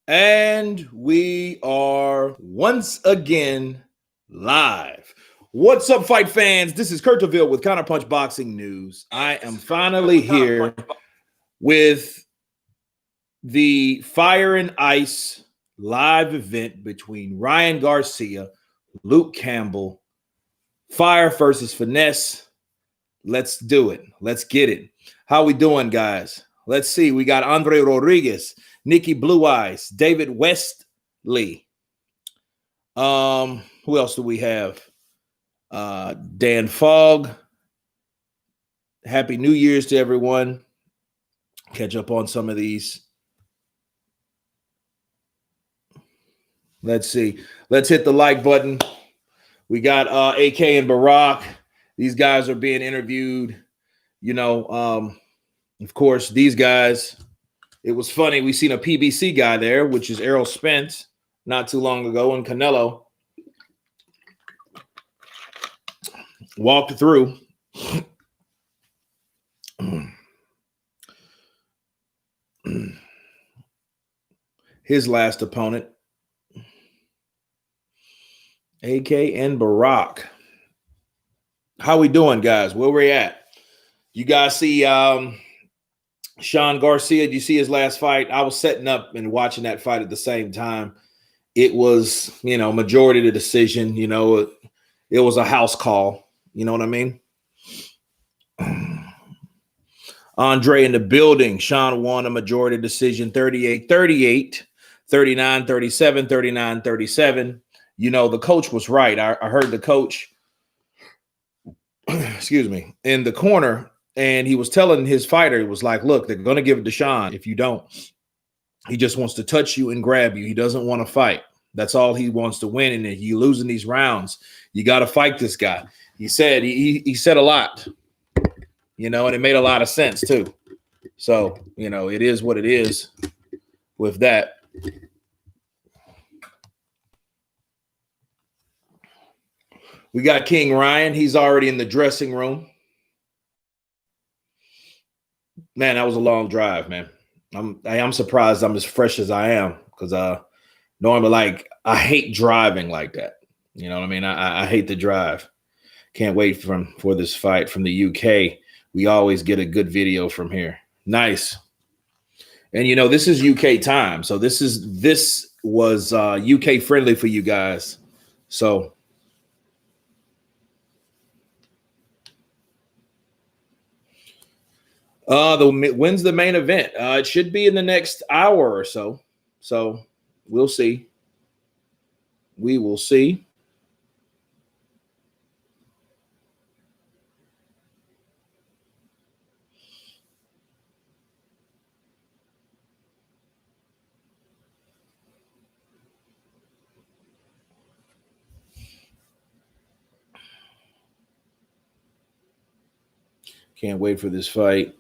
And we are once again live. What's up, fight fans? This is Kurt DeVille with Counterpunch Boxing News. I am finally here with the Fire and Ice live event between Ryan Garcia, Luke Campbell, Fire versus Finesse. Let's do it. Let's get it. How we doing, guys? Let's see. We got Andre Rodriguez, Nikki Blue Eyes, David Westley. Who else do we have? Dan Fogg. Happy New Year's to everyone. Catch up on some of these. Let's see. Let's hit the like button. We got AK and Barack. These guys are being interviewed. You know, of course, these guys, it was funny. We seen a PBC guy there, which is Errol Spence, not too long ago, and Canelo walked through. His last opponent, AK and Barack. How we doing, guys? Where we at? You guys see Sean Garcia? Did you see his last fight? I was setting up and watching that fight at the same time. It was, you know, majority of the decision. You know, it was a house call. You know what I mean? Andre in the building. Sean won a majority decision, 38-38, 39-37, 39-37. You know, the coach was right. I heard the coach, excuse me, in the corner, and he was telling his fighter, he was like, look, they're going to give it to Sean. If you don't, he just wants to touch you and grab you. He doesn't want to fight. That's all he wants to win. And if you losing these rounds, you got to fight this guy. He said, he said a lot, you know, and it made a lot of sense too. So, you know, it is what it is with that. We got King Ryan. He's already in the dressing room. Man, that was a long drive, man. I'm surprised I'm as fresh as I am because normally, like, I hate driving like that. You know what I mean? I hate the drive. Can't wait for this fight from the UK. We always get a good video from here. Nice. And you know, this is UK time, so this was UK friendly for you guys. So. When's the main event? It should be in the next hour or so. So we'll see. We will see. Can't wait for this fight.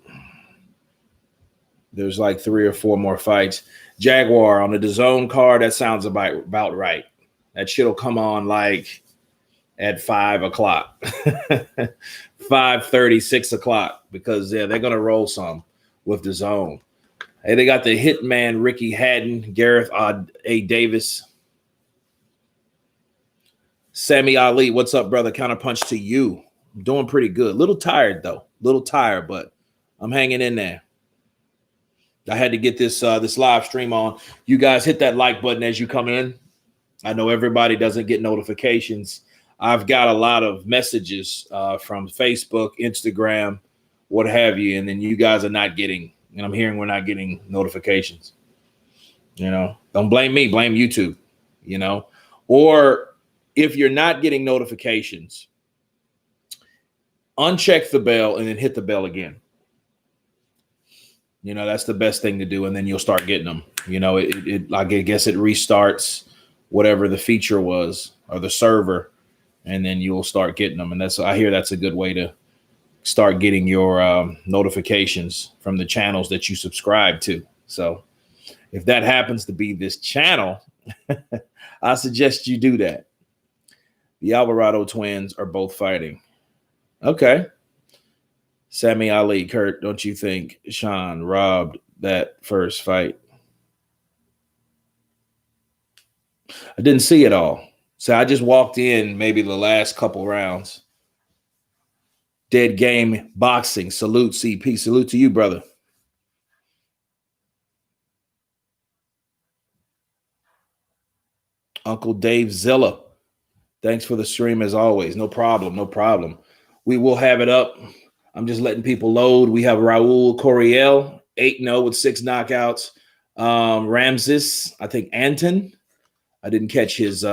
There's like 3 or 4 more fights. Jaguar on the DAZN card. That sounds about right. That shit'll come on like at 5 o'clock, 5:30, 6 o'clock, because they're gonna roll some with DAZN. Hey, they got the Hitman Ricky Hatton, Gareth A. Davis, Sammy Ali. What's up, brother? Counterpunch to you. I'm doing pretty good. Little tired though. Little tired, but I'm hanging in there. I had to get this live stream on. You guys hit that like button as you come in. I know everybody doesn't get notifications. I've got a lot of messages from Facebook, Instagram, what have you, and then you guys are not getting, and I'm hearing we're not getting notifications. You know, don't blame me, blame YouTube, you know. Or if you're not getting notifications, uncheck the bell and then hit the bell again. You know, that's the best thing to do, and then you'll start getting them. You know, I guess it restarts whatever the feature was or the server, and then you'll start getting them. And I hear that's a good way to start getting your notifications from the channels that you subscribe to. So if that happens to be this channel, I suggest you do that. The Alvarado twins are both fighting. Okay. Sammy Ali, Kurt, don't you think Sean robbed that first fight? I didn't see it all. So I just walked in maybe the last couple rounds. Dead Game Boxing. Salute, CP. Salute to you, brother. Uncle Dave Zilla. Thanks for the stream as always. No problem. No problem. We will have it up. I'm just letting people load. We have Raul Coriel, 8-0 with 6 knockouts. Ramses, I think Anton. I didn't catch his.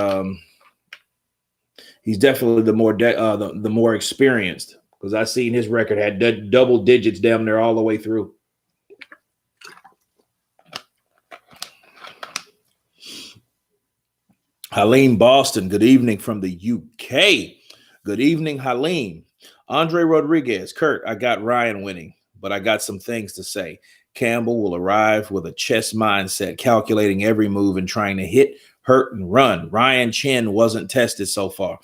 He's definitely the more experienced, because I seen his record had double digits down there all the way through. Halim Boston, good evening from the UK. Good evening, Halim. Andre Rodriguez, Kurt, I got Ryan winning, but I got some things to say. Campbell will arrive with a chess mindset, calculating every move and trying to hit, hurt, and run. Ryan Chin wasn't tested so far.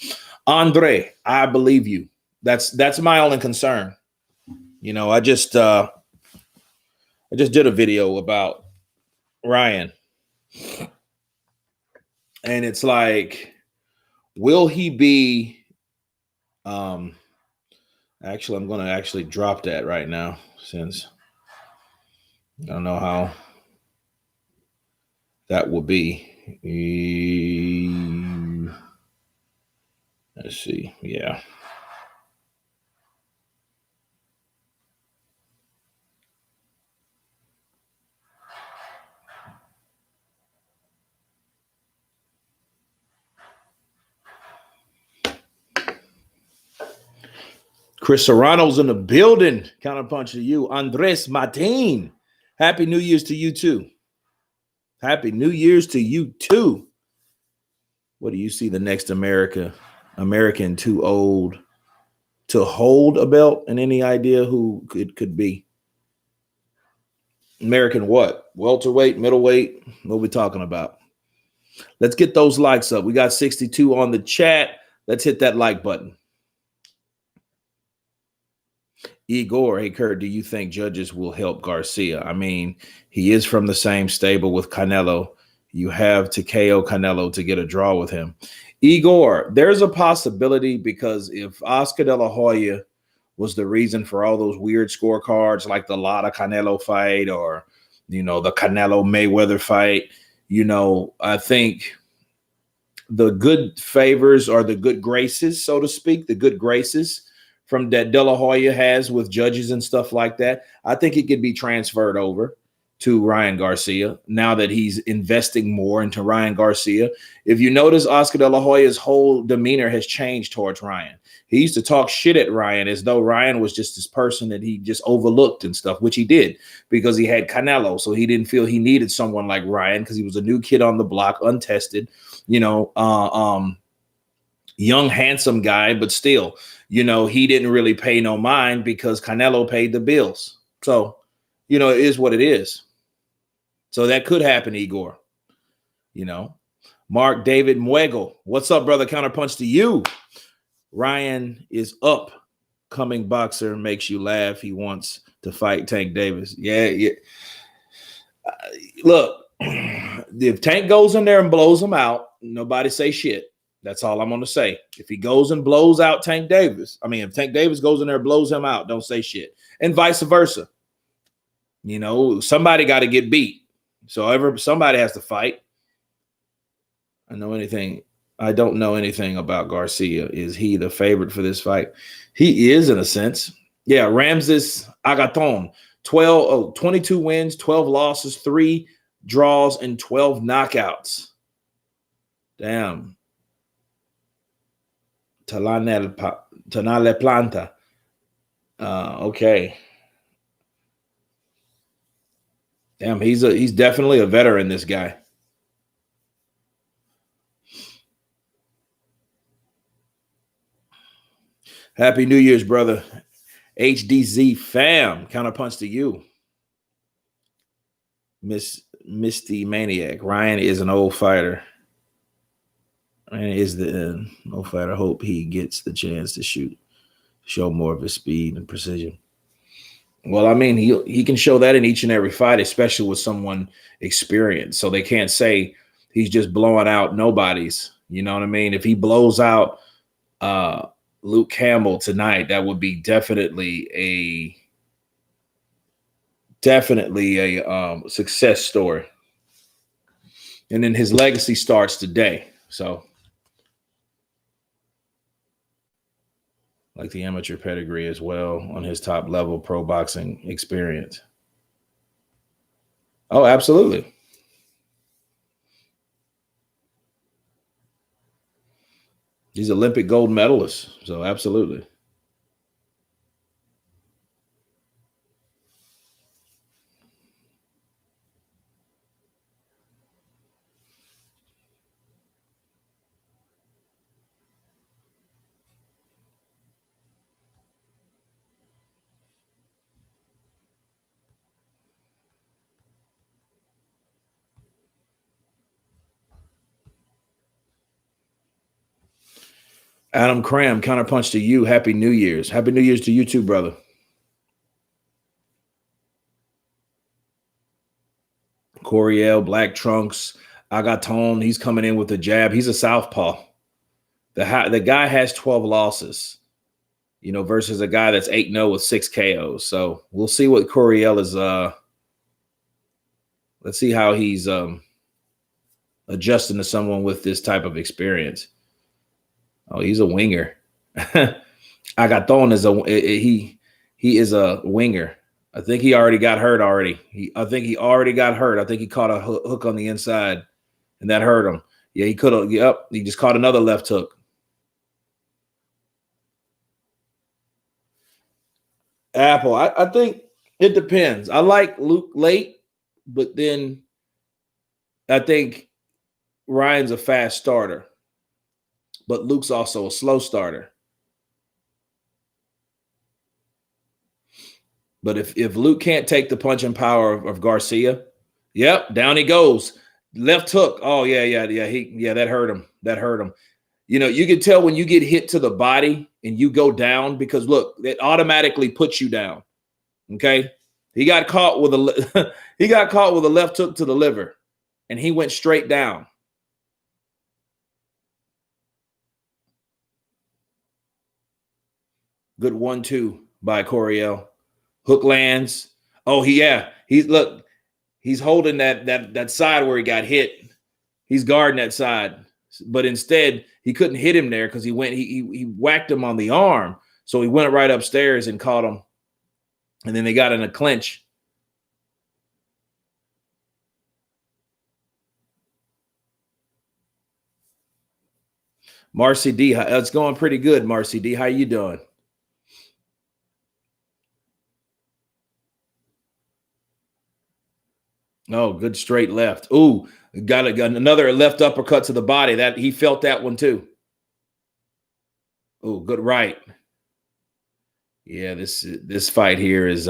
Andre, I believe you. That's my only concern. You know, I just did a video about Ryan. And it's like, will he be actually, I'm going to actually drop that right now, since I don't know how that will be. Let's see. Yeah. Chris Serrano's in the building. Counterpunch to you. Andres Martin. Happy New Year's to you too. Happy New Year's to you too. What do you see the next American too old to hold a belt? And any idea who it could be? American what? Welterweight, middleweight? What are we talking about? Let's get those likes up. We got 62 on the chat. Let's hit that like button. Igor, hey, Kurt, do you think judges will help Garcia? I mean, he is from the same stable with Canelo. You have to KO Canelo to get a draw with him. Igor, there's a possibility, because if Oscar De La Hoya was the reason for all those weird scorecards, like the Lotta Canelo fight, or, you know, the Canelo Mayweather fight, you know, I think the good favors or the good graces, so to speak, the good graces from that De La Hoya has with judges and stuff like that, I think it could be transferred over to Ryan Garcia now that he's investing more into Ryan Garcia. If you notice, Oscar De La Hoya's whole demeanor has changed towards Ryan. He used to talk shit at Ryan as though Ryan was just this person that he just overlooked and stuff, which he did because he had Canelo. So he didn't feel he needed someone like Ryan because he was a new kid on the block, untested, you know, young, handsome guy, but still, you know, he didn't really pay no mind because Canelo paid the bills. So, you know, it is what it is. So that could happen, Igor. You know, Mark David Muego. What's up, brother? Counterpunch to you. Ryan is upcoming boxer, makes you laugh. He wants to fight Tank Davis. Yeah. Look, if Tank goes in there and blows him out, nobody say shit. That's all I'm going to say. If he goes and blows out Tank Davis, if Tank Davis goes in there and blows him out, don't say shit. And vice versa. You know, somebody got to get beat. So somebody has to fight. I don't know anything about Garcia. Is he the favorite for this fight? He is, in a sense. Yeah, Ramses Agathon, 22 wins, 12 losses, 3 draws, and 12 knockouts. Damn. Tanale Planta. Okay. Damn, he's definitely a veteran, this guy. Happy New Year's, brother. HDZ fam. Counterpunch to you. Misty Maniac. Ryan is an old fighter. Ryan is the old fighter. Hope he gets the chance to show more of his speed and precision. Well, he can show that in each and every fight, especially with someone experienced. So they can't say, he's just blowing out nobodies. You know what I mean? If he blows out Luke Campbell tonight, that would be definitely a success story. And then his legacy starts today. So, like the amateur pedigree as well on his top level pro boxing experience. Oh, absolutely. He's Olympic gold medalist. So, absolutely. Adam Cram, counterpunch to you. Happy New Year's. Happy New Year's to you too, brother. Coriel, Black Trunks, Agaton. He's coming in with a jab. He's a southpaw. The guy has 12 losses, versus a guy that's 8-0 with 6 KOs. So we'll see what Coriel is. Let's see how he's adjusting to someone with this type of experience. Oh, he's a winger. Agaton is he is a winger. I think he already got hurt already. I think he already got hurt. I think he caught a hook on the inside, and that hurt him. Yeah, he could have. Yep, he just caught another left hook. Apple, I think it depends. I like Luke late, but then I think Ryan's a fast starter, but Luke's also a slow starter. But if Luke can't take the punching power of Garcia, yep, down he goes. Left hook. Oh, yeah. That hurt him. You can tell when you get hit to the body and you go down because, look, it automatically puts you down. Okay? He got caught with a left hook to the liver, and he went straight down. Good 1-2 by Coriel. Hook lands. Oh, he's holding that side where he got hit. He's guarding that side, but instead he couldn't hit him there because he whacked him on the arm. So he went right upstairs and caught him, and then they got in a clinch. Marcy D, it's going pretty good. Marcy D, how you doing? Oh, good straight left. Ooh, got another left uppercut to the body. That he felt that one too. Oh, good right. Yeah, this fight here is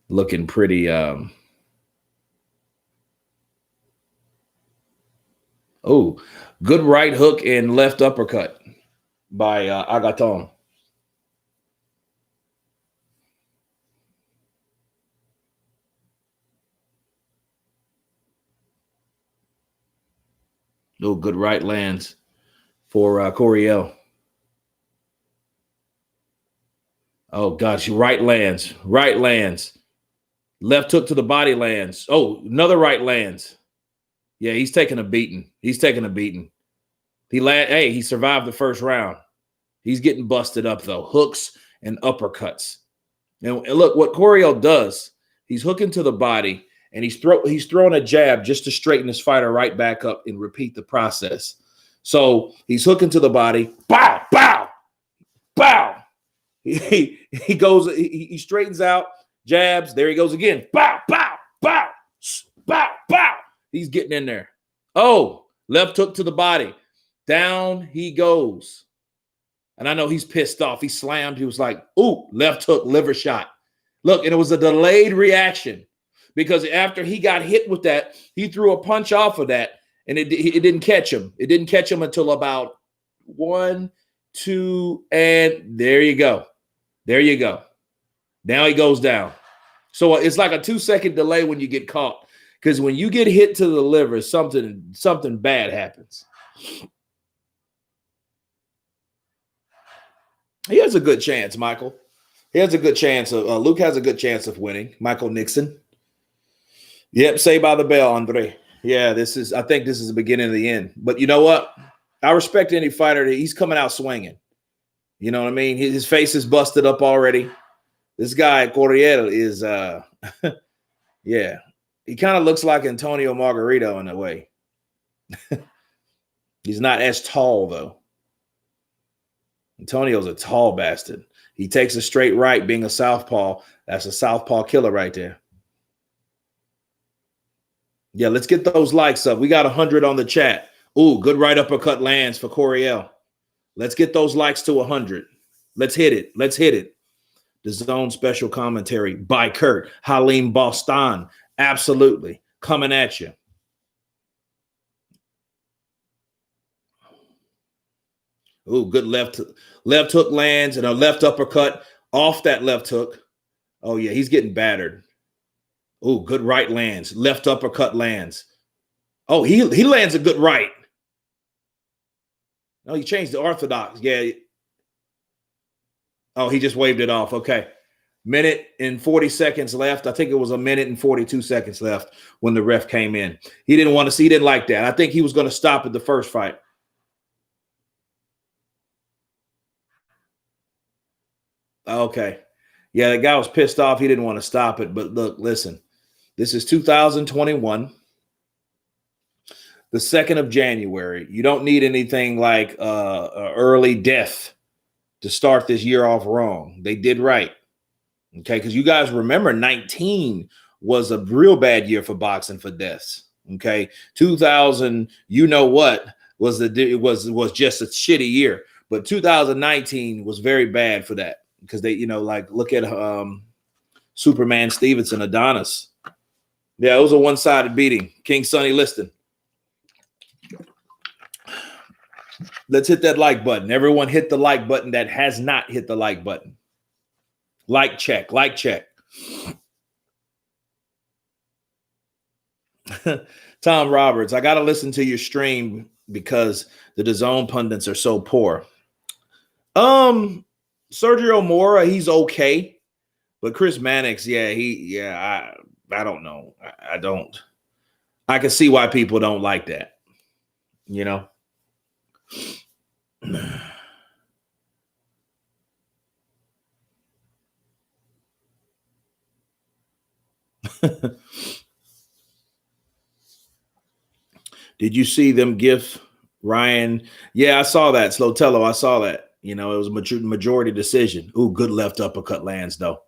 looking pretty oh, good right hook and left uppercut by Agaton. Oh, good right lands for Coriel. Oh, gosh, right lands. Left hook to the body lands. Oh, another right lands. Yeah, he's taking a beating. He survived the first round. He's getting busted up, though. Hooks and uppercuts. And look, what Coriel does, he's hooking to the body, and he's throwing a jab just to straighten his fighter right back up and repeat the process. So he's hooking to the body. Bow, bow, bow. He straightens out, jabs. There he goes again. Bow, bow, bow, bow, bow. He's getting in there. Oh, left hook to the body. Down he goes. And I know he's pissed off. He slammed. He was like, ooh, left hook, liver shot. Look, and it was a delayed reaction because after he got hit with that, he threw a punch off of that, and it didn't catch him. It didn't catch him until about 1, 2, and there you go. Now he goes down. So it's like a 2-second delay when you get caught Because when you get hit to the liver, something bad happens. He has a good chance, Michael. He has a good chance of Luke has a good chance of winning. Michael Nixon. Yep, say by the bell, Andre. Yeah, I think this is the beginning of the end. But you know what? I respect any fighter that he's coming out swinging. You know what I mean? His face is busted up already. This guy, Coriel, is yeah. He kind of looks like Antonio Margarito in a way. He's not as tall, though. Antonio's a tall bastard. He takes a straight right, being a southpaw. That's a southpaw killer right there. Yeah, let's get those likes up. We got 100 on the chat. Ooh, good right uppercut lands for Coriel. Let's get those likes to 100. Let's hit it. Let's hit it. The Zone special commentary by Kurt Halim Boston. Absolutely. Coming at you. Ooh, good left hook lands and a left uppercut off that left hook. Oh, yeah, he's getting battered. Ooh, good right lands. Left uppercut lands. Oh, he lands a good right. No, he changed the orthodox. Yeah. Oh, he just waved it off. Okay. Minute and 40 seconds left. I think it was a minute and 42 seconds left when the ref came in. He didn't want to see, he didn't like that. I think he was going to stop at the first fight. Okay. Yeah, the guy was pissed off. He didn't want to stop it. But look, listen, this is 2021, the 2nd of January. You don't need anything like early death to start this year off wrong. They did right. Okay, because you guys remember 19 was a real bad year for boxing for deaths. Okay, 2000, you know what, was just a shitty year. But 2019 was very bad for that because they, like look at Superman Stevenson, Adonis. Yeah, it was a one-sided beating. King Sonny Liston. Let's hit that like button. Everyone hit the like button that has not hit the like button. Like check. Tom Roberts, I got to listen to your stream because the DAZN pundits are so poor. Sergio Mora, he's okay. But Chris Mannix, I don't know. I can see why people don't like that. Did you see them give Ryan? Yeah, I saw that. Slotello, I saw that. It was a majority decision. Ooh, good left uppercut lands, though.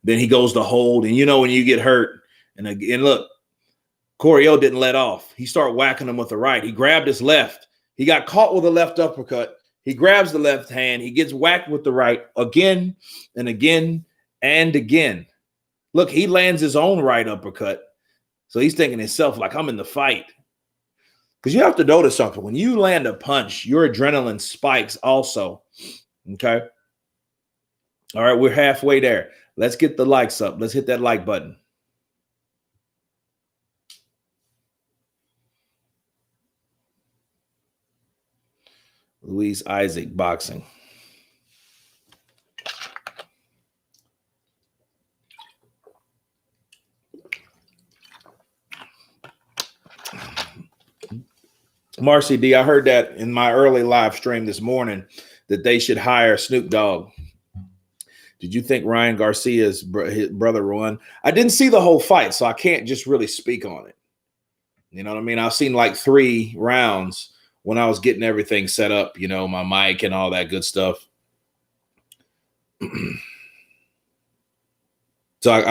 Then he goes to hold. And when you get hurt, and look, Coriel didn't let off. He started whacking him with the right. He grabbed his left. He got caught with a left uppercut. He grabs the left hand. He gets whacked with the right again and again and again. Look, he lands his own right uppercut. So he's thinking to himself, like, I'm in the fight. Because you have to notice something. When you land a punch, your adrenaline spikes also. Okay? All right, we're halfway there. Let's get the likes up. Let's hit that like button. Luis Isaac, boxing. Marcy D, I heard that in my early live stream this morning that they should hire Snoop Dogg. Did you think Ryan Garcia's his brother won? I didn't see the whole fight, so I can't just really speak on it. You know what I mean? I've seen like 3 rounds when I was getting everything set up, my mic and all that good stuff. So I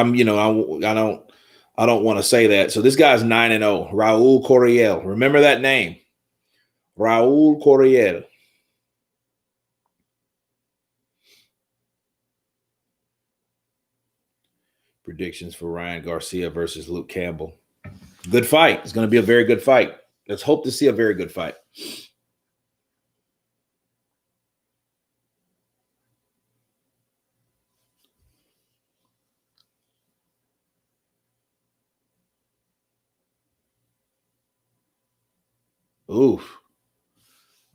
don't want to say that. So this guy's 9-0, Raul Coriel. Remember that name, Raul Coriel. Predictions for Ryan Garcia versus Luke Campbell. Good fight. It's going to be a very good fight. Let's hope to see a very good fight. Oof.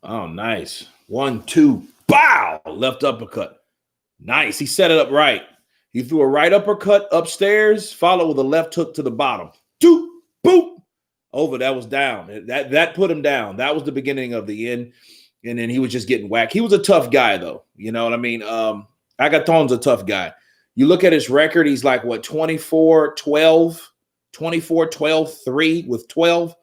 Oh, nice. 1, 2, bow. Left uppercut. Nice. He set it up right. He threw a right uppercut upstairs, followed with a left hook to the bottom. Doop, boop. Over. That was down. That put him down. That was the beginning of the end. And then he was just getting whacked. He was a tough guy, though. You know what I mean? Agathon's a tough guy. You look at his record, he's like, what, 24-12, 24-12-3 with 12.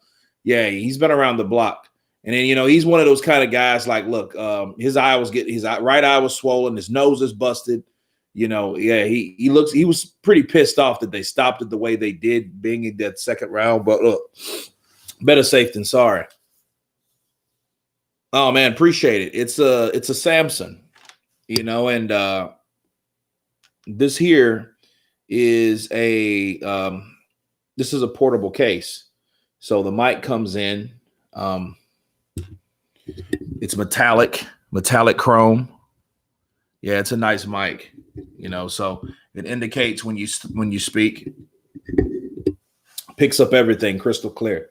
Yeah, he's been around the block. And then, you know, he's one of those kind of guys like, look, his right eye was swollen. His nose is busted. You know, yeah, he was pretty pissed off that they stopped it the way they did being in that second round. But look, better safe than sorry. Oh, man, appreciate it. It's a Samson, you know, and this here is this is a portable case. So the mic comes in. It's metallic chrome. Yeah, it's a nice mic, you know, so it indicates when you speak, picks up everything crystal clear.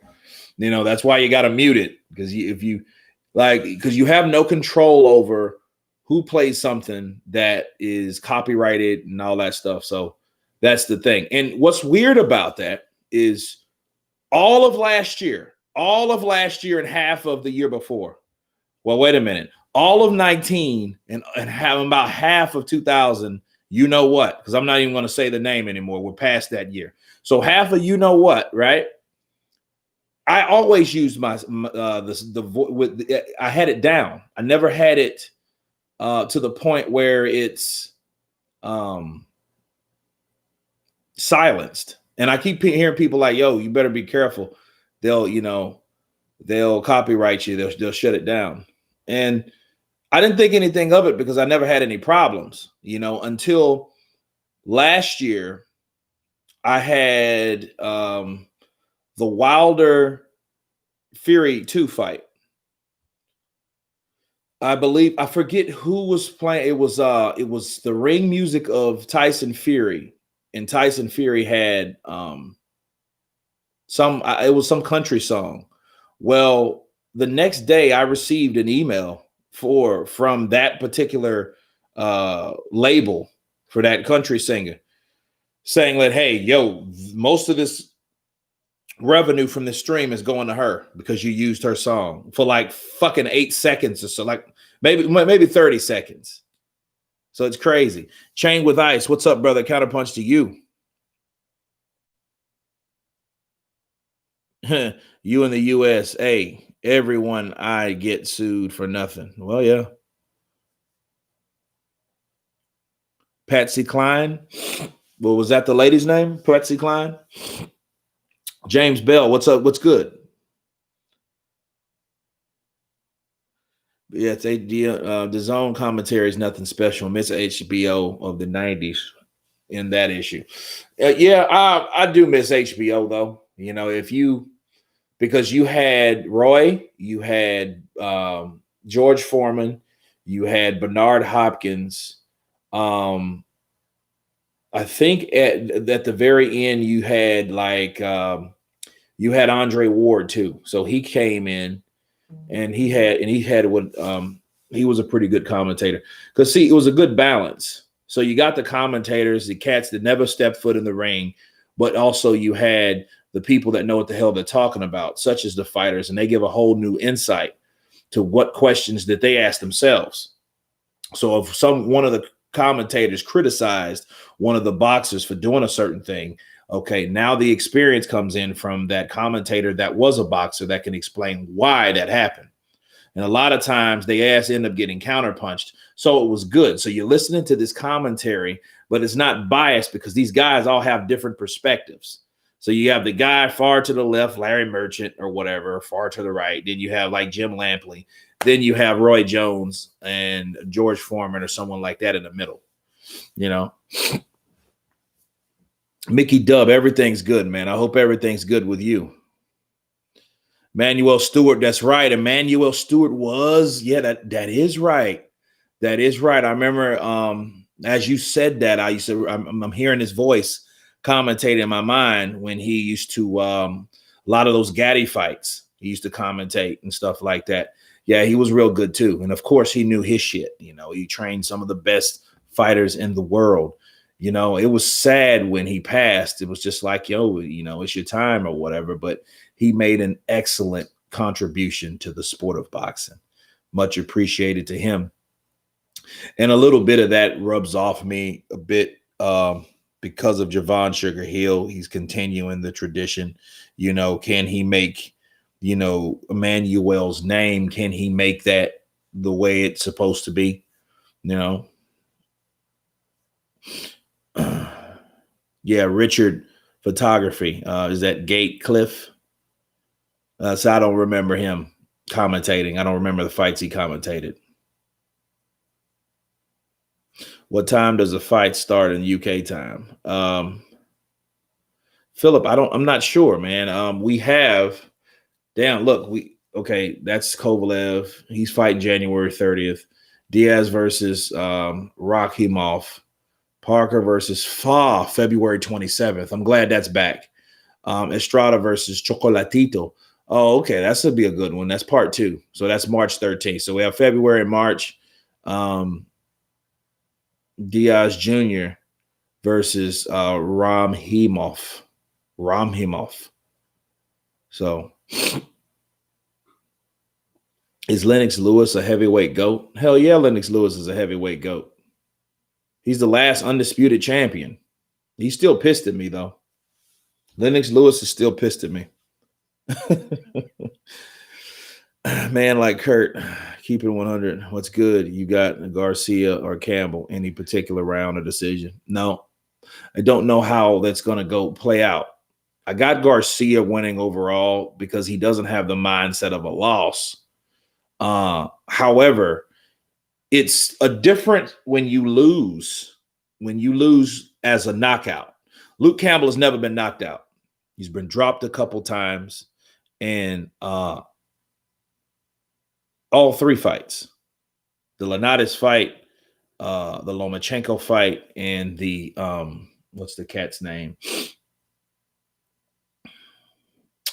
You know, that's why you got to mute it, because because you have no control over who plays something that is copyrighted and all that stuff. So that's the thing. And what's weird about that is all of last year and half of the year before. Well, wait a minute. All of 19 and have about half of 2000, you know what? Because I'm not even going to say the name anymore. We're past that year. So half of you know what, right? I always used I had it down. I never had it to the point where it's silenced. And I keep hearing people like, yo, you better be careful. They'll copyright you. They'll shut it down. And I didn't think anything of it because I never had any problems, you know, until last year. I had the Wilder Fury 2 fight. I forget who was playing. It was the ring music of Tyson Fury, and Tyson Fury had it was some country song. Well, the next day I received an email from that particular label for that country singer saying that, hey, yo, most of this revenue from this stream is going to her because you used her song for like fucking 8 seconds or so, like maybe 30 seconds. So it's crazy. Chain with Ice, what's up, brother? Counterpunch to you. You in the USA, everyone I get sued for nothing. Well, yeah. Patsy Cline. Well, was that the lady's name? Patsy Cline? James Bell, what's up? What's good? Yeah, it's the zone commentary is nothing special. Miss HBO of the 90s in that issue. Yeah, I do miss HBO though. You know, because you had Roy, you had George Foreman, you had Bernard Hopkins. I think at the very end you had you had Andre Ward too. So he came in and he was a pretty good commentator. Because see, it was a good balance. So you got the commentators, the cats that never stepped foot in the ring, but also you had the people that know what the hell they're talking about, such as the fighters, and they give a whole new insight to what questions that they ask themselves. So if one of the commentators criticized one of the boxers for doing a certain thing, okay, now the experience comes in from that commentator that was a boxer that can explain why that happened. And a lot of times they end up getting counterpunched. So it was good. So you're listening to this commentary, but it's not biased because these guys all have different perspectives. So you have the guy far to the left, Larry Merchant or whatever, far to the right. Then you have like Jim Lampley. Then you have Roy Jones and George Foreman or someone like that in the middle, you know. Mickey Dub, everything's good, man. I hope everything's good with you. Manuel Stewart, that's right. Emmanuel Stewart was, yeah, that is right. That is right. I remember as you said that, I'm hearing his voice commentate in my mind when he used to a lot of those Gaddy fights. He used to commentate and stuff like that. Yeah, he was real good too. And of course, he knew his shit. You know, he trained some of the best fighters in the world. You know, it was sad when he passed. It was just like, yo, you know, it's your time or whatever. But he made an excellent contribution to the sport of boxing. Much appreciated to him. And a little bit of that rubs off me a bit because of Javon Sugar Hill. He's continuing the tradition. You know, can he make, you know, Emmanuel's name? Can he make that the way it's supposed to be? You know? Yeah, Richard Photography. Is that Gate Cliff? So I don't remember him commentating. I don't remember the fights he commentated. What time does a fight start in UK time? Philip, I'm not sure, man. We have, look, okay, that's Kovalev. He's fighting January 30th. Diaz versus Rakhimov. Parker versus Fa, February 27th. I'm glad that's back. Estrada versus Chocolatito. Oh, okay, that's gonna be a good one. That's part 2. So that's March 13th. So we have February and March. Diaz Jr. versus Ramhimov. So is Lennox Lewis a heavyweight GOAT? Hell yeah, Lennox Lewis is a heavyweight GOAT. He's the last undisputed champion. He's still pissed at me, though. Lennox Lewis is still pissed at me. Man, like Kurt, keep it 100. What's good? You got Garcia or Campbell, any particular round or decision? No, I don't know how that's going to go play out. I got Garcia winning overall because he doesn't have the mindset of a loss. However, it's a different when you lose as a knockout. Luke Campbell has never been knocked out. He's been dropped a couple times, and all 3 fights, the Linares fight, the Lomachenko fight, and the what's the cat's name?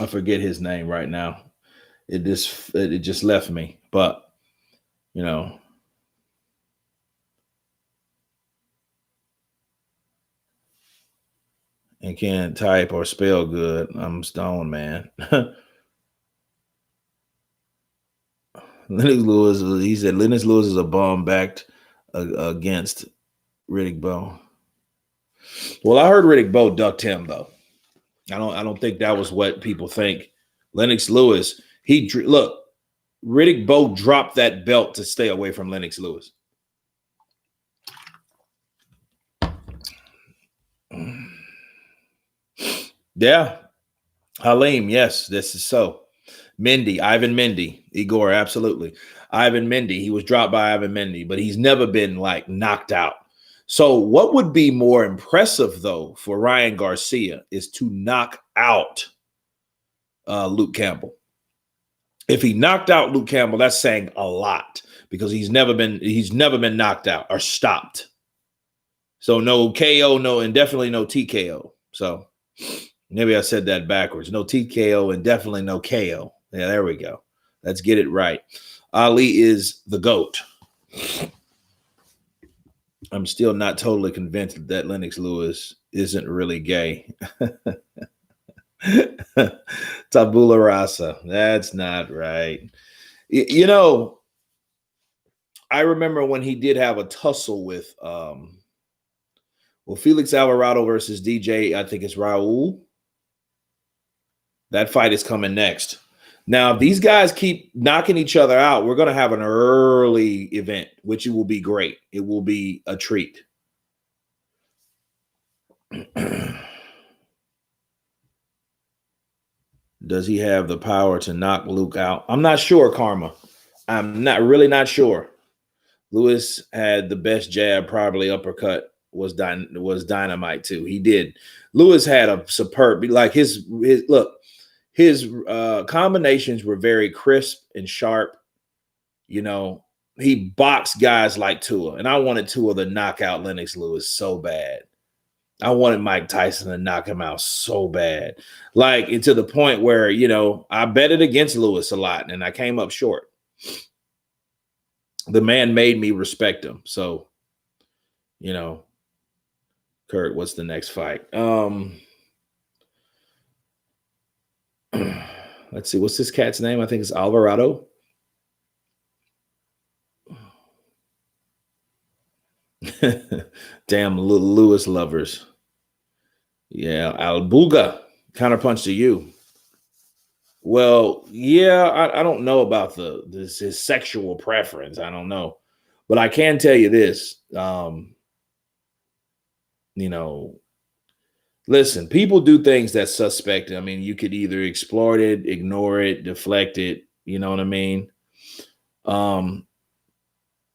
I forget his name right now. It just left me, but you know. And can't type or spell good. I'm stoned, man. Lennox Lewis, he said Lennox Lewis is a bum backed against Riddick Bowe. Well, I heard Riddick Bowe ducked him, though. I don't think that was what people think. Lennox Lewis, Riddick Bowe dropped that belt to stay away from Lennox Lewis. Yeah. Halim, yes, this is so. Ivan Mendy, Igor, absolutely. Ivan Mendy, he was dropped by Ivan Mendy, but he's never been like knocked out. So what would be more impressive, though, for Ryan Garcia is to knock out Luke Campbell. If he knocked out Luke Campbell, that's saying a lot because he's never been knocked out or stopped. So no KO, and definitely no TKO. So maybe I said that backwards. No TKO and definitely no KO. Yeah, there we go. Let's get it right. Ali is the GOAT. I'm still not totally convinced that Lennox Lewis isn't really gay. Tabula rasa. That's not right. You know, I remember when he did have a tussle with Felix Alvarado versus DJ, I think it's Raul. That fight is coming next. Now, if these guys keep knocking each other out, we're going to have an early event, which will be great. It will be a treat. Does he have the power to knock Luke out? I'm not sure, Karma. I'm not sure. Lewis had the best jab, probably uppercut was dynamite too. He did. Lewis had a superb, like his combinations were very crisp and sharp. You know, he boxed guys like Tua, and I wanted Tua to knock out Lennox Lewis so bad. I wanted Mike Tyson to knock him out so bad. Like, and to the point where, you know, I betted against Lewis a lot and I came up short. The man made me respect him. So, you know, Kurt, what's the next fight? Let's see. What's this cat's name? I think it's Alvarado. Damn Lewis lovers. Yeah, Albuga. Counterpunch to you. Well, yeah, I don't know about his sexual preference. I don't know. But I can tell you this. You know, listen, people do things that's suspect. I mean, you could either exploit it, ignore it, deflect it, you know what I mean? Or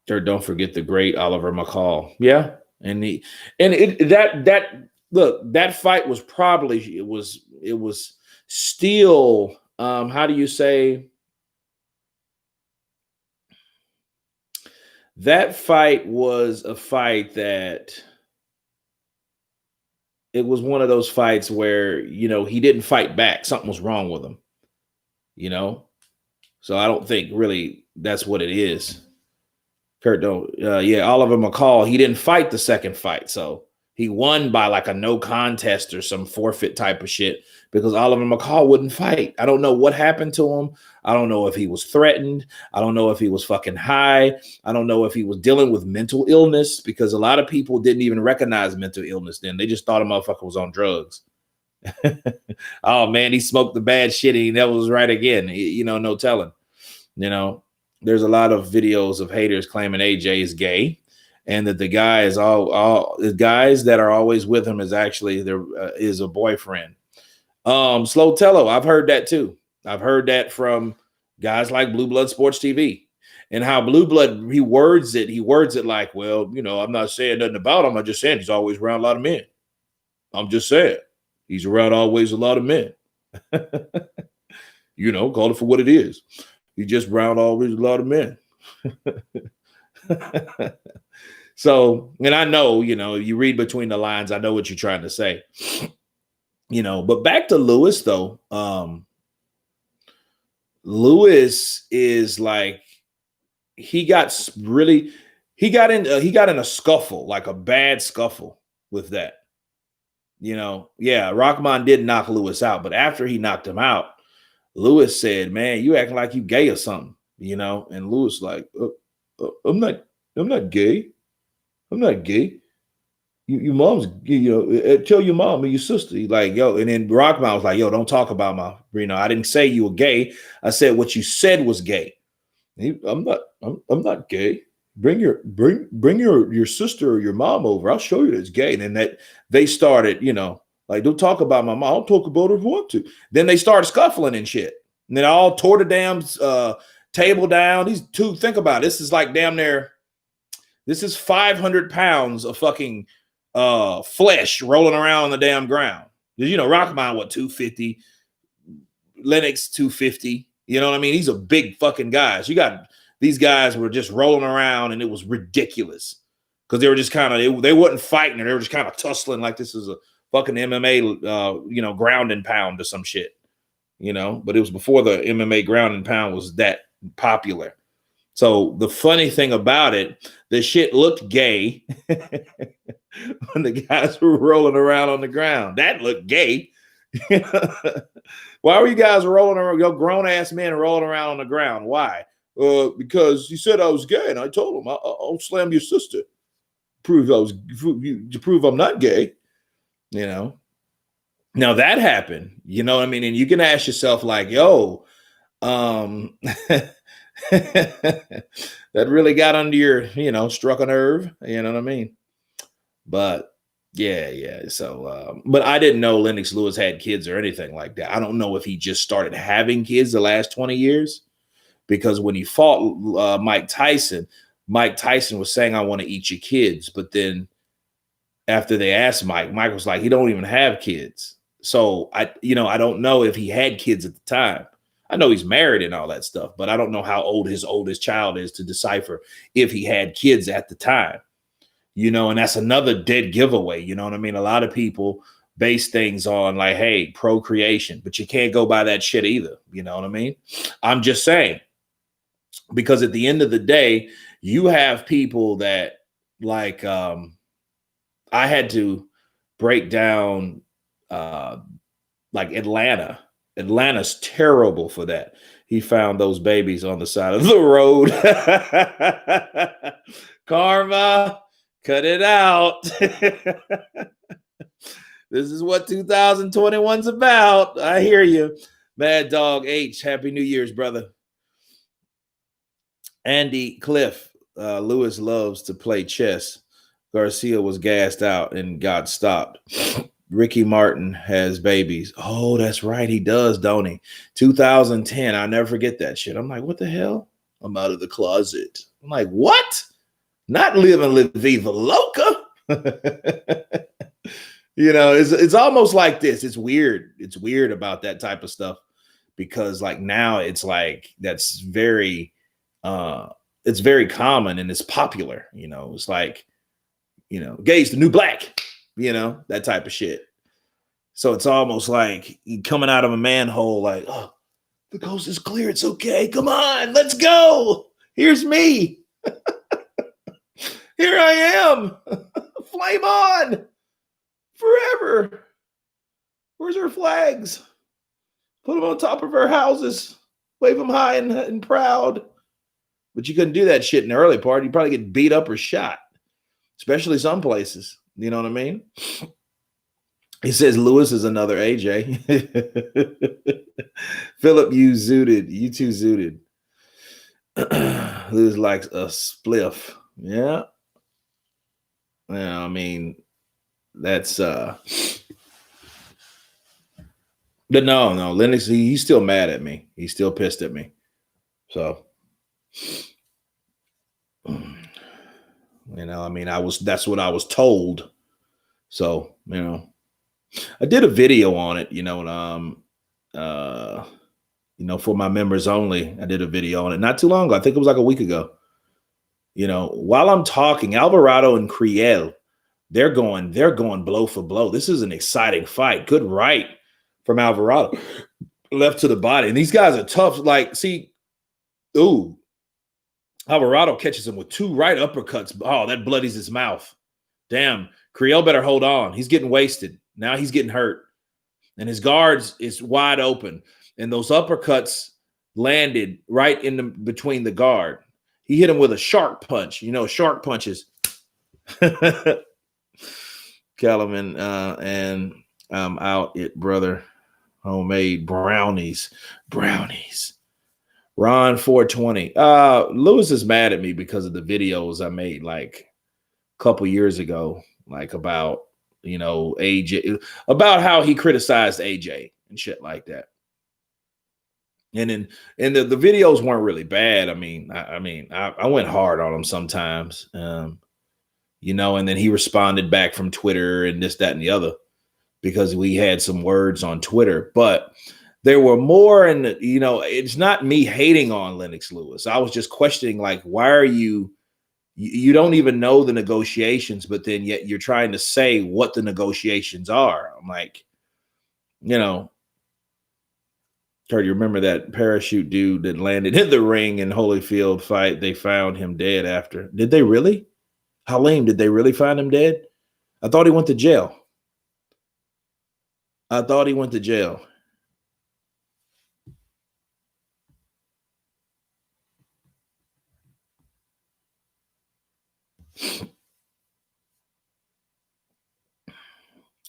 don't forget the great Oliver McCall. Yeah. And that fight was probably it was still how do you say, that fight was a fight that it was one of those fights where, you know, he didn't fight back. Something was wrong with him, you know? So I don't think really that's what it is. Kurt, don't, yeah, Oliver McCall, he didn't fight the second fight. So he won by like a no contest or some forfeit type of shit because Oliver McCall wouldn't fight. I don't know what happened to him. I don't know if he was threatened. I don't know if he was fucking high. I don't know if he was dealing with mental illness because a lot of people didn't even recognize mental illness then. They just thought a motherfucker was on drugs. Oh, man, he smoked the bad shit and he never was right again. You know, no telling. You know, there's a lot of videos of haters claiming AJ is gay and that the guy is all the guys that are always with him is actually there is a boyfriend. Slow Tello, I've heard that too. I've heard that from guys like Blue Blood Sports TV and how Blue Blood, he words it like, well, you know, I'm not saying nothing about him. I'm just saying he's always around a lot of men. I'm just saying he's around always a lot of men. You know, call it for what it is. He just around always a lot of men. So, and I know, you know, you read between the lines. I know what you're trying to say, you know, but back to Lewis though. Lewis is like, he got in a scuffle, like a bad scuffle with that, you know? Yeah. Rahman did knock Lewis out, but after he knocked him out, Lewis said, man, you acting like you gay or something, you know? And Lewis like, I'm not gay. I'm not gay. Your mom's, you know, tell your mom or your sister. Like, yo, and then Rockman was like, yo, don't talk about my, you know, I didn't say you were gay. I said what you said was gay. I'm not gay. Bring your sister or your mom over. I'll show you that it's gay. And then that they started, you know, like, don't talk about my mom. I'll talk about her if I want to. Then they started scuffling and shit. And then all tore the damn table down. These two, think about it. This is like damn near, this is 500 pounds of fucking flesh rolling around on the damn ground. You know, Rockman, what, 250? Lennox, 250. You know what I mean? These are big fucking guys. You got, these guys were just rolling around and it was ridiculous because they were just kind of, they wasn't fighting or they were just kind of tussling like this is a fucking MMA, you know, ground and pound or some shit, you know, but it was before the MMA ground and pound was that popular. So the funny thing about it, the shit looked gay when the guys were rolling around on the ground. That looked gay. Why were you guys rolling around, your grown ass men rolling around on the ground? Why? Because he said I was gay, and I told him I'll slam your sister. To prove I'm not gay. You know. Now that happened. You know what I mean? And you can ask yourself, like, yo, that really got under your, you know, struck a nerve. You know what I mean? But yeah. So, but I didn't know Lennox Lewis had kids or anything like that. I don't know if he just started having kids the last 20 years, because when he fought Mike Tyson was saying, I want to eat your kids. But then after they asked Mike was like, he don't even have kids. So I don't know if he had kids at the time. I know he's married and all that stuff, but I don't know how old his oldest child is to decipher if he had kids at the time. you know, and that's another dead giveaway. You know what I mean? A lot of people base things on like, hey, procreation, but you can't go by that shit either. You know what I mean? I'm just saying, because at the end of the day, you have people that like, I had to break down like Atlanta. Atlanta's terrible for that. He found those babies on the side of the road. Karma, cut it out. This is what 2021's about. I hear you. Mad Dog H, Happy New Year's, brother. Andy Cliff, Lewis loves to play chess. Garcia was gassed out and got stopped. Ricky Martin has babies. Oh, that's right. He does, don't he? 2010. I'll never forget that shit. I'm like, what the hell? I'm out of the closet. I'm like, what? Not living La Viva Loca. You know, it's almost like this. It's weird. It's weird about that type of stuff because like now it's like that's very it's very common and it's popular. You know, it's like, you know, gay's the new black, you know, that type of shit. So it's almost like coming out of a manhole, like, oh, the coast is clear. It's okay. Come on, let's go. Here's me. Here I am. Flame on forever. Where's her flags? Put them on top of our houses. Wave them high and proud. But you couldn't do that shit in the early part. You'd probably get beat up or shot, especially some places. You know what I mean? He says Lewis is another AJ. Philip, you zooted. You too zooted. Lewis likes a spliff. Yeah. Yeah, I mean, that's but no, Lennox, he's still mad at me. He's still pissed at me. So, you know, I mean, that's what I was told. So, you know, I did a video on it, you know, for my members only. I did a video on it not too long ago. I think it was like a week ago. You know, while I'm talking, Alvarado and Creel, they're going blow for blow. This is an exciting fight. Good right from Alvarado, left to the body. And these guys are tough. Like, see, Alvarado catches him with two right uppercuts. Oh, that bloodies his mouth. Damn, Creel better hold on. He's getting wasted. Now he's getting hurt. And his guards is wide open. And those uppercuts landed right in between the guard. He hit him with a shark punch. You know, shark punches. Kellerman, and I'm out it, brother. Homemade brownies. Ron 420. Lewis is mad at me because of the videos I made like a couple years ago, like about, you know, AJ, about how he criticized AJ and shit like that. And the videos weren't really bad. I mean, I went hard on him sometimes, you know, and then he responded back from Twitter and this, that, and the other, because we had some words on Twitter, but there were more. And, you know, it's not me hating on Lennox Lewis. I was just questioning, like, why are you don't even know the negotiations, but then yet you're trying to say what the negotiations are. I'm like, you know, Kurt, you remember that parachute dude that landed in the ring in Holyfield fight? They found him dead after. Did they really? How lame. Did they really find him dead? I thought he went to jail.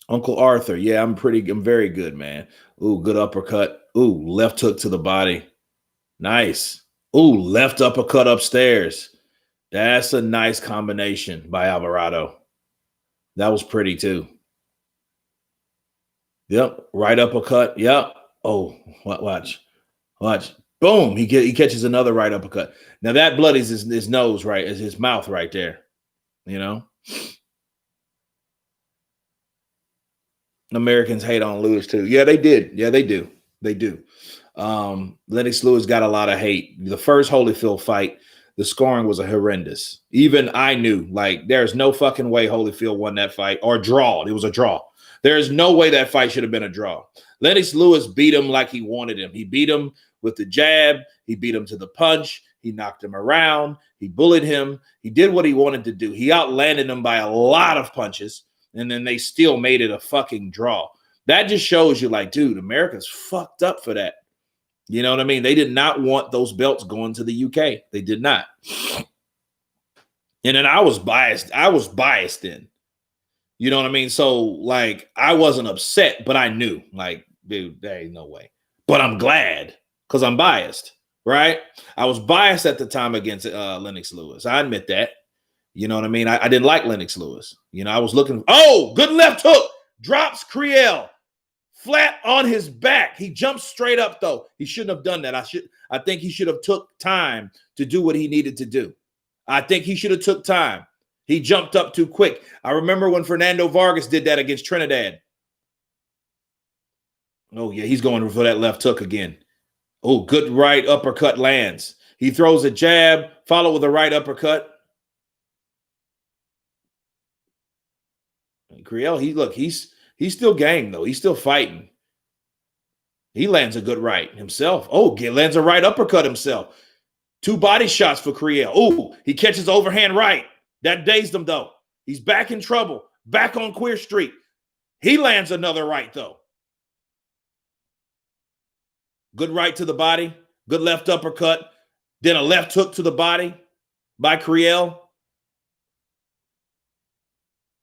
Uncle Arthur. Yeah, I'm very good, man. Ooh, good uppercut. Ooh, left hook to the body. Nice. Ooh, left uppercut upstairs. That's a nice combination by Alvarado. That was pretty too. Yep. Right uppercut. Yep. Oh, watch. Boom. He catches another right uppercut. Now that bloodies his nose, right? Is his mouth right there. You know? Americans hate on Lewis too. Yeah, they did. Yeah, they do. Lennox Lewis got a lot of hate. The first Holyfield fight, the scoring was horrendous. Even I knew, like, there's no fucking way Holyfield won that fight or drawed. It was a draw. There's no way that fight should have been a draw. Lennox Lewis beat him like he wanted him. He beat him with the jab. He beat him to the punch. He knocked him around. He bullied him. He did what he wanted to do. He outlanded him by a lot of punches, and then they still made it a fucking draw. That just shows you, like, dude, America's fucked up for that. You know what I mean? They did not want those belts going to the UK. They did not. And then I was biased. I was biased then. You know what I mean? So, like, I wasn't upset, but I knew, like, dude, there ain't no way. But I'm glad because I'm biased, right? I was biased at the time against Lennox Lewis. I admit that. You know what I mean? I didn't like Lennox Lewis. You know, I was looking. Oh, good left hook. Drops Creel flat on his back. He jumps straight up, though. He shouldn't have done that. I think he should have took time to do what he needed to do. I think he should have took time. He jumped up too quick. I remember when Fernando Vargas did that against Trinidad. Oh, yeah, he's going for that left hook again. Oh, good right uppercut lands. He throws a jab, followed with a right uppercut. Creel, he's still game, though. He's still fighting. He lands a good right himself. Oh, he lands a right uppercut himself. 2 body shots for Creel. Oh, he catches overhand right. That dazed him, though. He's back in trouble. Back on Queer Street. He lands another right, though. Good right to the body. Good left uppercut. Then a left hook to the body by Creel.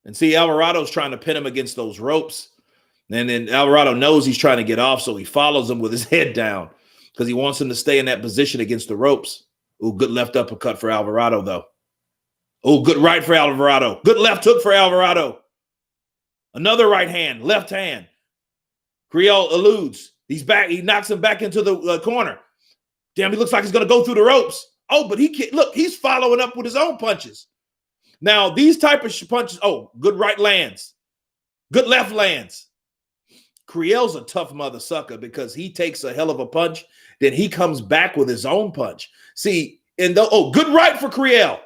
And see, Alvarado's trying to pin him against those ropes. And then Alvarado knows he's trying to get off, so he follows him with his head down because he wants him to stay in that position against the ropes. Oh, good left uppercut for Alvarado, though. Oh, good right for Alvarado. Good left hook for Alvarado. Another right hand, left hand. Creel eludes. He's back. He knocks him back into the corner. Damn, he looks like he's going to go through the ropes. Oh, but he can't. Look, he's following up with his own punches. Now, these type of punches, oh, good right lands. Good left lands. Creel's a tough mother sucker because he takes a hell of a punch. Then he comes back with his own punch. See, good right for Creel.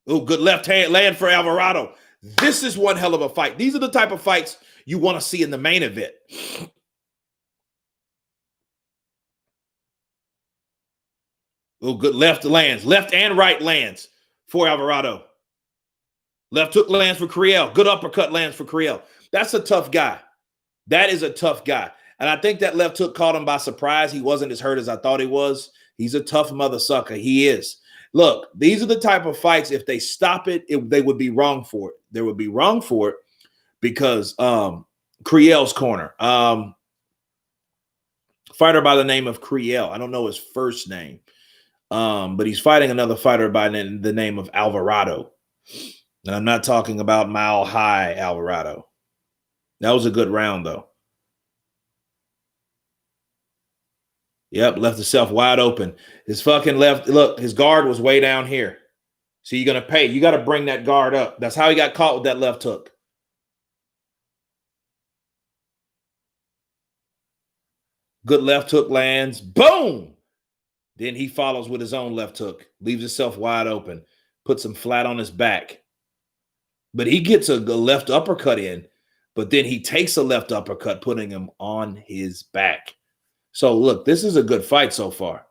Oh, good left hand land for Alvarado. This is one hell of a fight. These are the type of fights you want to see in the main event. Oh, good left lands. Left and right lands for Alvarado. Left hook lands for Creel. Good uppercut lands for Creel. That's a tough guy. That is a tough guy. And I think that left hook caught him by surprise. He wasn't as hurt as I thought he was. He's a tough mother sucker. He is. Look, these are the type of fights, if they stop it, they would be wrong for it. They would be wrong for it because Creel's corner. Fighter by the name of Creel. I don't know his first name. But he's fighting another fighter by the name of Alvarado. And I'm not talking about Mile High Alvarado. That was a good round, though. Yep, left himself wide open. His fucking left, look, his guard was way down here. So you're going to pay. You got to bring that guard up. That's how he got caught with that left hook. Good left hook lands. Boom! Then he follows with his own left hook. Leaves himself wide open. Puts him flat on his back. But he gets a left uppercut in. But then he takes a left uppercut, putting him on his back. So, look, this is a good fight so far.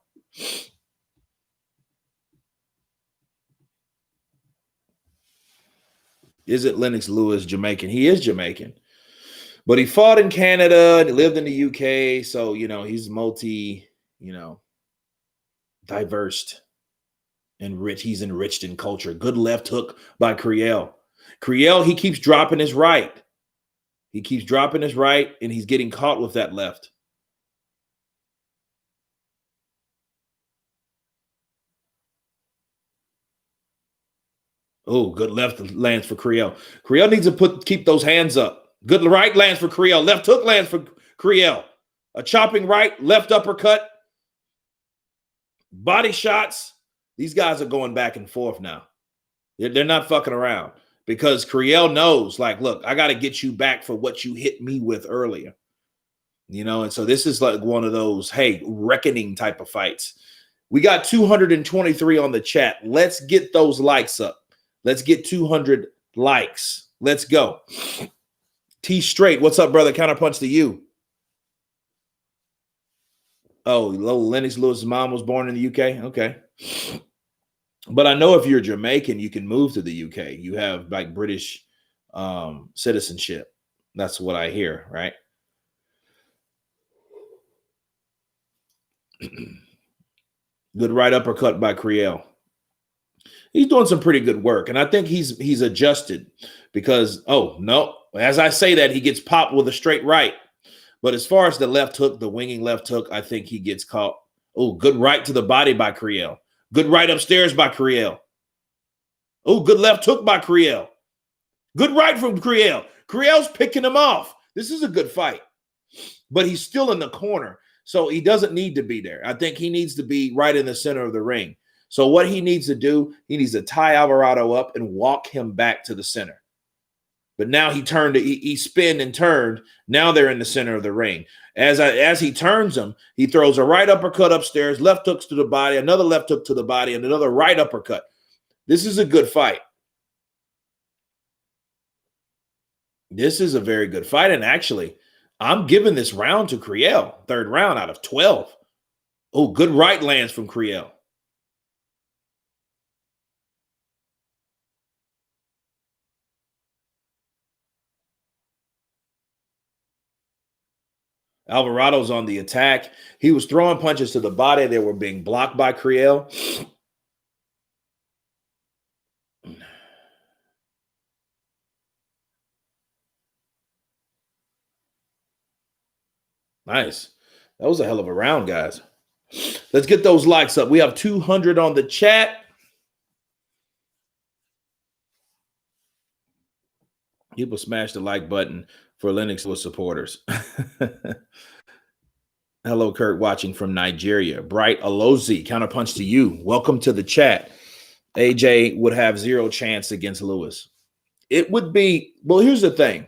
Is it Lennox Lewis Jamaican? He is Jamaican. But he fought in Canada and he lived in the UK. So, he's diverse and rich. He's enriched in culture. Good left hook by Creel. Creel, he keeps dropping his right. He keeps dropping his right, and he's getting caught with that left. Oh, good left lands for Creel. Creel needs to keep those hands up. Good right lands for Creel. Left hook lands for Creel. A chopping right, left uppercut. Body shots. These guys are going back and forth now. They're not fucking around because Creel knows, like, look, I got to get you back for what you hit me with earlier. And so this is like one of those, hey, reckoning type of fights. We got 223 on the chat. Let's get those likes up. Let's get 200 likes. Let's go. T Straight, what's up, brother? Counterpunch to you. Oh, Lennox Lewis's mom was born in the UK. Okay. But I know if you're Jamaican, you can move to the UK. You have like British citizenship. That's what I hear, right? Good right uppercut by Creel. He's doing some pretty good work, and I think he's adjusted because no, as I say that, he gets popped with a straight right. But as far as the left hook, the winging left hook, I think he gets caught. Oh, good right to the body by Creel. Good right upstairs by Creel. Oh, good left hook by Creel. Good right from Creel. Creel's picking him off. This is a good fight, but he's still in the corner, so he doesn't need to be there. I think he needs to be right in the center of the ring. So what he needs to do, he needs to tie Alvarado up and walk him back to the center. But now he spun and turned. Now they're in the center of the ring. As he turns him, he throws a right uppercut upstairs, left hooks to the body, another left hook to the body, and another right uppercut. This is a good fight. This is a very good fight. And actually, I'm giving this round to Creel. Third round out of 12. Oh, good right lands from Creel. Alvarado's on the attack. He was throwing punches to the body. They were being blocked by Creel. Nice. That was a hell of a round, guys. Let's get those likes up. We have 200 on the chat. People smash the like button for Lennox Lewis supporters. Hello, Kurt, watching from Nigeria. Bright Alozi, counterpunch to you. Welcome to the chat. AJ would have zero chance against Lewis. It would be, well, here's the thing.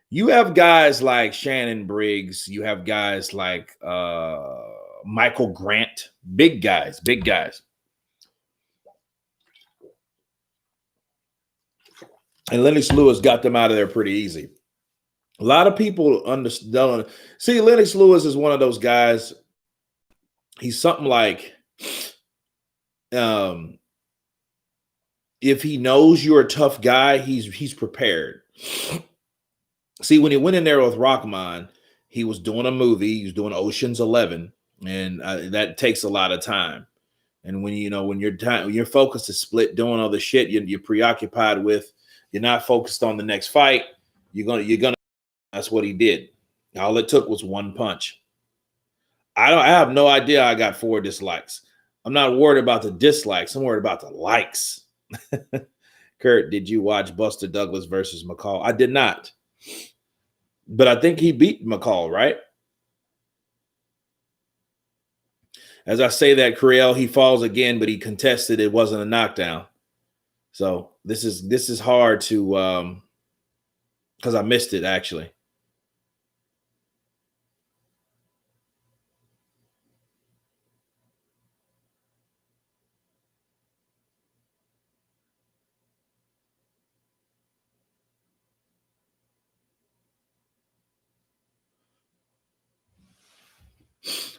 You have guys like Shannon Briggs. You have guys like Michael Grant. Big guys. And Lennox Lewis got them out of there pretty easy. A lot of people understand. See, Lennox Lewis is one of those guys. He's something like, if he knows you're a tough guy, he's prepared. See, when he went in there with Rockman, he was doing a movie. He was doing Ocean's 11, and that takes a lot of time. And when your focus is split doing all the shit you're preoccupied with, you're not focused on the next fight. You're gonna. That's what he did. All it took was one punch. I have no idea. I got 4 dislikes. I'm not worried about the dislikes. I'm worried about the likes. Kurt, did you watch Buster Douglas versus McCall? I did not. But I think he beat McCall, right? As I say that, Creel, he falls again, but he contested. It wasn't a knockdown. So this is hard to because I missed it actually.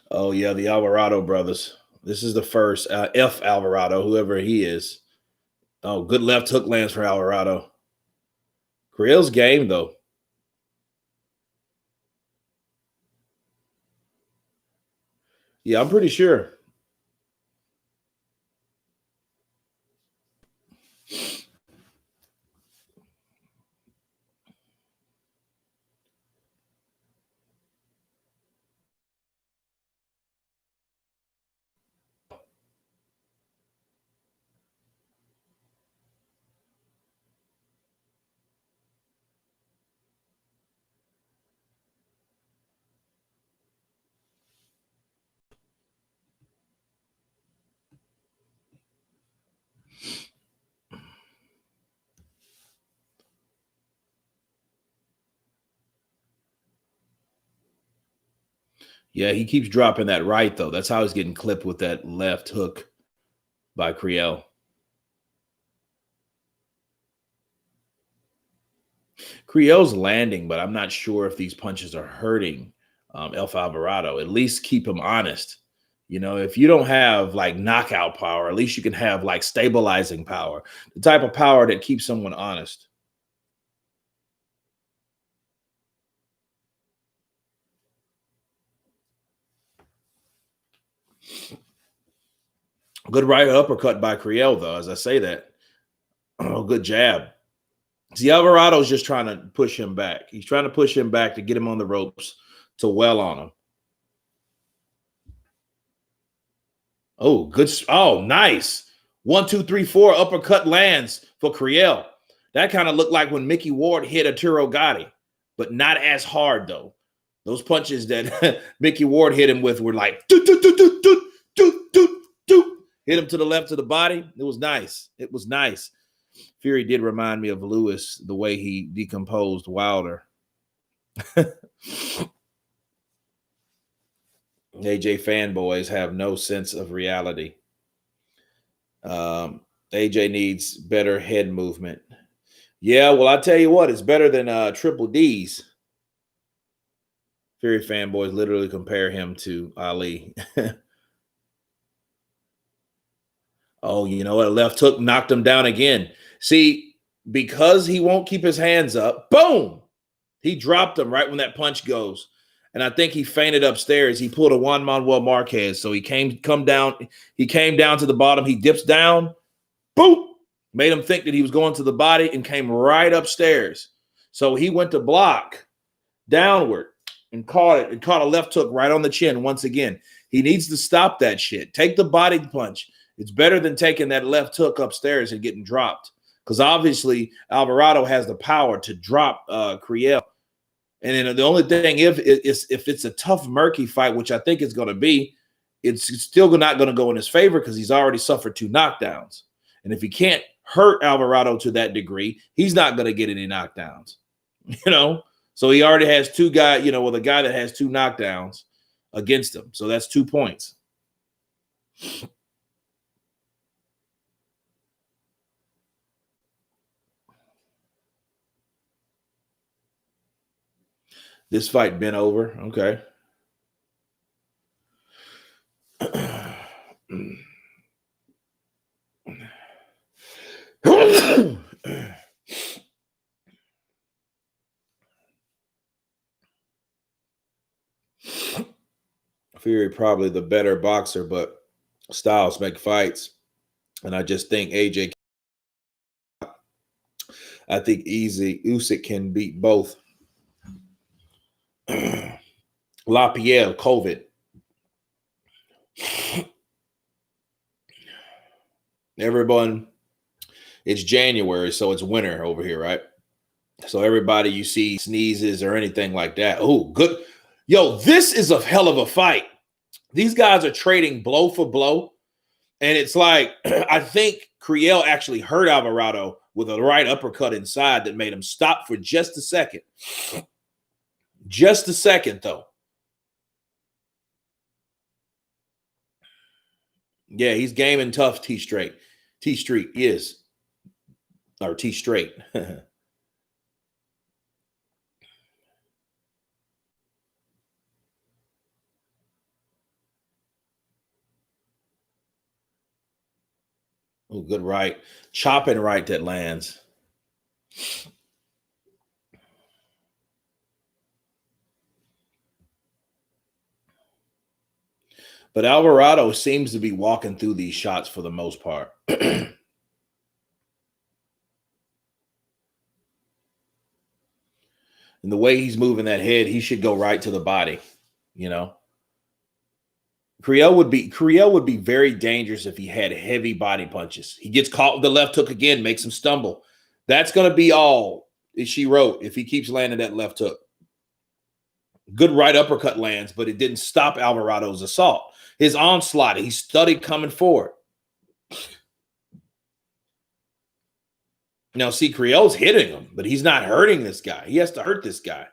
Oh yeah, the Alvarado brothers. This is the first F Alvarado, whoever he is. Oh, good left hook lands for Alvarado. Creel's game though. Yeah, I'm pretty sure. Yeah, he keeps dropping that right, though. That's how he's getting clipped with that left hook by Creel. Creel's landing, but I'm not sure if these punches are hurting El Alvarado. At least keep him honest. You know, if you don't have like knockout power, at least you can have like stabilizing power, the type of power that keeps someone honest. Good right uppercut by Creel, though, as I say that. Oh, good jab. See, Alvarado's just trying to push him back. He's trying to push him back to get him on the ropes to well on him. Oh, good. Oh, nice. 1, 2, 3, 4 uppercut lands for Creel. That kind of looked like when Mickey Ward hit Arturo Gotti, but not as hard, though. Those punches that Mickey Ward hit him with were like, doot, doot, doot, doot, doot, doot, doot, doot. Hit him to the left of the body. It was nice. It was nice. Fury did remind me of Lewis, the way he decomposed Wilder. AJ fanboys have no sense of reality. AJ needs better head movement. Yeah, well, I tell you what, it's better than Triple D's. Fury fanboys literally compare him to Ali. Oh, you know what? Left hook knocked him down again. See, because he won't keep his hands up, boom! He dropped him right when that punch goes. And I think he fainted upstairs. He pulled a Juan Manuel Marquez. So he came down to the bottom. He dips down, boom, made him think that he was going to the body and came right upstairs. So he went to block downward and caught it and caught a left hook right on the chin once again. He needs to stop that shit. Take the body punch. It's better than taking that left hook upstairs and getting dropped. Because obviously Alvarado has the power to drop Creel. And then the only thing, if it's a tough, murky fight, which I think it's going to be, it's still not going to go in his favor because he's already suffered 2 knockdowns. And if he can't hurt Alvarado to that degree, he's not going to get any knockdowns. You know, so he already has 2 guys, you know, with a guy that has 2 knockdowns against him. So that's 2 points. This fight been over. Okay. Fury probably the better boxer, but styles make fights. And I just think AJ, I think Usyk can beat both. LaPierre, COVID. Everyone, it's January, so it's winter over here, right? So everybody you see sneezes or anything like that. Oh, good. Yo, this is a hell of a fight. These guys are trading blow for blow. And it's like, I think Creel actually hurt Alvarado with a right uppercut inside that made him stop for just a second. Just a second, though. Yeah, he's gaming tough, T-Street. T-Street is. Or T-Straight. Oh, good right. Chopping right that lands. But Alvarado seems to be walking through these shots for the most part. And the way he's moving that head, he should go right to the body, you know. Creel would be very dangerous if he had heavy body punches. He gets caught with the left hook again, makes him stumble. That's going to be all she wrote if he keeps landing that left hook. Good right uppercut lands, but it didn't stop Alvarado's assault. His onslaught, he studied coming forward. Now, see, Creel's hitting him, but he's not hurting this guy. He has to hurt this guy.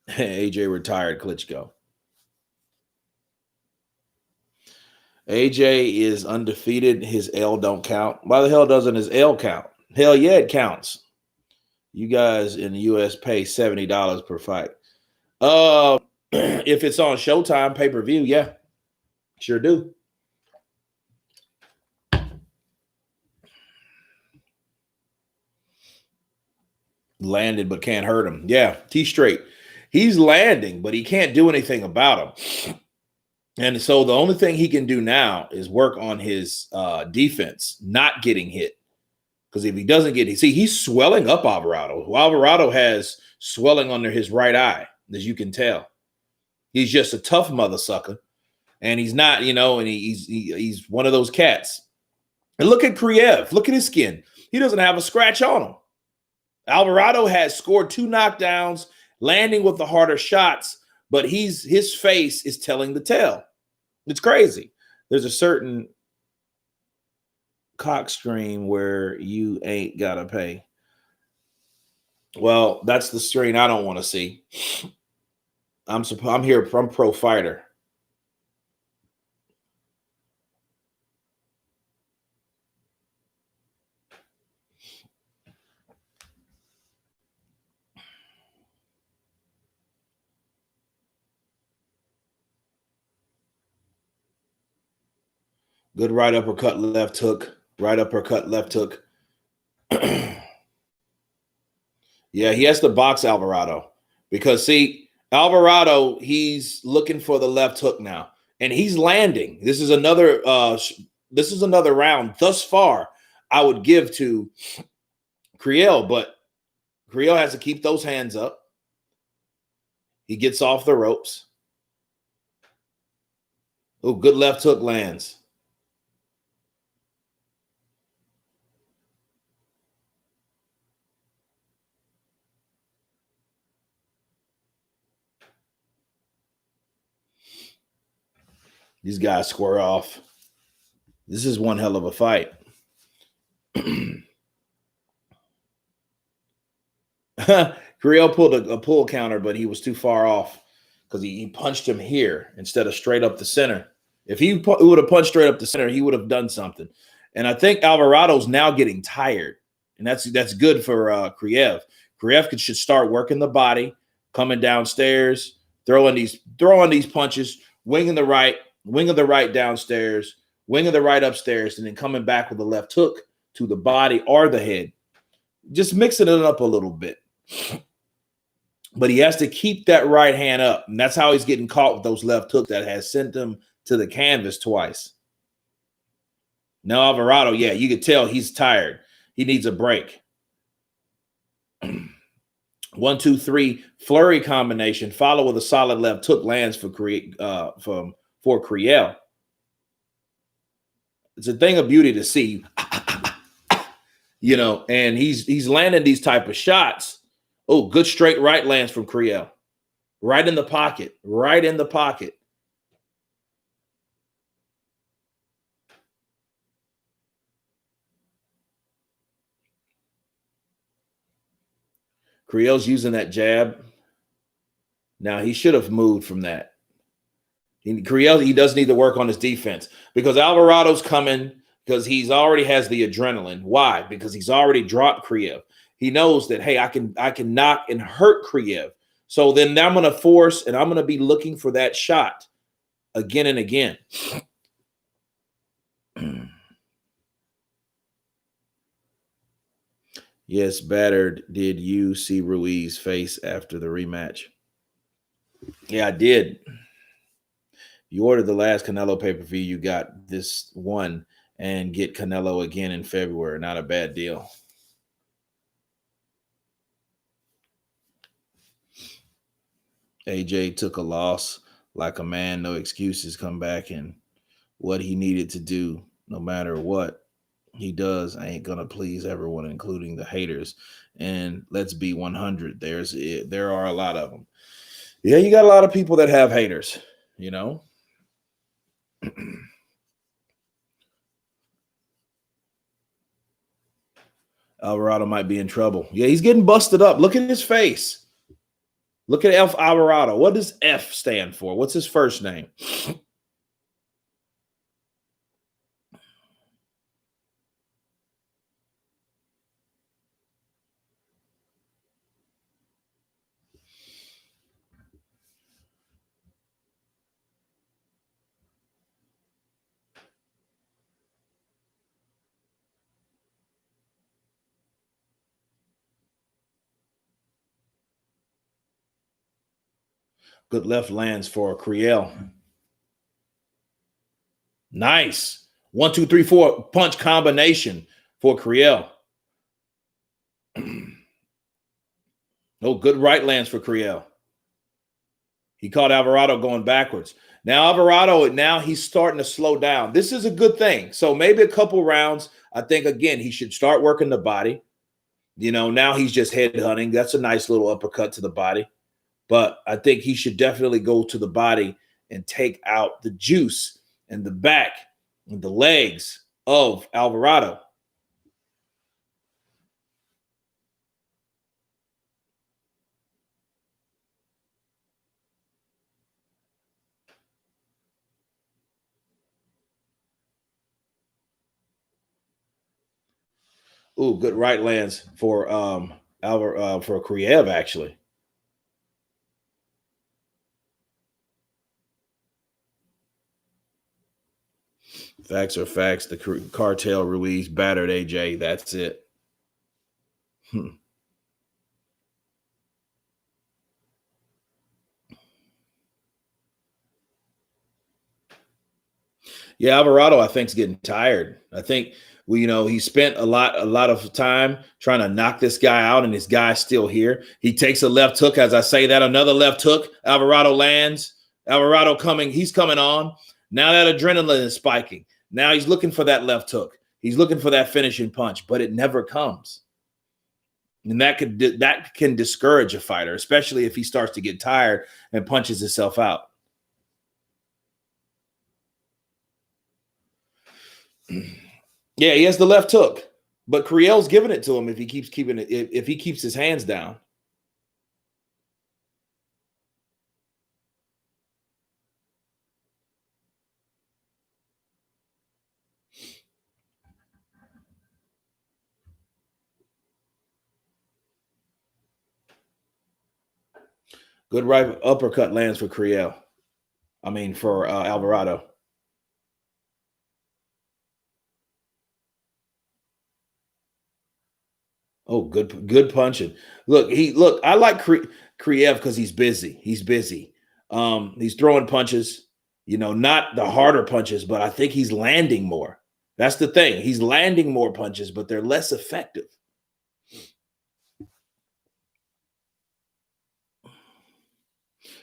AJ retired Klitschko. AJ is undefeated. His L don't count. Why the hell doesn't his L count? Hell yeah, it counts. You guys in the US pay $70 per fight. If it's on Showtime pay-per-view, yeah, sure do. Landed but can't hurt him. Yeah, T straight. He's landing, but he can't do anything about him. And so the only thing he can do now is work on his defense, not getting hit. Because if he doesn't get hit, see, he's swelling up Alvarado. Alvarado has swelling under his right eye, as you can tell. He's just a tough mother sucker. And he's not, and he's one of those cats. And look at Kriev. Look at his skin. He doesn't have a scratch on him. Alvarado has scored 2 knockdowns, landing with the harder shots, but his face is telling the tale. It's crazy. There's a certain cock stream where you ain't gotta pay. Well, that's the stream I don't want to see. I'm pro fighter. Good right uppercut, left hook. Right uppercut, left hook. Yeah, he has to box Alvarado because, see, Alvarado, he's looking for the left hook now, and he's landing. This is another round thus far I would give to Creel, but Creel has to keep those hands up. He gets off the ropes. Oh, good left hook lands. These guys square off. This is one hell of a fight. Carrillo pulled a pull counter, but he was too far off because he punched him here instead of straight up the center. If he would have punched straight up the center, he would have done something. And I think Alvarado's now getting tired, and that's good for Kriev. Kriev should start working the body, coming downstairs, throwing these punches, winging the right downstairs, winging the right upstairs, and then coming back with the left hook to the body or the head. Just mixing it up a little bit. But he has to keep that right hand up. And that's how he's getting caught with those left hooks that has sent him to the canvas twice. Now Alvarado, yeah, you could tell he's tired. He needs a break. 1, 2, 3 flurry combination, follow with a solid left hook, lands for Kriel. It's a thing of beauty to see, and he's landing these type of shots. Oh, good straight right lands from Kriel. Right in the pocket. Right in the pocket. Kriel's using that jab. Now, he should have moved from that. Kriel, he does need to work on his defense because Alvarado's coming because he's already has the adrenaline. Why? Because he's already dropped Kriel. He knows that, hey, I can knock and hurt Kriev. So then I'm going to force and I'm going to be looking for that shot again and again. Yes, battered. Did you see Ruiz's face after the rematch? Yeah, I did. You ordered the last Canelo pay-per-view, you got this one and get Canelo again in February. Not a bad deal. AJ took a loss like a man, no excuses, come back and what he needed to do, no matter what he does, I ain't gonna please everyone, including the haters. And let's be 100. There are a lot of them. Yeah, you got a lot of people that have haters, Alvarado might be in trouble. Yeah, he's getting busted up. Look at his face. Look at F Alvarado. What does F stand for? What's his first name? Good left lands for Criel. Nice. 1, 2, 3, 4 punch combination for Criel. Oh, good right lands for Criel. He caught Alvarado going backwards. Now Alvarado, now he's starting to slow down. This is a good thing. So maybe a couple rounds. I think, again, he should start working the body. Now he's just head hunting. That's a nice little uppercut to the body. But I think he should definitely go to the body and take out the juice and the back and the legs of Alvarado. Ooh, good right lands for for Kriev, actually. Facts are facts. The cartel Ruiz battered AJ. That's it. Yeah, Alvarado, I think, is getting tired. I think he spent a lot of time trying to knock this guy out, and this guy's still here. He takes a left hook. As I say that, another left hook. Alvarado lands. Alvarado he's coming on. Now that adrenaline is spiking. Now he's looking for that left hook. He's looking for that finishing punch, but it never comes. And that can discourage a fighter, especially if he starts to get tired and punches himself out. Yeah, he has the left hook, but Criel's giving it to him if he keeps keeping it. If he keeps his hands down. Good right uppercut lands for Criel. I mean, for Alvarado. Oh, good punching. Look. I like Kriev because he's busy. He's busy. He's throwing punches. Not the harder punches, but I think he's landing more. That's the thing. He's landing more punches, but they're less effective.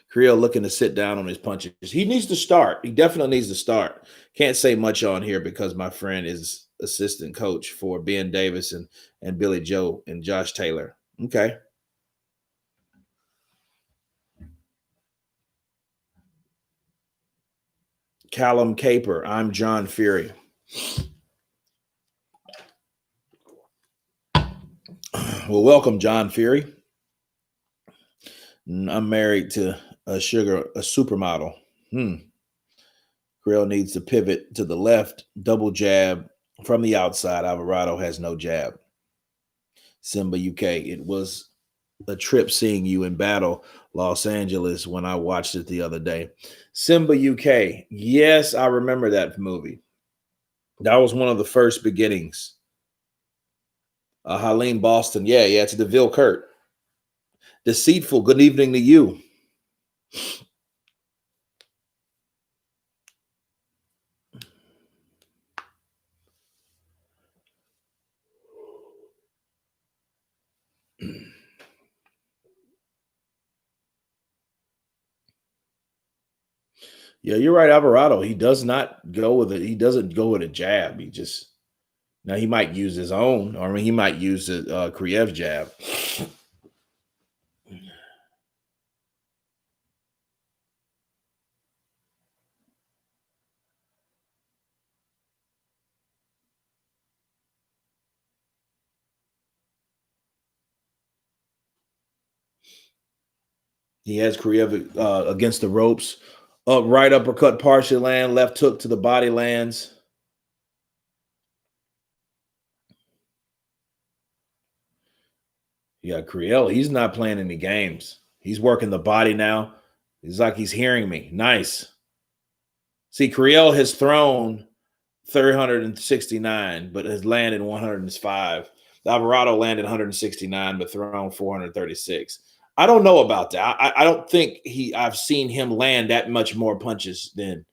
Creel looking to sit down on his punches. He needs to start. He definitely needs to start. Can't say much on here because my friend is assistant coach for Ben Davis and Billy Joe and Josh Taylor. Okay. Callum Caper. I'm John Fury. Well, welcome, John Fury. I'm married to a supermodel. Grill needs to pivot to the left, double jab from the outside. Alvarado has no jab. Simba UK. It was a trip seeing you in battle, Los Angeles, when I watched it the other day. Simba UK. Yes, I remember that movie. That was one of the first beginnings. Halim Boston. Yeah, it's DeVille Kurt. Deceitful. Good evening to you. Yeah, you're right, Alvarado. He does not go with it. He doesn't go with a jab. Now he might use his own, or he might use the Kriev jab. He has Kriev against the ropes. Up right uppercut, partial land, left hook to the body lands. You got Kriel. He's not playing any games. He's working the body now. He's like he's hearing me. Nice. See, Kriel has thrown 369, but has landed 105. Alvarado landed 169, but thrown 436. I don't know about that. I don't think I've seen him land that much more punches than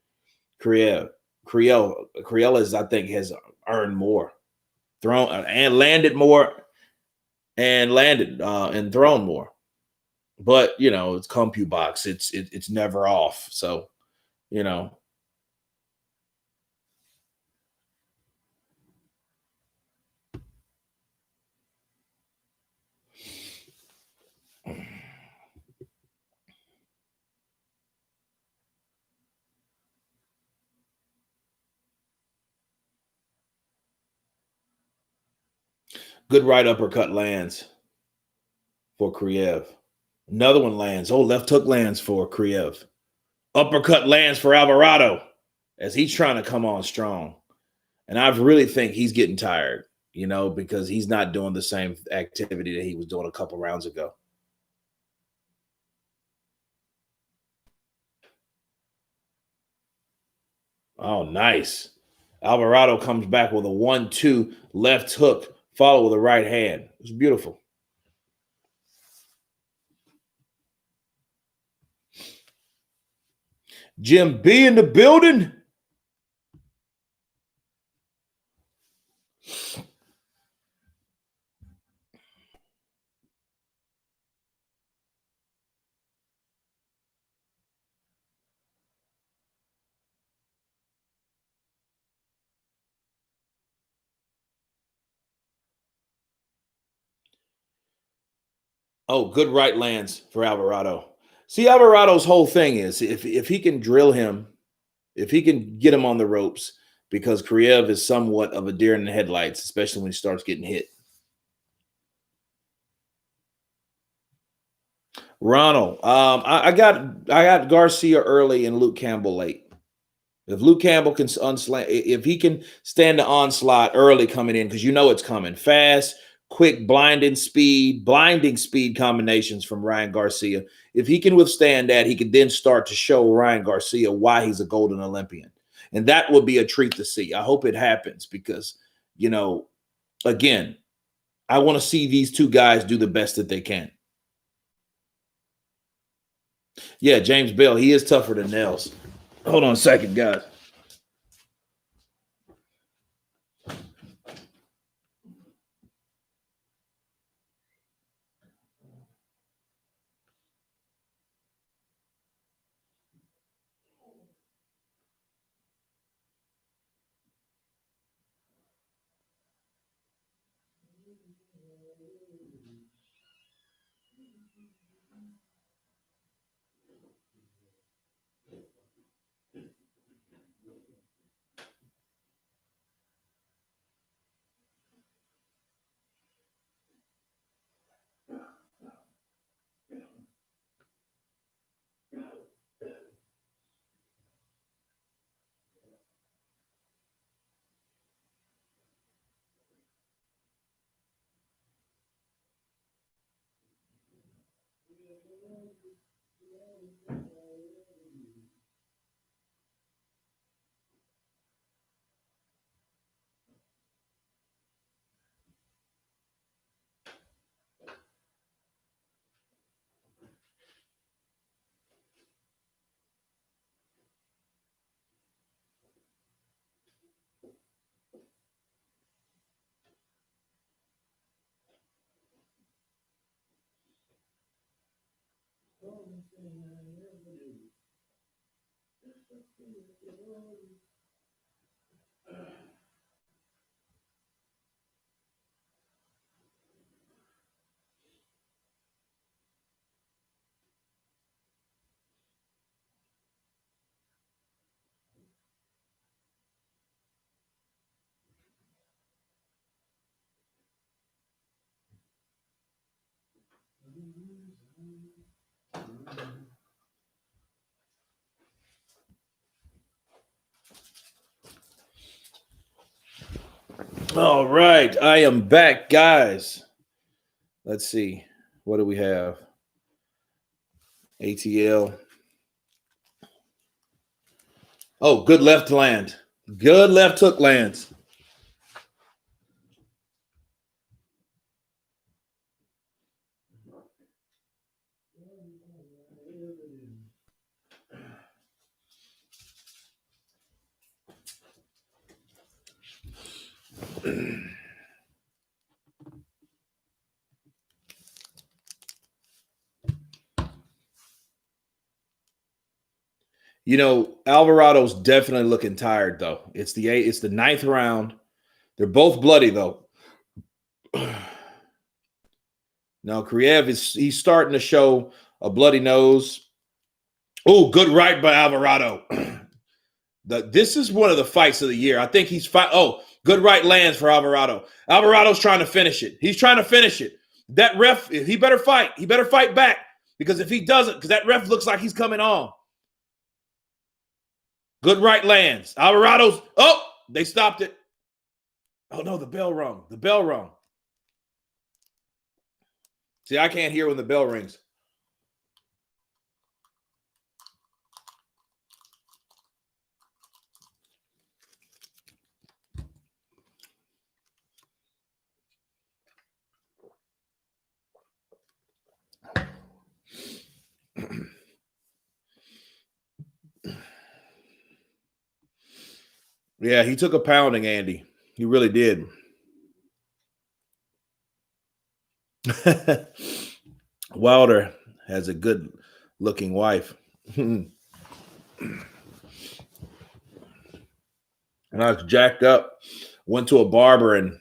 Kriel. Kriel is, I think, has earned more, thrown and landed more, and landed and thrown more. But it's CompuBox. It's never off. So you know, good right uppercut lands for Kriev. Another one lands. Oh, left hook lands for Kriev. Uppercut lands for Alvarado as he's trying to come on strong. And I really think he's getting tired, because he's not doing the same activity that he was doing a couple rounds ago. Oh, nice. Alvarado comes back with a 1-2 left hook, followed with a right hand. It was beautiful. Jim B in the building. Oh, good right lands for Alvarado. See, Alvarado's whole thing is if he can drill him, if he can get him on the ropes, because Kriev is somewhat of a deer in the headlights, especially when he starts getting hit. Ronald, I got Garcia early and Luke Campbell late. If Luke Campbell can if he can stand the onslaught early coming in, because it's coming fast, quick, blinding speed combinations from Ryan Garcia. If he can withstand that, he can then start to show Ryan Garcia why he's a golden Olympian. And that will be a treat to see. I hope it happens because, again, I want to see these two guys do the best that they can. Yeah, James Bell, he is tougher than Nels. Hold on a second, guys. All right, I am back, guys. Let's see. What do we have? ATL. Oh, good left land. Good left hook lands. You know, Alvarado's definitely looking tired, though. It's the ninth round. They're both bloody, though. Now, Kriev he's starting to show a bloody nose. Oh, good right by Alvarado. This is one of the fights of the year. I think he's good right lands for Alvarado. Alvarado's trying to finish it. He's trying to finish it. That ref, he better fight. He better fight back, because if he doesn't, because that ref looks like he's coming on. Good right lands. Alvarado's. Oh, they stopped it. Oh no, the bell rung. The bell rung. See, I can't hear when the bell rings. Yeah, he took a pounding, Andy. He really did. Wilder has a good looking wife. And I was jacked up, went to a barber, and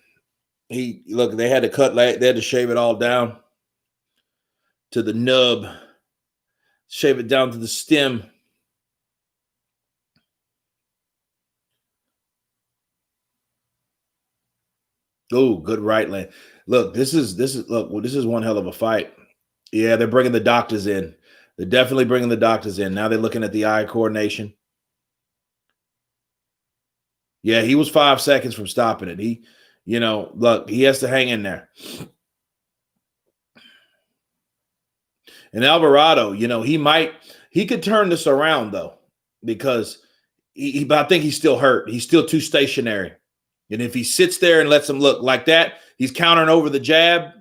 they had to shave it all down to the nub, shave it down to the stem. Oh, good right land. Look, this is one hell of a fight. Yeah, they're bringing the doctors in. They're definitely bringing the doctors in. Now they're looking at the eye coordination. Yeah, he was 5 seconds from stopping it. He has to hang in there. And Alvarado, he could turn this around, though, because but I think he's still hurt. He's still too stationary. And if he sits there and lets him look like that, he's countering over the jab.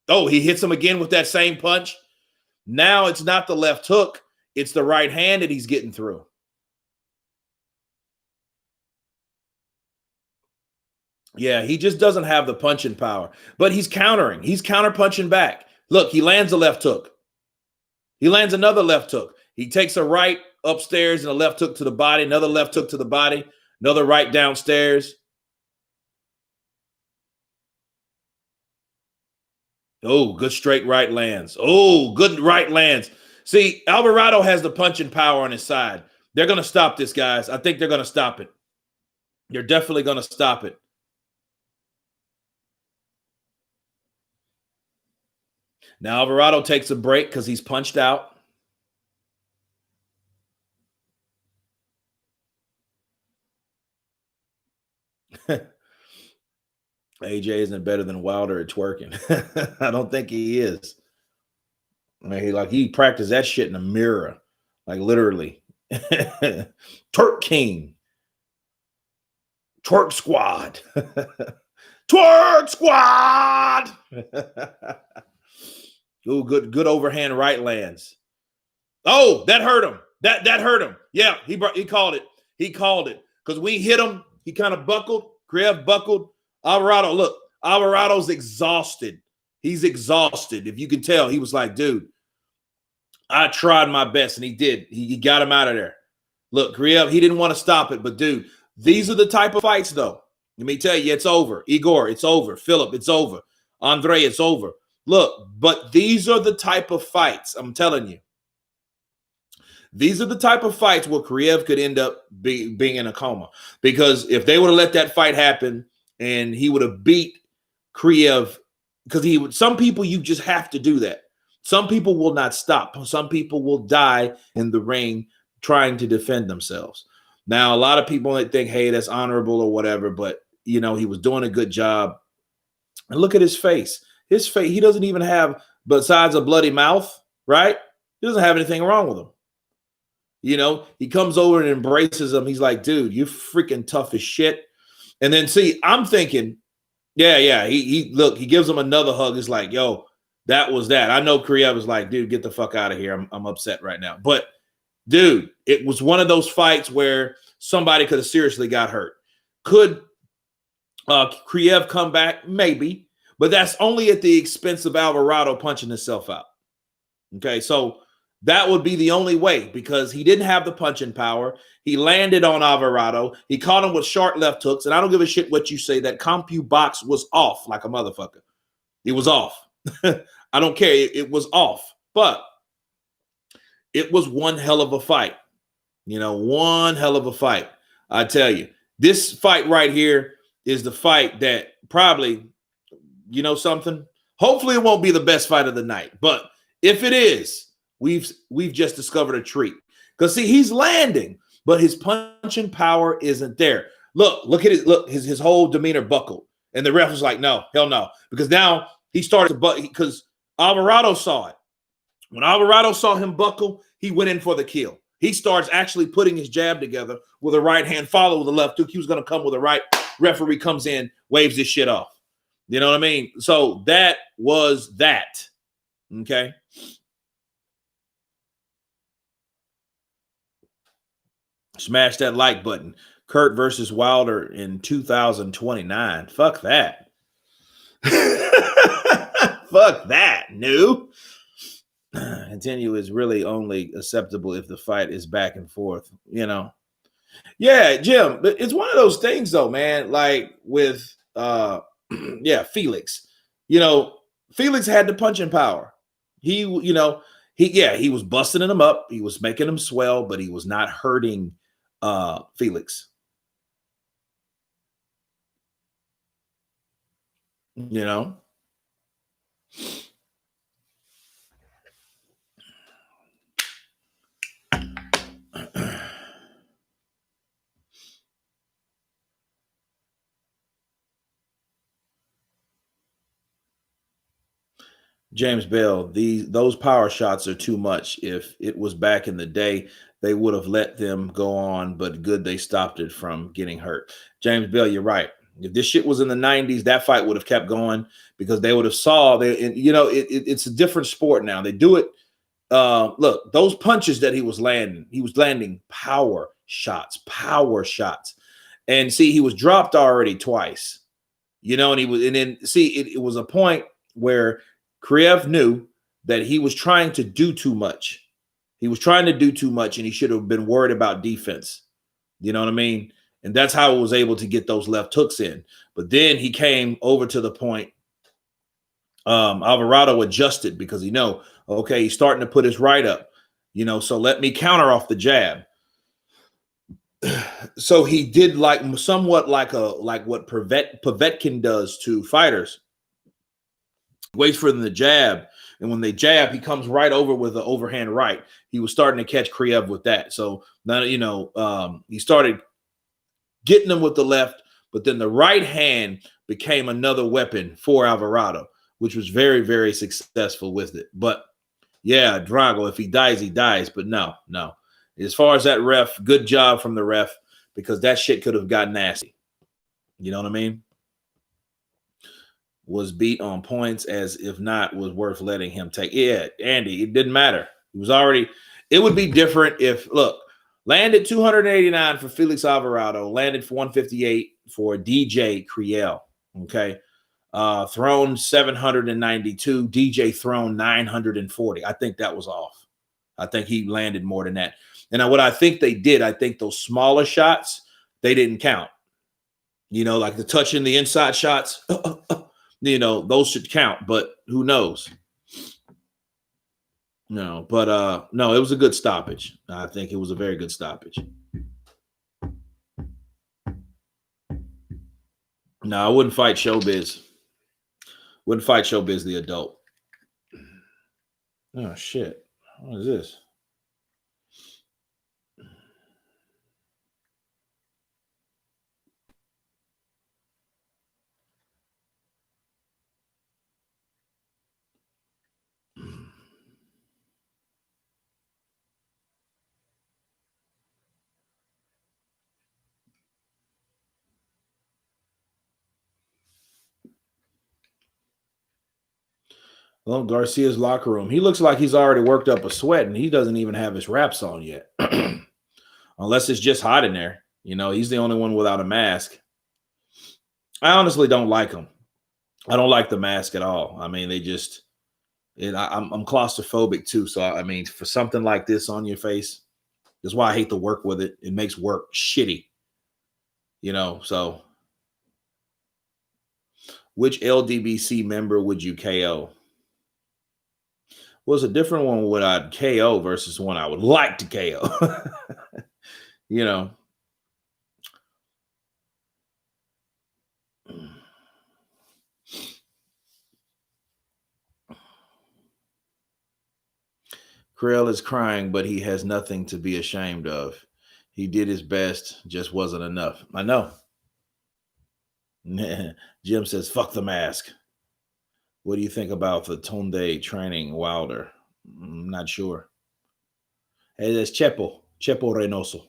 Oh, he hits him again with that same punch. Now it's not the left hook. It's the right hand that he's getting through. Yeah, he just doesn't have the punching power. But he's countering. He's counter punching back. Look, he lands a left hook. He lands another left hook. He takes a right upstairs and a left hook to the body, another left hook to the body, another right downstairs. Oh, good straight right lands. Oh, good right lands. See, Alvarado has the punching power on his side. They're going to stop this, guys. I think they're going to stop it. They're definitely going to stop it. Now Alvarado takes a break because he's punched out. AJ isn't better than Wilder at twerking. I don't think he is. I mean, he practiced that shit in the mirror, like literally. Twerk King, Twerk Squad, Twerk Squad. Ooh, good overhand right lands. Oh, that hurt him. That hurt him. Yeah, he called it. He called it because we hit him. He kind of buckled. Kriev buckled. Alvarado, look, Alvarado's exhausted. He's exhausted. If you can tell, he was like, dude, I tried my best, and he did. He got him out of there. Look, Kriev, he didn't want to stop it, but dude, these are the type of fights, though. Let me tell you, it's over. Igor, it's over. Philip, it's over. Andre, it's over. Look, but these are the type of fights, I'm telling you. These are the type of fights where Kriev could end up being in a coma. Because if they would have let that fight happen and he would have beat Kriev, because some people, you just have to do that. Some people will not stop. Some people will die in the ring trying to defend themselves. Now, a lot of people might think, hey, that's honorable or whatever, but he was doing a good job. And look at his face. His face, he doesn't even have, besides a bloody mouth, right? He doesn't have anything wrong with him. He comes over and embraces him. He's like, dude, you freaking tough as shit. And then see, I'm thinking, yeah. He gives him another hug. It's like, yo, that was that. I know Kriev was like, dude, get the fuck out of here. I'm upset right now. But dude, it was one of those fights where somebody could have seriously got hurt. Could Kriev come back? Maybe. But that's only at the expense of Alvarado punching himself out. Okay, so that would be the only way because he didn't have the punching power. He landed on Alvarado. He caught him with sharp left hooks. And I don't give a shit what you say. That Compu box was off like a motherfucker. It was off. I don't care. It was off. But it was one hell of a fight. One hell of a fight. I tell you. This fight right here is the fight that probably, something? Hopefully it won't be the best fight of the night. But if it is, we've just discovered a treat. Because see, he's landing, but his punching power isn't there. Look at it. Look, his whole demeanor buckled. And the ref was like, no, hell no. Because now he started to because Alvarado saw it. When Alvarado saw him buckle, he went in for the kill. He starts actually putting his jab together with a right hand, follow with a left hook. He was going to come with a right. Referee comes in, waves this shit off. You know what I mean? So that was that. Okay. Smash that like button. Kurt versus Wilder in 2029. Fuck that. Fuck that. No. Continue is really only acceptable if the fight is back and forth, Yeah, Jim, it's one of those things though, man, like with Felix. Felix had the punching power. He was busting him up, he was making him swell, but he was not hurting Felix. James Bell, those power shots are too much. If it was back in the day, they would have let them go on, but good they stopped it from getting hurt. James Bell, you're right. If this shit was in the 90s, that fight would have kept going because they would have it's a different sport now. They do it. Look, those punches that he was landing power shots. And see, he was dropped already twice, and it was a point where Kriev knew that he was trying to do too much. He was trying to do too much, and he should have been worried about defense. You know what I mean? And that's how he was able to get those left hooks in. But then he came over to the point. Alvarado adjusted because okay, he's starting to put his right up. So let me counter off the jab. So he did somewhat like what Povetkin does to fighters. Waits for them to jab, and when they jab, he comes right over with the overhand right. He was starting to catch Kriev with that. So now he started getting him with the left, but then the right hand became another weapon for Alvarado, which was very, very successful with it. But yeah, Drago, if he dies, he dies. But no. As far as that ref, good job from the ref because that shit could have got nasty. You know what I mean? Was beat on points as if not was worth letting him take. Yeah, Andy, it didn't matter. It would be different if, landed 289 for Felix Alvarado, landed for 158 for DJ Kriel. Okay. Thrown 792, DJ thrown 940. I think that was off. I think he landed more than that. And what I think they did, I think those smaller shots, they didn't count. Like the touching the inside shots. Those should count, but who knows? No, but no, it was a good stoppage. I think it was a very good stoppage. No, I wouldn't fight Showbiz. Wouldn't fight Showbiz the adult. Oh shit. What is this? Well, Garcia's locker room. He looks like he's already worked up a sweat, and he doesn't even have his wraps on yet. Unless it's just hot in there. You know, he's the only one without a mask. I honestly don't like him. I don't like the mask at all. I mean, they just, I'm claustrophobic too. So, I mean, for something like this on your face, that's why I hate to work with it. It makes work shitty, you know. So, which LDBC member would you KO? Was a different one would I KO versus one I would like to KO. You know. Krell is crying, but he has nothing to be ashamed of. He did his best, just wasn't enough. I know. Jim says, fuck the mask. What do you think about the Tunde training Wilder? I'm not sure. Hey, there's Chepo Reynoso.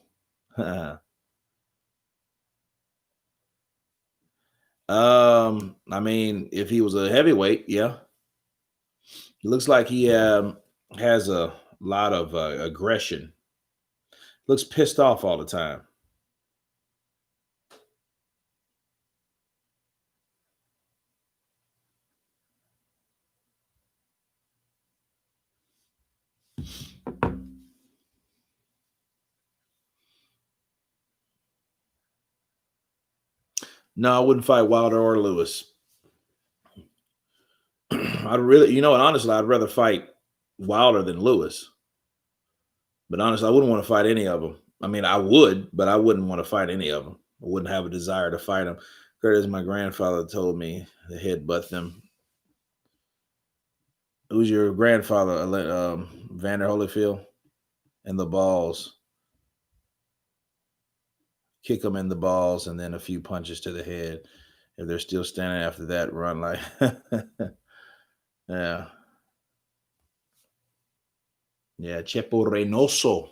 I mean, if he was a heavyweight, yeah. It looks like he has a lot of aggression. Looks pissed off all the time. No, I wouldn't fight Wilder or Lewis. I'd really, you know, and honestly, I'd rather fight Wilder than Lewis. But honestly, I wouldn't want to fight any of them. I mean, I would, but I wouldn't want to fight any of them. I wouldn't have a desire to fight them. Curtis, my grandfather told me to headbutt them. Who's your grandfather? Vander Holyfield? And the balls. Kick them in the balls and then a few punches to the head. If they're still standing after that, run like, yeah. Yeah, Chepo Reynoso.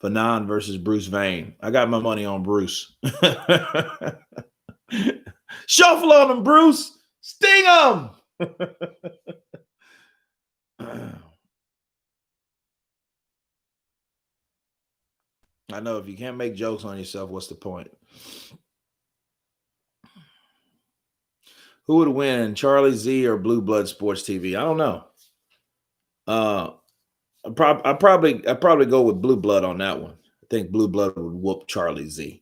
Fanon versus Bruce Vane. I got my money on Bruce. Shuffle on him, Bruce. Sting him. I know if you can't make jokes on yourself, what's the point? Who would win, Charlie Z or Blue Blood Sports TV? I don't know. I probably go with Blue Blood on that one. I think Blue Blood would whoop Charlie Z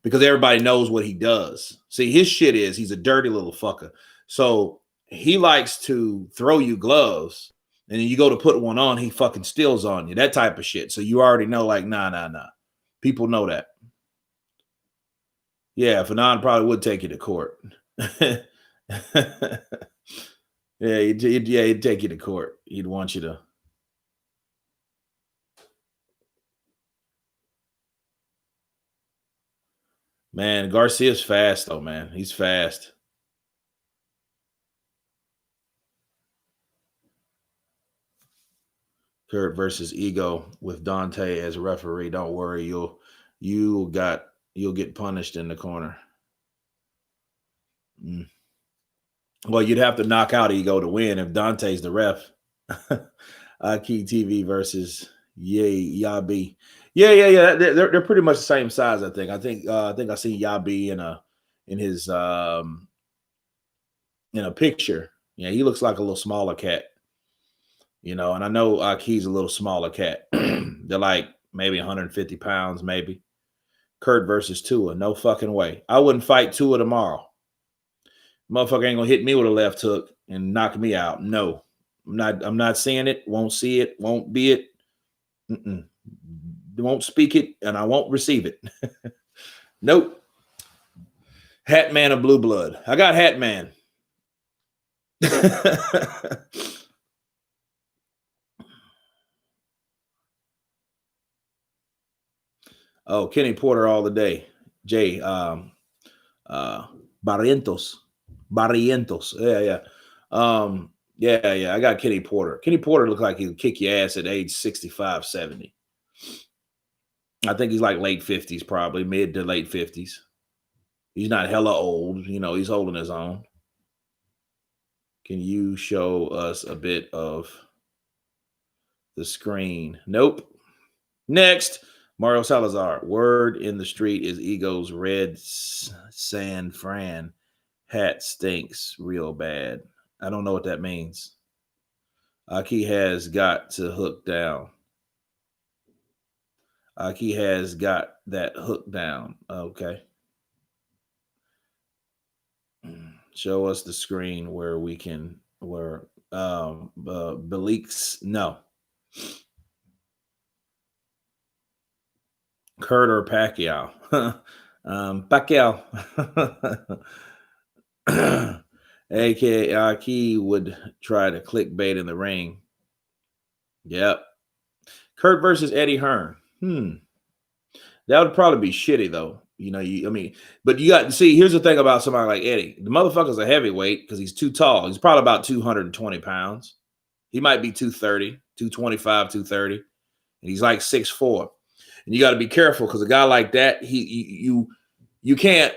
because everybody knows what he does. See, his shit is he's a dirty little fucker. So he likes to throw you gloves, and then you go to put one on, he fucking steals on you. That type of shit. So you already know, like, nah. People know that. Yeah, Fanon probably would take you to court. Yeah, he'd take you to court. He'd want you to. Man, Garcia's fast though, man. He's fast. Kurt versus Ego with Dante as referee. Don't worry, you'll get punished in the corner. Well, you'd have to knock out Ego to win if Dante's the ref. Key TV versus Yabi. Yeah. They're pretty much the same size. I think I see Yabi in his in a picture. Yeah, he looks like a little smaller cat. You know, and I know Aki's a little smaller cat. They're like maybe 150 pounds, maybe. Kurt versus Tua. No fucking way. I wouldn't fight Tua tomorrow. Motherfucker ain't gonna hit me with a left hook and knock me out. No, I'm not seeing it. Won't see it. Won't be it. Won't speak it, and I won't receive it. Nope. Hat Man of Blue Blood. I got Hat Man. Oh, Kenny Porter all the day. Jay, Barrientos. Yeah. Yeah. I got Kenny Porter. Kenny Porter looked like he would kick your ass at age 65, 70. I think he's like late 50s, probably mid to late 50s. He's not hella old. You know, he's holding his own. Can you show us a bit of the screen? Nope. Next, Mario Salazar. Word in the street is Ego's red San Fran hat stinks real bad. I don't know what that means. Aki has got to hook down. Aki has got that hook down. Okay. Show us the screen where we can Belik's no. Kurt or Pacquiao. Pacquiao. AKA Aki would try to clickbait in the ring. Yep. Kurt versus Eddie Hearn. That would probably be shitty though. You know, but you got to see. Here's the thing about somebody like Eddie. The motherfucker's a heavyweight because he's too tall. He's probably about 220 pounds. He might be 230, 225, 230. And he's like 6'4". And you got to be careful because a guy like that, you can't.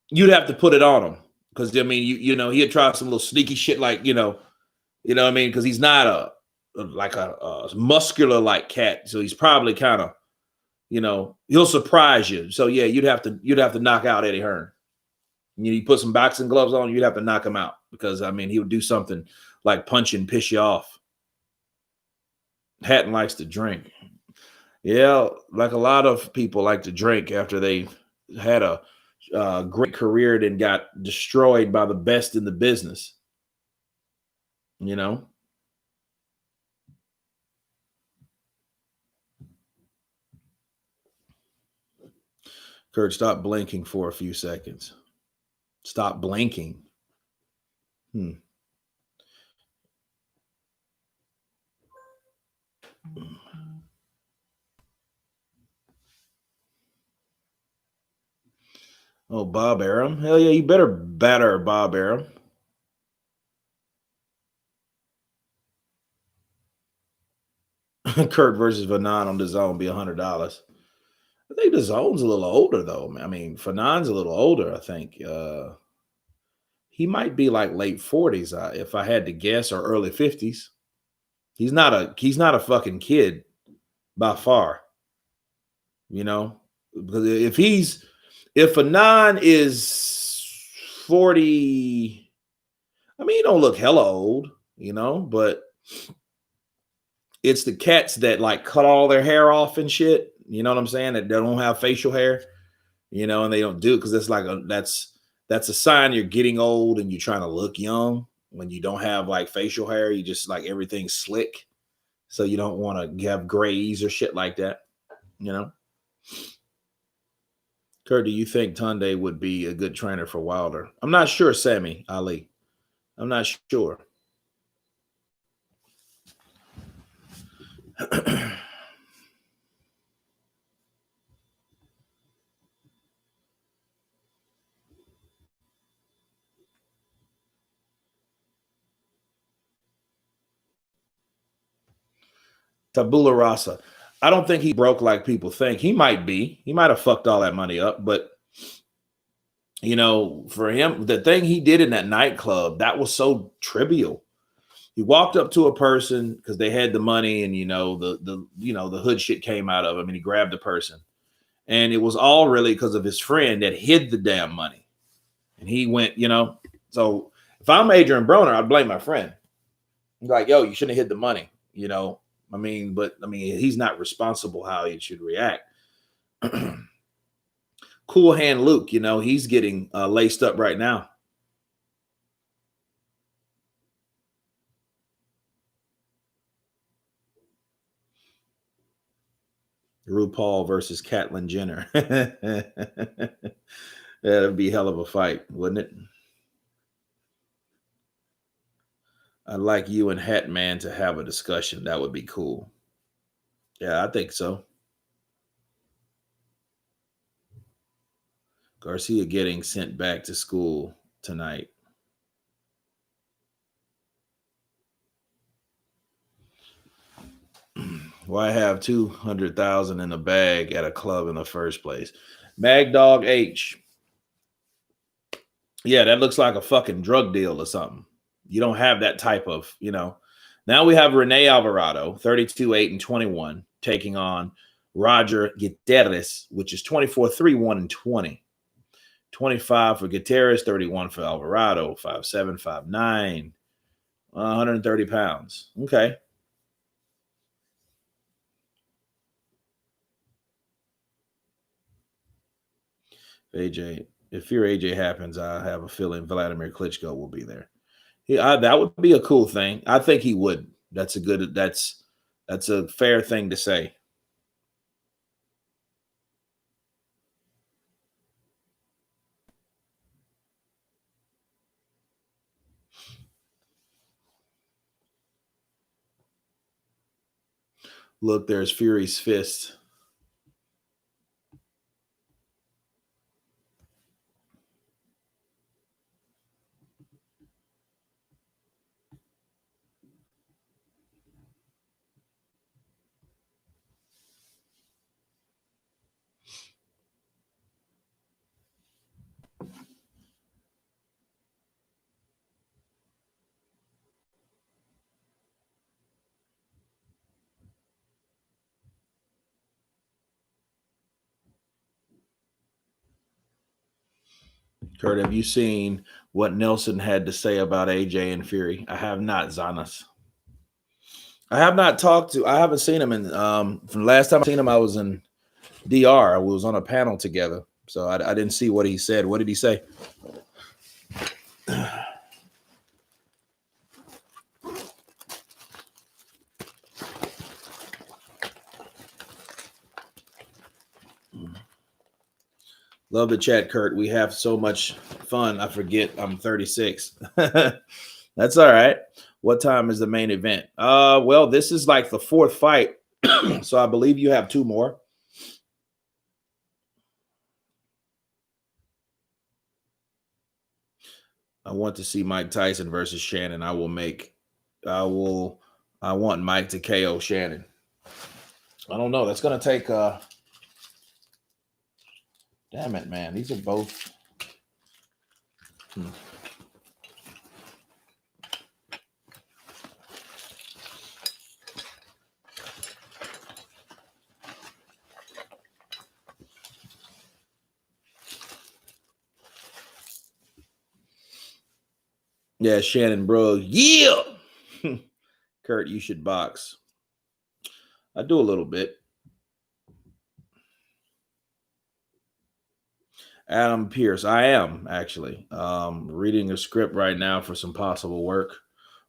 You'd have to put it on him because I mean, you know, he'd try some little sneaky shit like you know what I mean, because he's not a muscular like cat, so he's probably kind of. You know, he'll surprise you. So yeah, you'd have to knock out Eddie Hearn. You put some boxing gloves on, you'd have to knock him out because I mean he would do something like punch and piss you off. Hatton likes to drink. Yeah, like a lot of people like to drink after they had a great career, then got destroyed by the best in the business. You know. Kurt, stop blinking for a few seconds. Stop blinking. Oh, Bob Arum. Hell yeah, you better batter Bob Arum. Kurt versus Fanon on the zone be $100. I think the zone's a little older though. I mean, Fanon's a little older. I think he might be like late 40s, if I had to guess, or early 50s. He's not a fucking kid by far. You know, because if Fanon is 40, I mean, he don't look hella old, you know, but it's the cats that like cut all their hair off and shit. You know what I'm saying? That they don't have facial hair, you know, and they don't do it because it's like that's a sign you're getting old and you're trying to look young. When you don't have like facial hair, you just like everything's slick, so you don't want to have grays or shit like that. You know. Kurt, do you think Tunde would be a good trainer for Wilder? I'm not sure, Sammy Ali. I'm not sure. Tabula rasa. I don't think he broke like people think. He might be. He might have fucked all that money up, but you know, for him, the thing he did in that nightclub, that was so trivial. He walked up to a person because they had the money, and you know, the hood shit came out of him, and he grabbed the person. And it was all really because of his friend that hid the damn money. And he went, you know. So if I'm Adrian Broner, I'd blame my friend. Like, yo, you shouldn't have hid the money, you know. I mean, he's not responsible how he should react. Cool Hand Luke, you know, he's getting laced up right now. RuPaul versus Caitlyn Jenner. That'd be a hell of a fight, wouldn't it? I'd like you and Hatman to have a discussion. That would be cool. Yeah, I think so. Garcia getting sent back to school tonight. Why have 200,000 in a bag at a club in the first place? Mag Dog H. Yeah, that looks like a fucking drug deal or something. You don't have that type of, Now we have Rene Alvarado, 32, 8, and 21, taking on Roger Gutierrez, which is 24, 3, 1, and 20. 25 for Gutierrez, 31 for Alvarado, 5'7", 5'9", 130 pounds. Okay. If Fear AJ happens, I have a feeling Vladimir Klitschko will be there. That would be a cool thing. I think he would. That's a fair thing to say. Look, there's Fury's fist. Kurt, have you seen what Nelson had to say about AJ and Fury? I have not, Zanas. I haven't seen him from the last time I seen him, I was in DR. We was on a panel together. So I didn't see what he said. What did he say? Love the chat, Kurt. We have so much fun. I forget I'm 36. That's all right. What time is the main event? Well, this is like the fourth fight. So I believe you have two more. I want to see Mike Tyson versus Shannon. I want Mike to KO Shannon. I don't know. That's going to take damn it, man. These are both. Yeah, Shannon, bro. Yeah. Kurt, you should box. I do a little bit. Adam Pierce. I am actually reading a script right now for some possible work,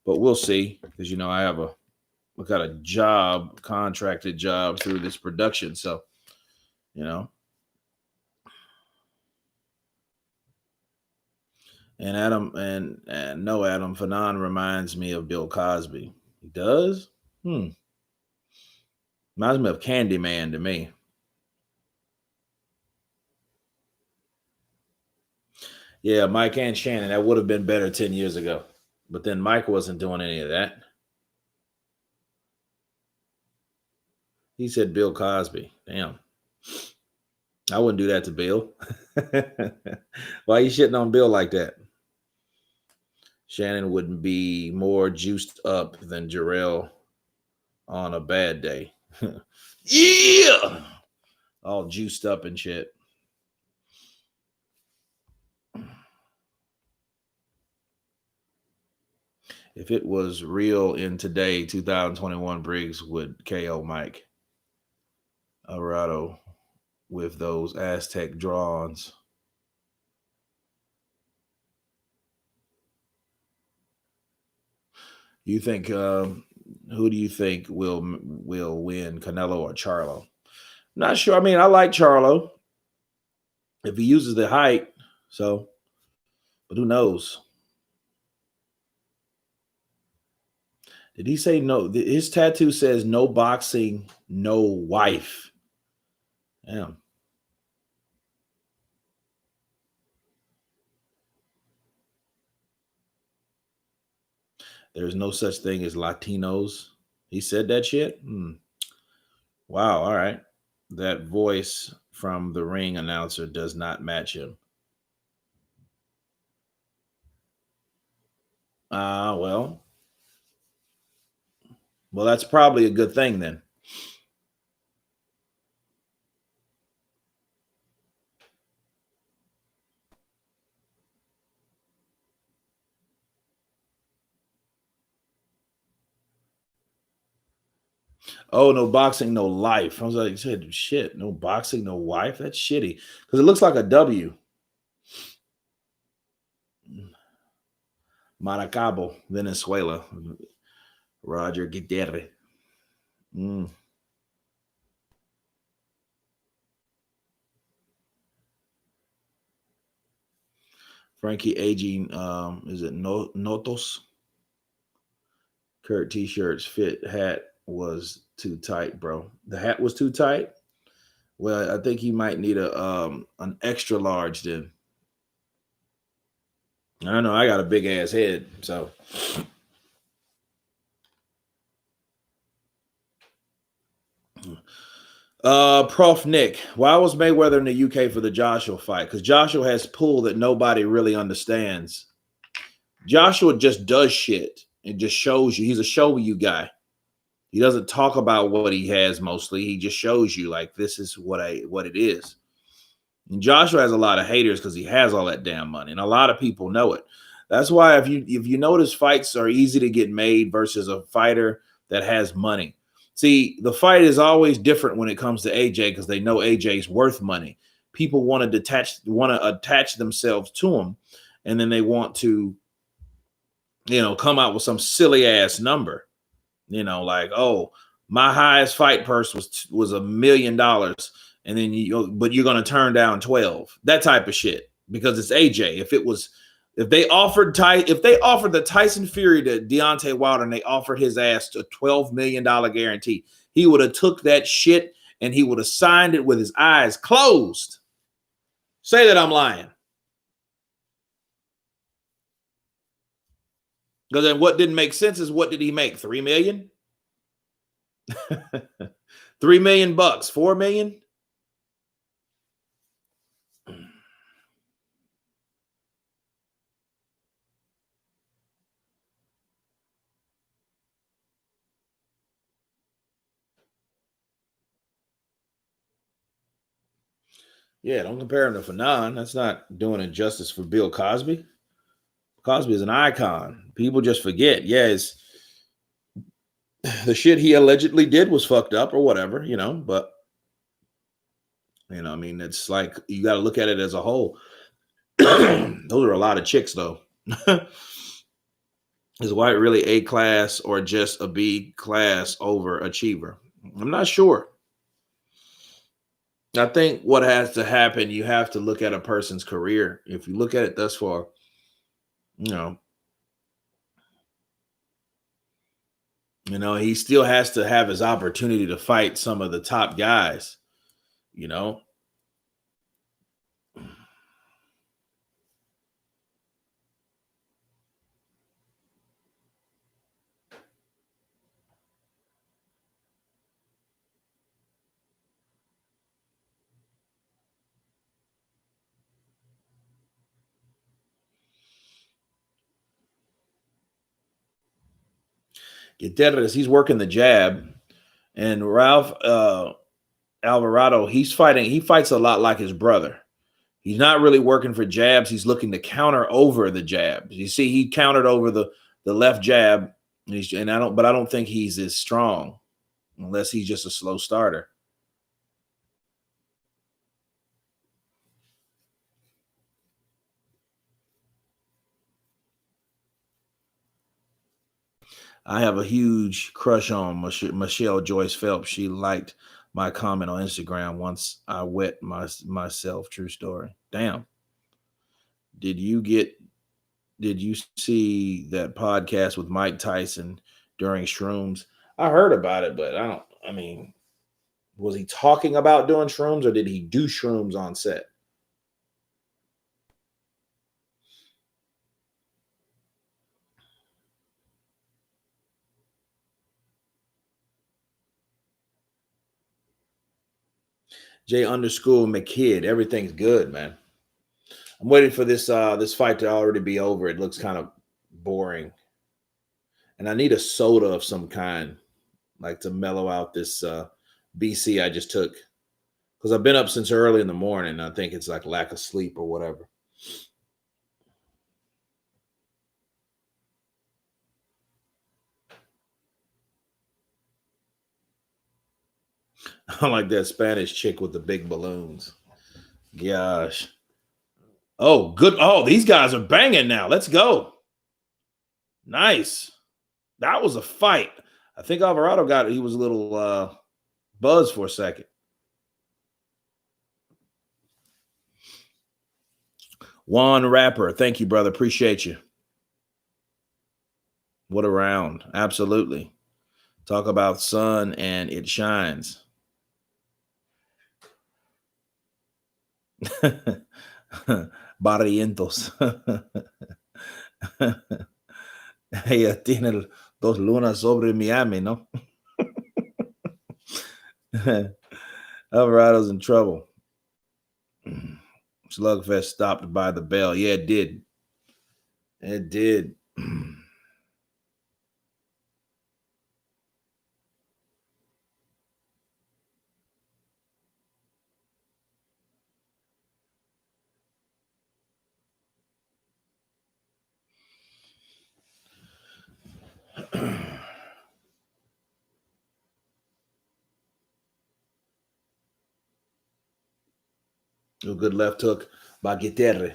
but we'll see because I got a contracted job through this production, so And Adam Fanon reminds me of Bill Cosby. He does? Reminds me of Candyman to me. Yeah, Mike and Shannon, that would have been better 10 years ago. But then Mike wasn't doing any of that. He said Bill Cosby. Damn. I wouldn't do that to Bill. Why are you shitting on Bill like that? Shannon wouldn't be more juiced up than Jarrell on a bad day. Yeah! All juiced up and shit. If it was real in today, 2021, Briggs would KO Mike Alvarado with those Aztec drawings. You think who do you think will win, Canelo or Charlo? Not sure. I mean, I like Charlo if he uses the height. So, but who knows? Did he say no? His tattoo says no boxing, no wife. Damn. There's no such thing as Latinos. He said that shit? Wow. All right. That voice from the ring announcer does not match him. Well, that's probably a good thing then. Oh, no boxing, no life. I was like, shit, no boxing, no wife. That's shitty because it looks like a W. Maracaibo, Venezuela. Roger Guterres. Mm. Frankie aging. Is it Notos? Kurt t-shirts fit. Hat was too tight, bro. The hat was too tight. Well, I think he might need an extra large then. I don't know. I got a big ass head, so. Prof Nick, why was Mayweather in the UK for the Joshua fight? Because Joshua has pull that nobody really understands. Joshua just does shit and just shows you. He's a show you guy. He doesn't talk about what he has mostly. He just shows you like this is what it is. And Joshua has a lot of haters because he has all that damn money, and a lot of people know it. That's why if you notice fights are easy to get made versus a fighter that has money. See, the fight is always different when it comes to AJ because they know AJ's worth money. People want to attach themselves to him, and then they want to, come out with some silly ass number. Like, oh, my highest fight purse was $1 million, and then but you're gonna turn down 12. That type of shit because it's AJ. If they offered the Tyson Fury to Deontay Wilder and they offered his ass a $12 million guarantee, he would have took that shit and he would have signed it with his eyes closed. Say that I'm lying. Because then what didn't make sense is what did he make? 3 million? 3 million bucks, 4 million? Yeah, don't compare him to Fanon. That's not doing injustice for Bill Cosby. Cosby is an icon. People just forget. Yeah, the shit he allegedly did was fucked up or whatever, but I mean, it's like you got to look at it as a whole. Those are a lot of chicks, though. Is White really A class or just a B class overachiever? I'm not sure. I think what has to happen, you have to look at a person's career. If you look at it thus far, you know, he still has to have his opportunity to fight some of the top guys, you know. Gutierrez, he's working the jab, and Ralph Alvarado, he fights a lot like his brother. He's not really working for jabs. He's looking to counter over the jabs. You see, he countered over the left jab, and I don't think he's as strong unless he's just a slow starter. I have a huge crush on Michelle Joyce Phelps. She liked my comment on Instagram once I wet myself. True story. Damn. Did you see that podcast with Mike Tyson during shrooms? I heard about it, but I mean, was he talking about doing shrooms or did he do shrooms on set? J underscore McKidd. Everything's good, man. I'm waiting for this fight to already be over. It looks kind of boring. And I need a soda of some kind, like to mellow out this BC I just took. Because I've been up since early in the morning. I think it's like lack of sleep or whatever. I like that Spanish chick with the big balloons. Gosh. Oh, good. Oh, these guys are banging now. Let's go. Nice. That was a fight. I think Alvarado got it. He was a little buzzed for a second. Juan Rapper. Thank you, brother. Appreciate you. What a round. Absolutely. Talk about sun and it shines. Barrientos. Ella tiene dos lunas sobre Miami, ¿no? Alvarado's in trouble. Slugfest stopped by the bell. Yeah, it did. It did. A good left hook by Gutierrez.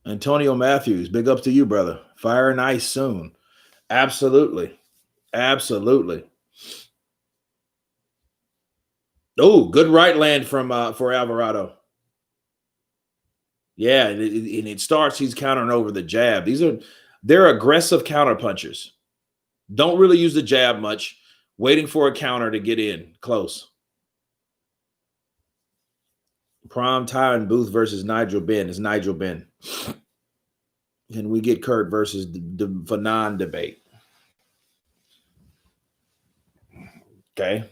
Antonio Matthews, big up to you, brother. Fire and ice soon. Absolutely. Absolutely. Oh, good right land from for Alvarado. Yeah, and it starts. He's countering over the jab. They're aggressive counter punchers. Don't really use the jab much. Waiting for a counter to get in close. Prime Tyron Booth versus Nigel Benn is Nigel Benn. Can we get Kurt versus the Fanon debate? Okay.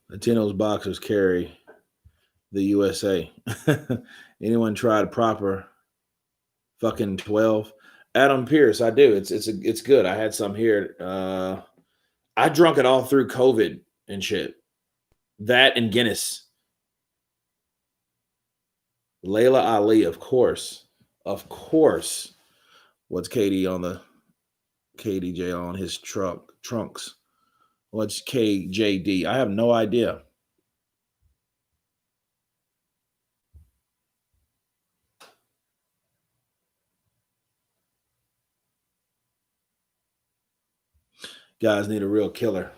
Latino's boxers carry the USA. Anyone tried proper fucking 12? Adam Pierce, I do. It's good. I had some here. I drunk it all through COVID and shit. That and Guinness. Layla Ali, of course. Of course. What's KD on the KDJ on his trunks? What's KJD? I have no idea. Guys need a real killer.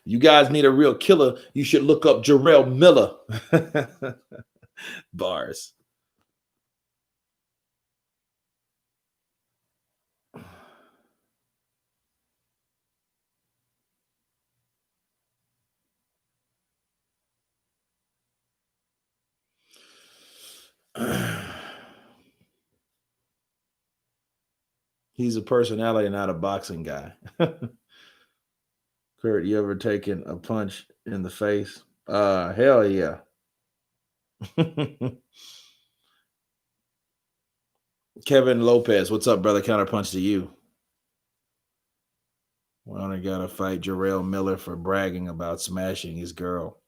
You guys need a real killer. You should look up Jarrell Miller. Bars. He's a personality, not a boxing guy. Kurt, you ever taken a punch in the face? Hell yeah. Kevin Lopez, what's up, brother? Counterpunch to you. We only got to fight Jarrell Miller for bragging about smashing his girl.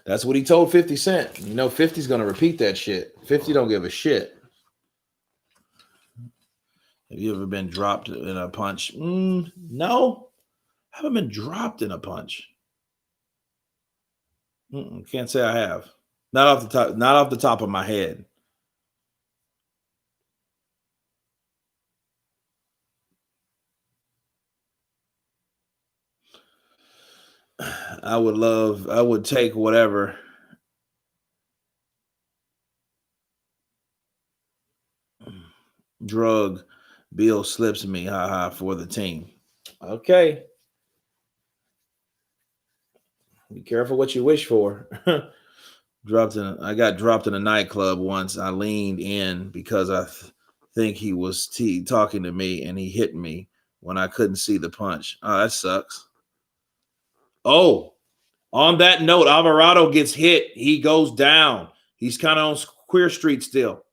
That's what he told 50 Cent. You know, 50's going to repeat that shit. 50 don't give a shit. Have you ever been dropped in a punch? No. I haven't been dropped in a punch. Can't say I have. Not off the top of my head. I would take whatever. Drug Bill slips me, haha, for the team. Okay. Be careful what you wish for. I got dropped in a nightclub once. I leaned in because I think he was talking to me, and he hit me when I couldn't see the punch. Oh, that sucks. Oh, on that note, Alvarado gets hit. He goes down. He's kind of on Queer Street still.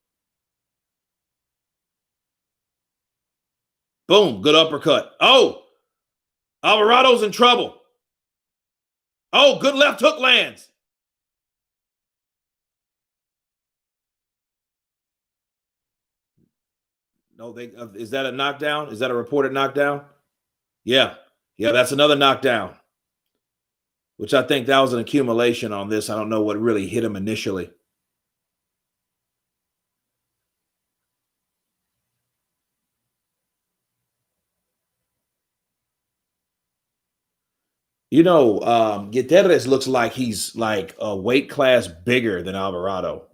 Boom, good uppercut. Oh, Alvarado's in trouble. Oh, good left hook lands. No, is that a knockdown? Is that a reported knockdown? Yeah, that's another knockdown. Which I think that was an accumulation on this. I don't know what really hit him initially. You know, Gutierrez looks like he's like a weight class bigger than Alvarado.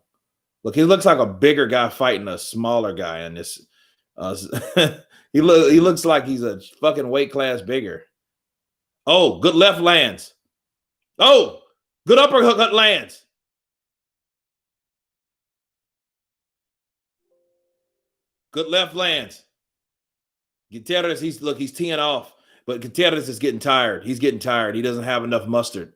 Look, he looks like a bigger guy fighting a smaller guy in this. He looks like he's a fucking weight class bigger. Oh, good left lands. Oh, good uppercut lands. Good left lands. Gutierrez, he's teeing off, but Gutierrez is getting tired. He's getting tired. He doesn't have enough mustard.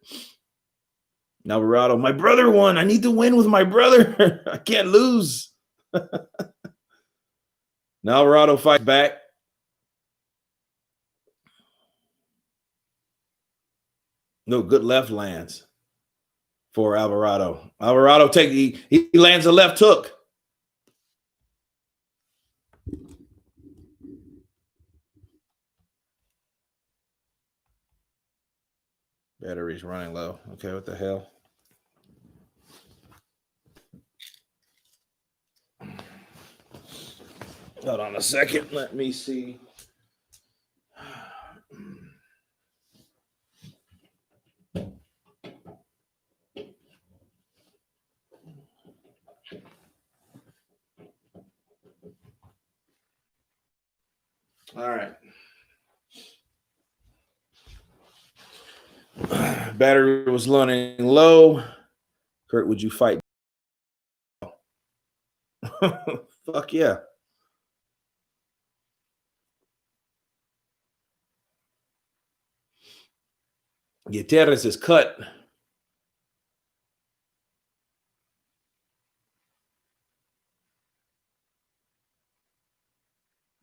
Alvarado, my brother won. I need to win with my brother. I can't lose. Now Alvarado fights back. No, good left lands for Alvarado. Alvarado he lands a left hook. Battery's running low. Okay, what the hell? Hold on a second. Let me see. All right. Battery was running low. Kurt, would you fight? Fuck yeah. Gutierrez is cut.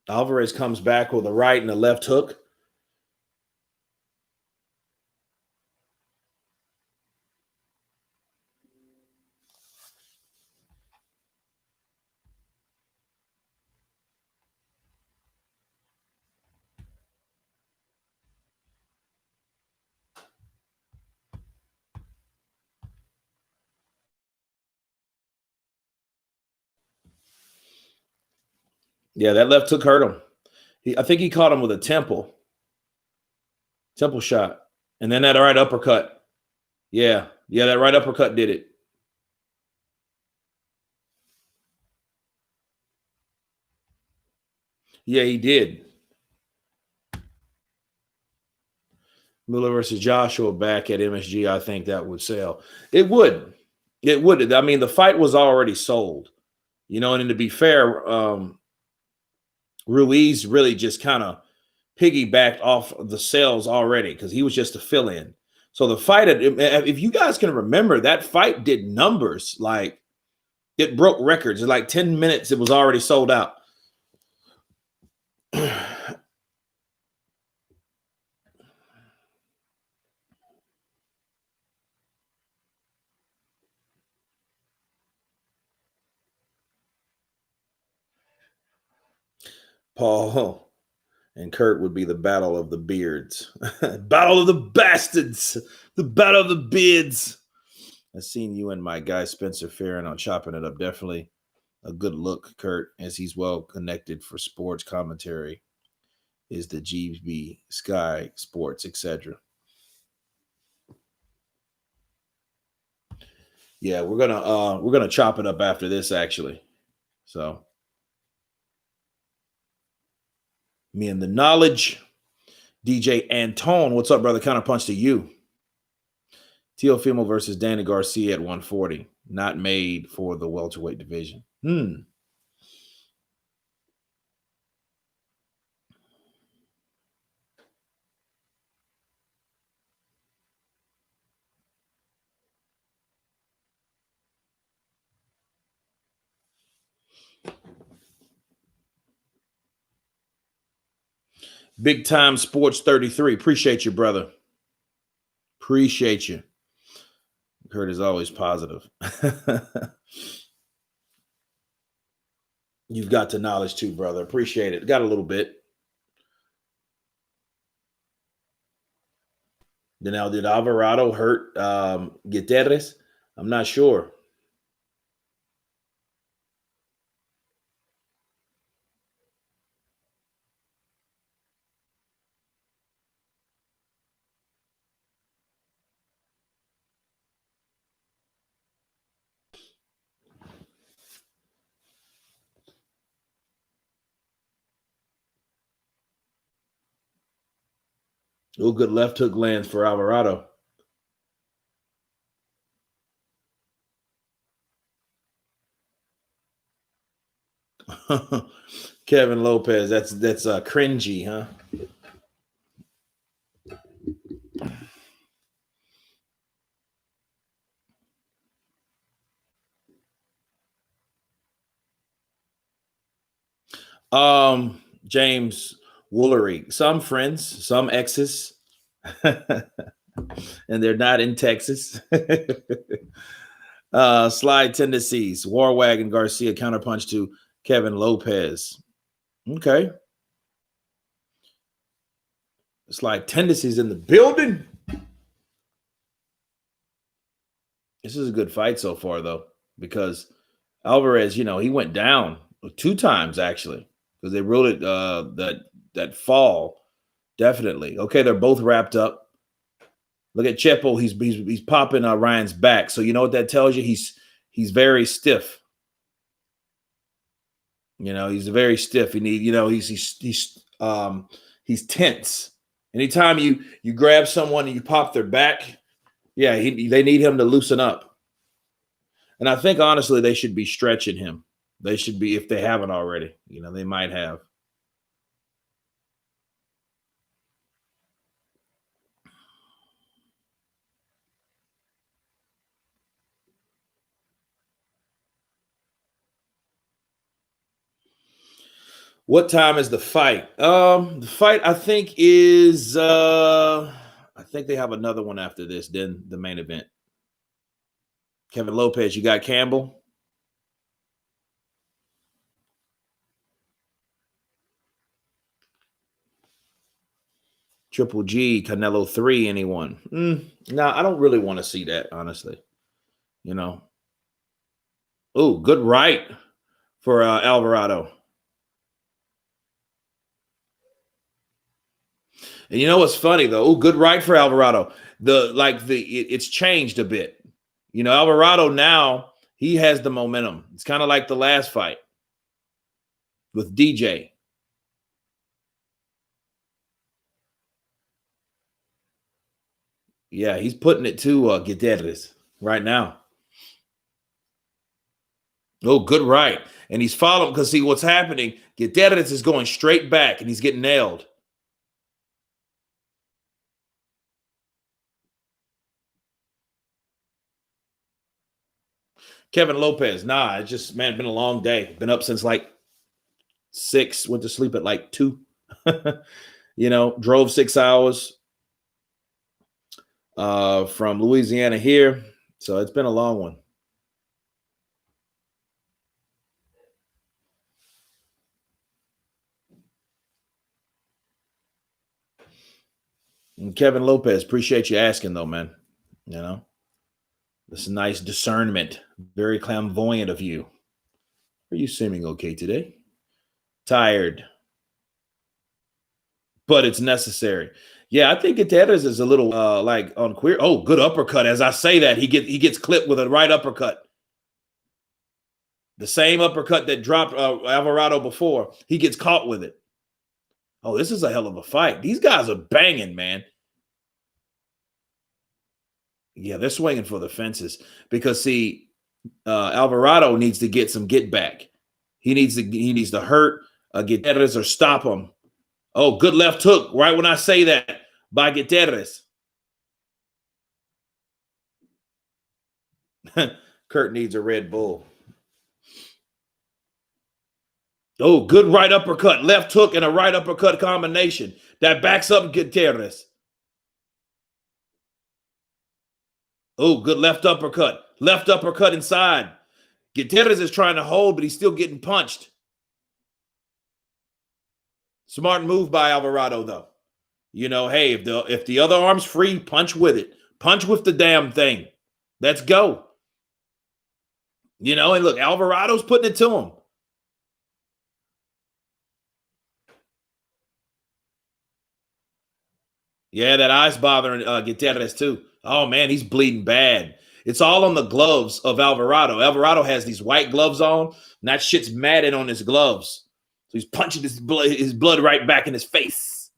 Alvarez comes back with a right and a left hook. Yeah, that left hook hurt him. I think he caught him with a temple shot. And then that right uppercut. Yeah, that right uppercut did it. Yeah, he did. Miller versus Joshua back at MSG, I think that would sell. It would. I mean, the fight was already sold. You know, and to be fair, Ruiz really just kind of piggybacked off of the sales already because he was just a fill-in. So the fight, if you guys can remember, that fight did numbers. Like, It broke records. In like 10 minutes, it was already sold out. Paul and Kurt would be the battle of the beards. Battle of the bastards. The battle of the beards. I've seen you and my guy Spencer Farron on Chopping It Up. Definitely a good look, Kurt, as he's well connected for sports commentary. Is the GB, Sky Sports, etc. Yeah, we're gonna chop it up after this, actually. So me and the knowledge. DJ Antone, what's up, brother? Counterpunch to you. Teofimo versus Danny Garcia at 140. Not made for the welterweight division. Big Time Sports 33. Appreciate you, brother. Appreciate you. Kurt is always positive. You've got the knowledge too, brother. Appreciate it. Got a little bit. Now, did Alvarado hurt Gutierrez? I'm not sure. Oh, good left hook lands for Alvarado. Kevin Lopez, that's cringy, huh? James Woolery, some friends, some exes, and they're not in Texas. Slide tendencies, Warwagon Garcia counterpunch to Kevin Lopez. Okay. Slide tendencies in the building. This is a good fight so far, though, because Alvarez, he went down 2 times actually, because they ruled it that fall. Definitely. Okay, they're both wrapped up. Look at Chepo. He's popping Ryan's back. So you know what that tells you? He's very stiff. He's very stiff. He's tense. Anytime you grab someone and you pop their back, yeah, they need him to loosen up. And I think honestly they should be stretching him. They should be, if they haven't already. They might have. What time is the fight? The fight I think is I think they have another one after this, then the main event. Kevin Lopez, you got Campbell? Triple G, Canelo 3, anyone? No, I don't really want to see that, honestly. Oh, good right for Alvarado. And you know what's funny though? Oh, good right for Alvarado. It's changed a bit. Alvarado now, he has the momentum. It's kind of like the last fight with DJ. Yeah, he's putting it to Gutierrez right now. Oh, good right. And he's following, because see what's happening. Gutierrez is going straight back and he's getting nailed. Kevin Lopez. Nah, it's just, man, been a long day. Been up since like 6, went to sleep at like 2. Drove 6 hours from Louisiana here. So it's been a long one. And Kevin Lopez, appreciate you asking though, man. This is nice discernment. Very clairvoyant of you. Are you seeming okay today? Tired. But it's necessary. Yeah, I think Gutierrez is a little like on queer. Oh, good uppercut. As I say that, he gets clipped with a right uppercut. The same uppercut that dropped Alvarado before. He gets caught with it. Oh, this is a hell of a fight. These guys are banging, man. Yeah, they're swinging for the fences because, see, Alvarado needs to get some get back. He needs to hurt Gutierrez or stop him. Oh, good left hook right when I say that by Gutierrez. Kurt needs a Red Bull. Oh, good right uppercut, left hook, and a right uppercut combination that backs up Gutierrez. Oh, good left uppercut inside. Gutierrez is trying to hold, but he's still getting punched. Smart move by Alvarado, though. Hey, if the other arm's free, punch with it. Punch with the damn thing. Let's go. And look, Alvarado's putting it to him. Yeah, that eye's bothering Gutierrez too. Oh, man, he's bleeding bad. It's all on the gloves of Alvarado. Alvarado has these white gloves on, and that shit's matted on his gloves. So he's punching his blood right back in his face.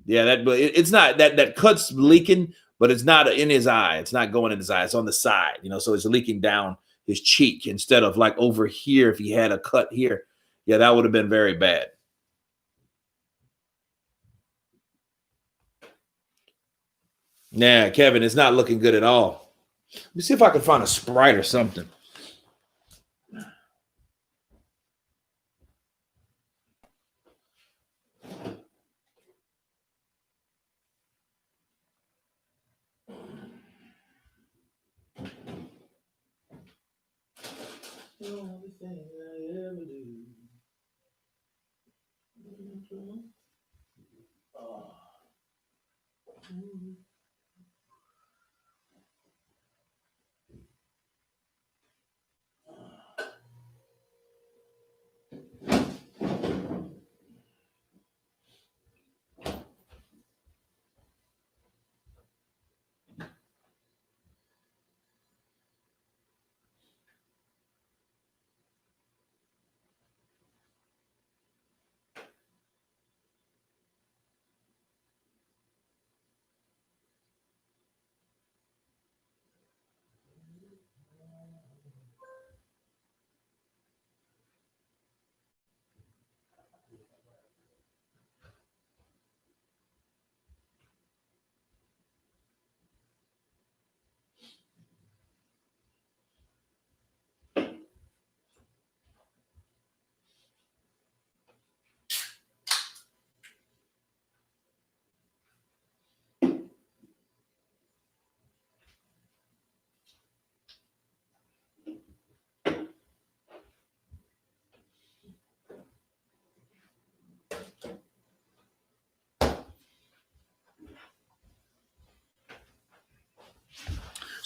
Yeah, it's not that cut's leaking, but it's not in his eye. It's not going in his eye. It's on the side, so it's leaking down his cheek instead of like over here. If he had a cut here, yeah, that would have been very bad. Nah, Kevin, it's not looking good at all. Let me see if I can find a Sprite or something. Everything I ever do. Oh.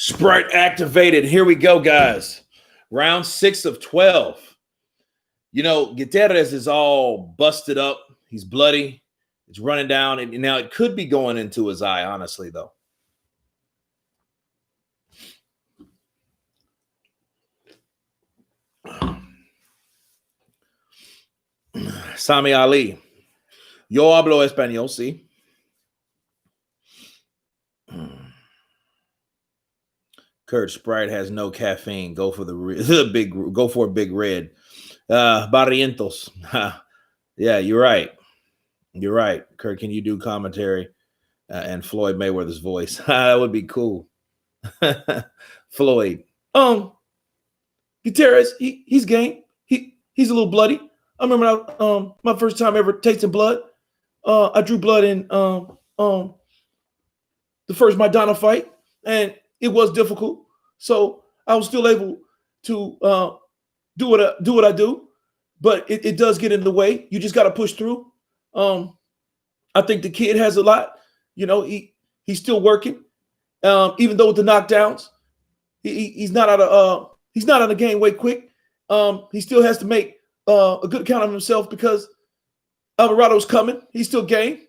Sprite activated. Here we go, guys. Round 6 of 12. Gutierrez is all busted up. He's bloody. It's running down. And now it could be going into his eye, honestly, though. Sami Ali. Yo hablo español, sí. Kurt, Sprite has no caffeine. Go for go for a big red. Barrientos. Yeah, you're right. You're right. Kurt, can you do commentary and Floyd Mayweather's voice? That would be cool. Floyd. Gutierrez, he's game. He's a little bloody. I remember my first time ever tasting blood. I drew blood in the first Maidana fight, and it was difficult. So I was still able to do what I do, but it does get in the way. You just got to push through. Um, I think the kid has a lot. He's still working, even though with the knockdowns, he's not out of the game way quick. He still has to make a good account of himself because Alvarado's coming. He's still game,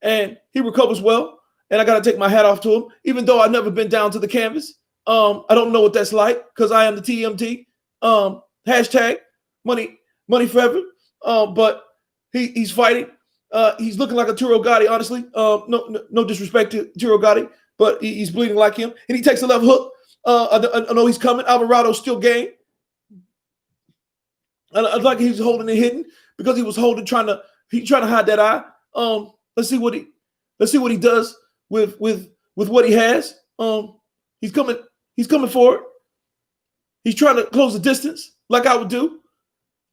and he recovers well. And I got to take my hat off to him, even though I've never been down to the canvas. I don't know what that's like because I am the TMT. Hashtag money forever. But he's fighting. He's looking like a Turo Gotti, honestly. No disrespect to Turo Gotti, but he's bleeding like him. And he takes a left hook. I know he's coming. Alvarado's still game. I like he's holding it hidden because he was trying to hide that eye. Let's see what he does with what he has. He's coming forward. He's trying to close the distance like I would do.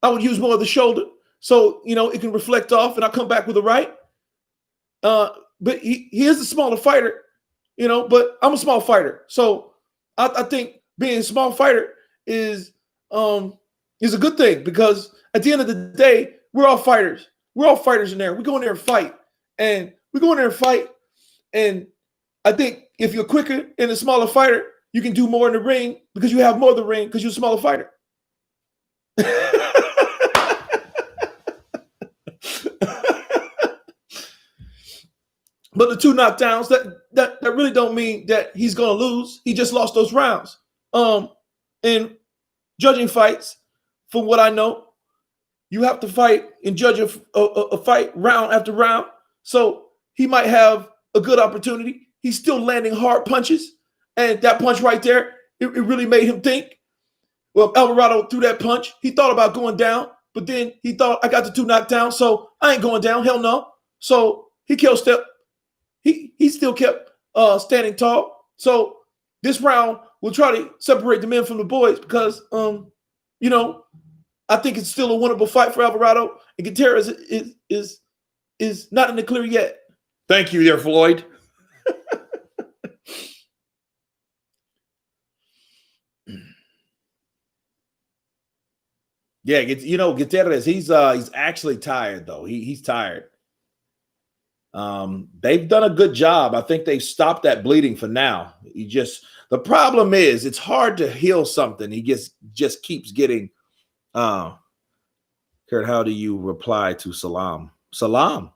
I would use more of the shoulder so it can reflect off, and I come back with a right. But he is a smaller fighter, But I'm a small fighter, so I think being a small fighter is a good thing because at the end of the day, we're all fighters. We're all fighters in there. We go in there and fight, and And I think if you're quicker and a smaller fighter, you can do more in the ring because you have more of the ring because you're a smaller fighter. But the 2 knockdowns, that really don't mean that he's going to lose. He just lost those rounds. In judging fights, from what I know, you have to fight and judge a fight round after round. So he might have a good opportunity. He's still landing hard punches. And that punch right there, it really made him think. Well, Alvarado threw that punch. He thought about going down, but then he thought, I got the 2 knockdowns, so I ain't going down. Hell no. So he killed step. He still kept standing tall. So this round, we'll try to separate the men from the boys because, I think it's still a winnable fight for Alvarado. And Gutierrez is not in the clear yet. Thank you there, Floyd. Yeah, Gutierrez, he's actually tired though. He's tired. They've done a good job. I think they've stopped that bleeding for now. The problem is it's hard to heal something. He just keeps getting Kurt, how do you reply to salam? Salam.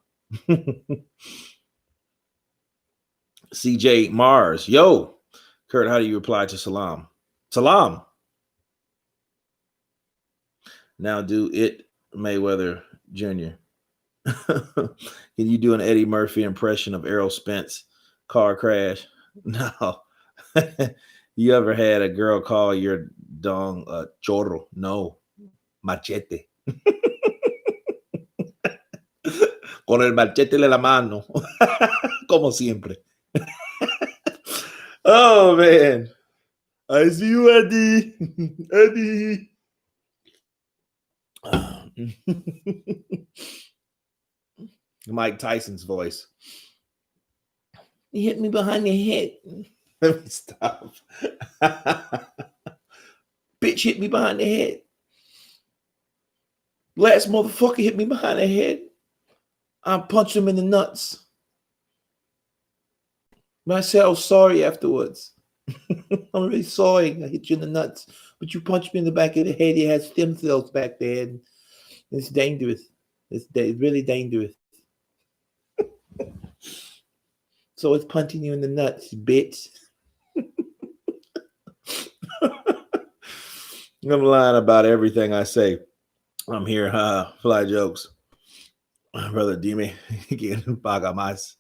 CJ Mars. Yo. Kurt, how do you reply to salam? Salam. Now do it, Mayweather Jr. Can you do an Eddie Murphy impression of Errol Spence car crash? No. You ever had a girl call your dong chorro? No. Machete. Con el machete de la mano. Como siempre. Oh, man. I see you, Eddie. Eddie. Mike Tyson's voice. He hit me behind the head. Let me stop. Bitch hit me behind the head. Last motherfucker hit me behind the head. I punched him in the nuts. But I said I was sorry afterwards. I'm really sorry I hit you in the nuts. But you punched me in the back of the head. You had stem cells back there. And it's dangerous. It's really dangerous. So it's punching you in the nuts, bitch. I'm lying about everything I say. I'm here, fly jokes. Brother Dime, quien paga más.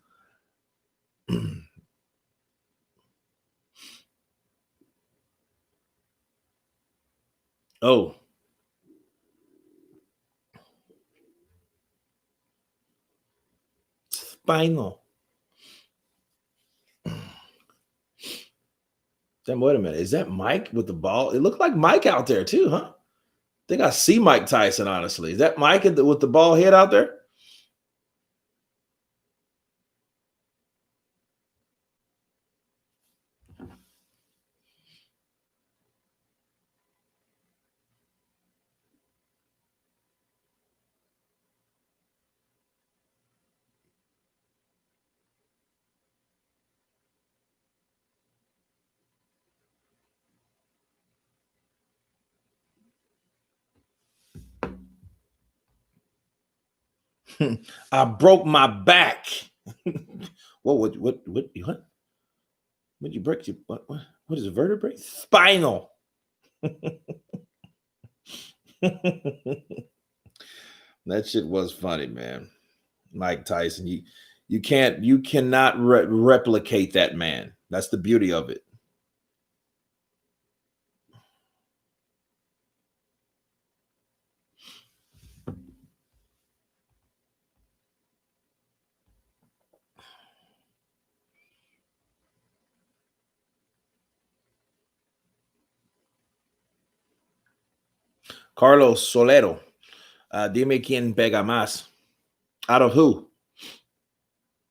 Oh. Spinal. Then wait a minute. Is that Mike with the ball? It looked like Mike out there too, huh? I think I see Mike Tyson, honestly. Is that Mike with the ball head out there? I broke my back. What? What'd you break? What is a vertebrae? Spinal. That shit was funny, man. Mike Tyson, you cannot replicate that man. That's the beauty of it. Carlos Solero. Dime quién pega más. Out of who?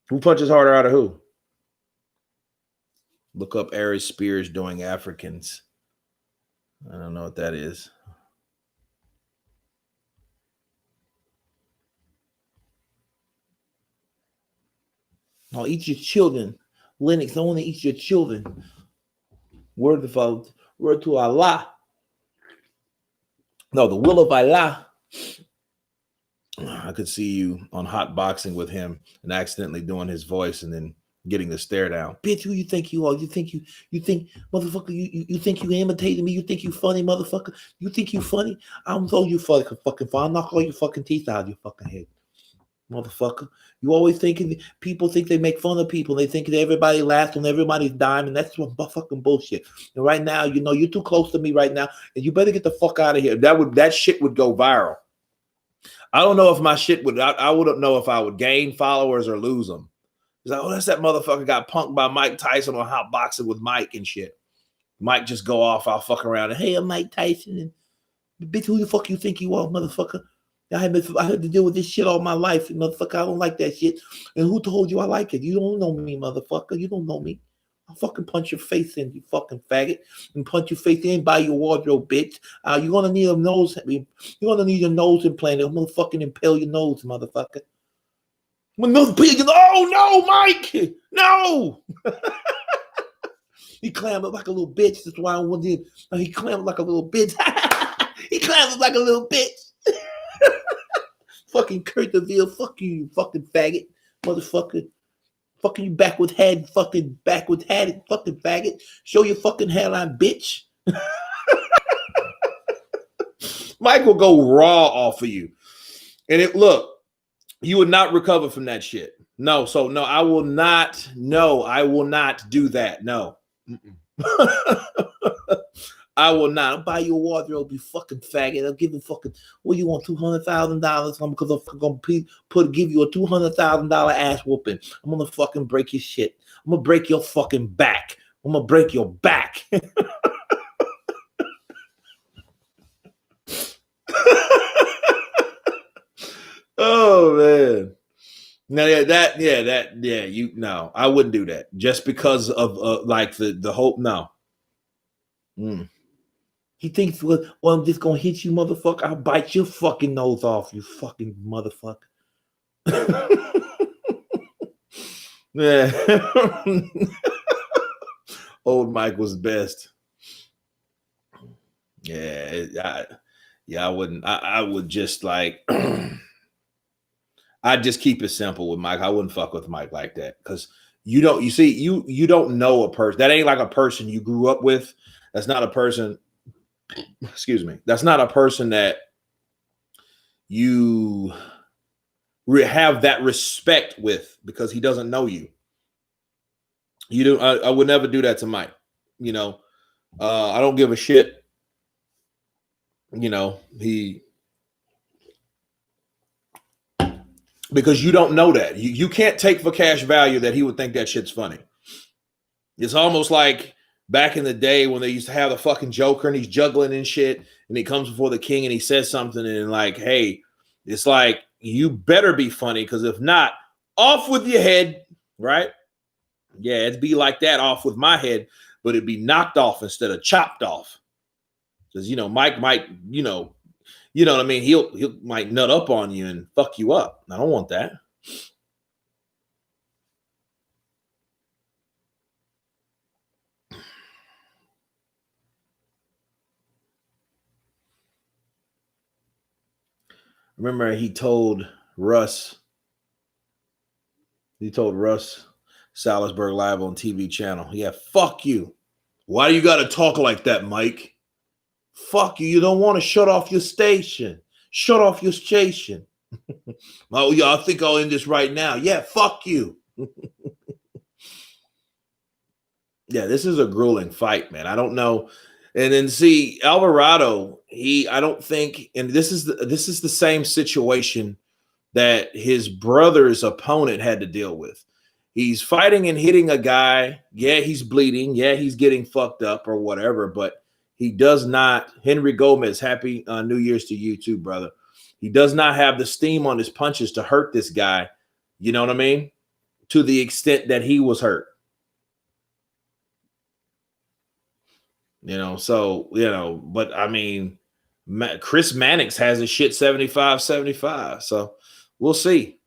Who punches harder out of who? Look up Aries Spears doing Africans. I don't know what that is. Oh, eat your children. Lennox, I want to eat your children. Word to Allah. No, the will of Allah. I could see you on Hot Boxing with him and accidentally doing his voice and then getting the stare down. Bitch, who you think you are? You think motherfucker, you think you imitating me? You think you funny, motherfucker? You think you funny? I'm so you fucking fine. I'll knock all your fucking teeth out of your fucking head. Motherfucker. You always thinking people think they make fun of people. They think that everybody laughs when everybody's dying, and that's what fucking bullshit. And right now, you know, you're too close to me right now, and you better get the fuck out of here. That shit would go viral. I don't know if my shit would. I wouldn't know if I would gain followers or lose them. It's like, oh, that's that motherfucker got punked by Mike Tyson on Hot Boxing with Mike and shit. Mike just go off. I'll fuck around and hey, I'm Mike Tyson and bitch, who the fuck you think you are, motherfucker? I had to deal with this shit all my life, motherfucker. I don't like that shit. And who told you I like it? You don't know me, motherfucker. You don't know me. I'll fucking punch your face in, you fucking faggot, and punch your face in by your wardrobe, bitch. You're gonna need a nose. You're gonna need a nose implanted. I'm gonna fucking impale your nose, motherfucker. Oh no, Mike! No! He clambered like a little bitch. That's why I wanted. He clambered like a little bitch. He clambered like a little bitch. Fucking Kurt DeVille, fuck you fucking faggot, motherfucker. Fucking you backwards head, fucking faggot. Show your fucking hairline, bitch. Mike will go raw off of you. And you would not recover from that shit. No, I will not. No, I will not do that. No. I will not. I'll buy you a wardrobe, you fucking faggot. I'll give you fucking, what do you want, $200,000? Because I'm gonna give you a $200,000 ass whooping. I'm gonna fucking break your shit. I'm gonna break your fucking back. I'm gonna break your back. Oh man. No, I wouldn't do that just because of like the whole no. He thinks, well, I'm just gonna hit you, motherfucker. I'll bite your fucking nose off, you fucking motherfucker. Yeah. Old Mike was best. Yeah, I wouldn't. I would just like. I'd just keep it simple with Mike. I wouldn't fuck with Mike like that because you don't. You see, you don't know a person. That ain't like a person you grew up with. That's not a person. Excuse me. That's not a person that you have that respect with because he doesn't know you. You do. I would never do that to Mike. You know, I don't give a shit. You know, because you don't know that. You can't take for cash value that he would think that shit's funny. It's almost like back in the day when they used to have the fucking Joker and he's juggling and shit, and he comes before the king and he says something and like, hey, it's like, you better be funny, because if not, off with your head, right? Yeah, it'd be like that, off with my head, but it'd be knocked off instead of chopped off. Because, you know, Mike might, you know what I mean? He'll might nut up on you and fuck you up. I don't want that. Remember, he told Russ Salisbury Live on TV channel, yeah, fuck you. Why do you got to talk like that, Mike? Fuck you. You don't want to shut off your station. Shut off your station. Oh, yeah, I think I'll end this right now. Yeah, fuck you. Yeah, this is a grueling fight, man. I don't know. And then see Alvarado, I don't think, and this is the same situation that his brother's opponent had to deal with. He's fighting and hitting a guy. Yeah, he's bleeding. Yeah, he's getting fucked up or whatever, but he does not. Henry Gomez, happy New Year's to you too, brother. He does not have the steam on his punches to hurt this guy. You know what I mean? To the extent that he was hurt. You know, so, you know, but I mean, Chris Mannix has a shit 75-75. So we'll see.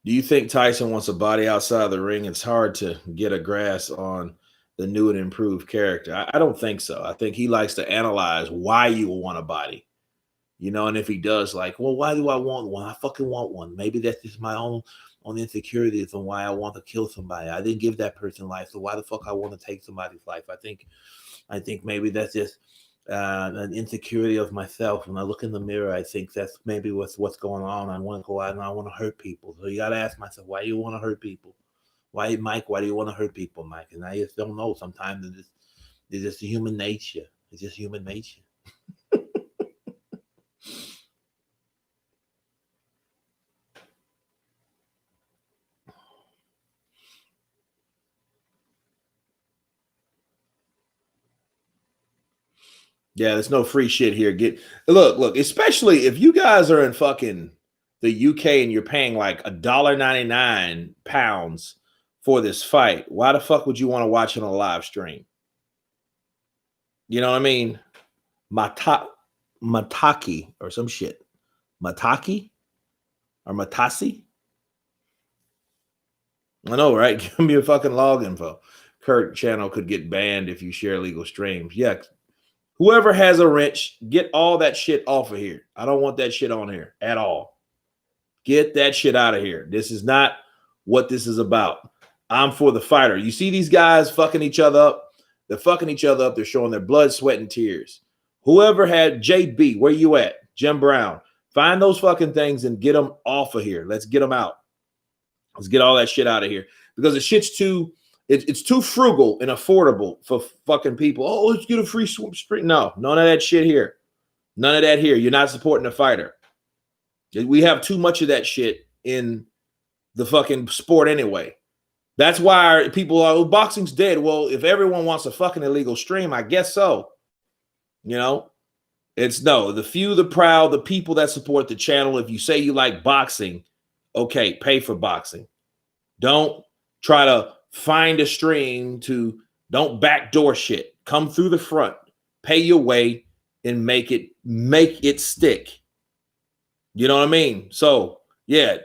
Do you think Tyson wants a body outside the ring? It's hard to get a grasp on the new and improved character. I don't think so. I think he likes to analyze why you want a body, you know, and if he does, like, well, why do I want one? I fucking want one. Maybe that's just my own insecurities on why I want to kill somebody. I didn't give that person life, so why the fuck I want to take somebody's life? I think maybe that's just an insecurity of myself. When I look in the mirror, I think that's maybe what's going on. I want to go out and I want to hurt people. So you got to ask myself, why do you want to hurt people? Why, Mike? Why do you want to hurt people, Mike? And I just don't know. Sometimes it's just human nature. It's just human nature. Yeah, there's no free shit here. Look, especially if you guys are in fucking the UK and you're paying like £1.99 for this fight. Why the fuck would you want to watch it on a live stream? You know what I mean? Mataki or some shit. Mataki or Matasi? I know, right? Give me your fucking log info. Kurt channel could get banned if you share illegal streams. Yeah. Whoever has a wrench, get all that shit off of here. I don't want that shit on here at all. Get that shit out of here. This is not what this is about. I'm for the fighter. You see these guys fucking each other up? They're fucking each other up. They're showing their blood, sweat, and tears. Whoever had JB, where you at? Jim Brown. Find those fucking things and get them off of here. Let's get them out. Let's get all that shit out of here. Because the shit's too... It's too frugal and affordable for fucking people. Oh, let's get a free stream. No, none of that shit here. None of that here. You're not supporting the fighter. We have too much of that shit in the fucking sport anyway. That's why people are, oh, boxing's dead. Well, if everyone wants a fucking illegal stream, I guess so. You know, it's no, the few, the proud, the people that support the channel. If you say you like boxing, okay, pay for boxing. Don't try to find a stream don't backdoor shit. Come through the front, pay your way, and make it stick. You know what I mean? So yeah,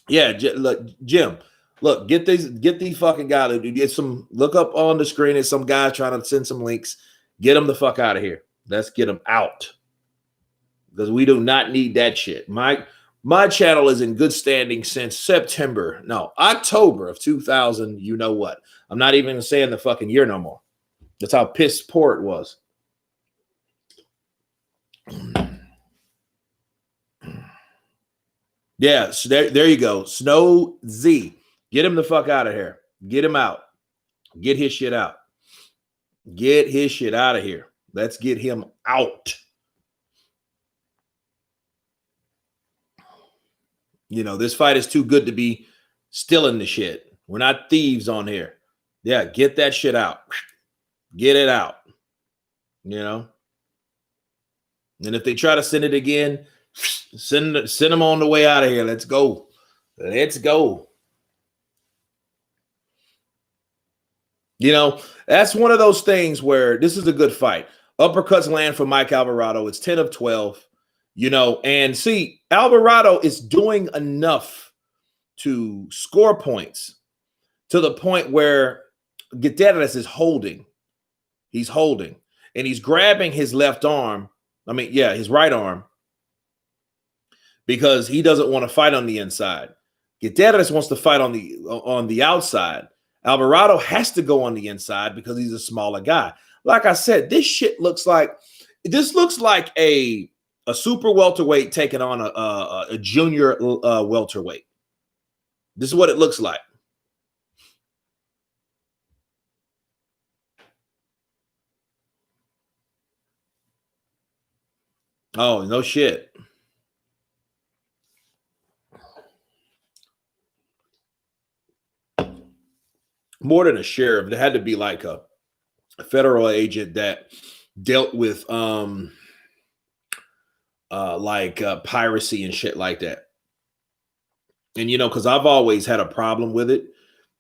yeah. Look, Jim, look, get these fucking guys. Get some. Look up on the screen. There's some guys trying to send some links. Get them the fuck out of here. Let's get them out, because we do not need that shit. My channel is in good standing since October of 2000. You know what? I'm not even saying the fucking year no more. That's how piss poor it was. Yeah, so there you go. Snow Z. Get him the fuck out of here. Get him out. Get his shit out. Get his shit out of here. Let's get him out. You know, this fight is too good to be stealing the shit. We're not thieves on here. Yeah, get that shit out. Get it out. You know? And if they try to send it again, send them on the way out of here. Let's go. Let's go. You know, that's one of those things where this is a good fight. Uppercuts land for Mike Alvarado. It's 10 of 12, you know, and see, Alvarado is doing enough to score points to the point where Gutierrez is holding. He's holding and he's grabbing his left arm. I mean, yeah, his right arm, because he doesn't want to fight on the inside. Gutierrez wants to fight on the outside. Alvarado has to go on the inside because he's a smaller guy. Like I said, this shit looks like a super welterweight taking on a junior welterweight. This is what it looks like. Oh, no shit. More than a sheriff, it had to be like a federal agent that dealt with piracy and shit like that. And you know, because I've always had a problem with it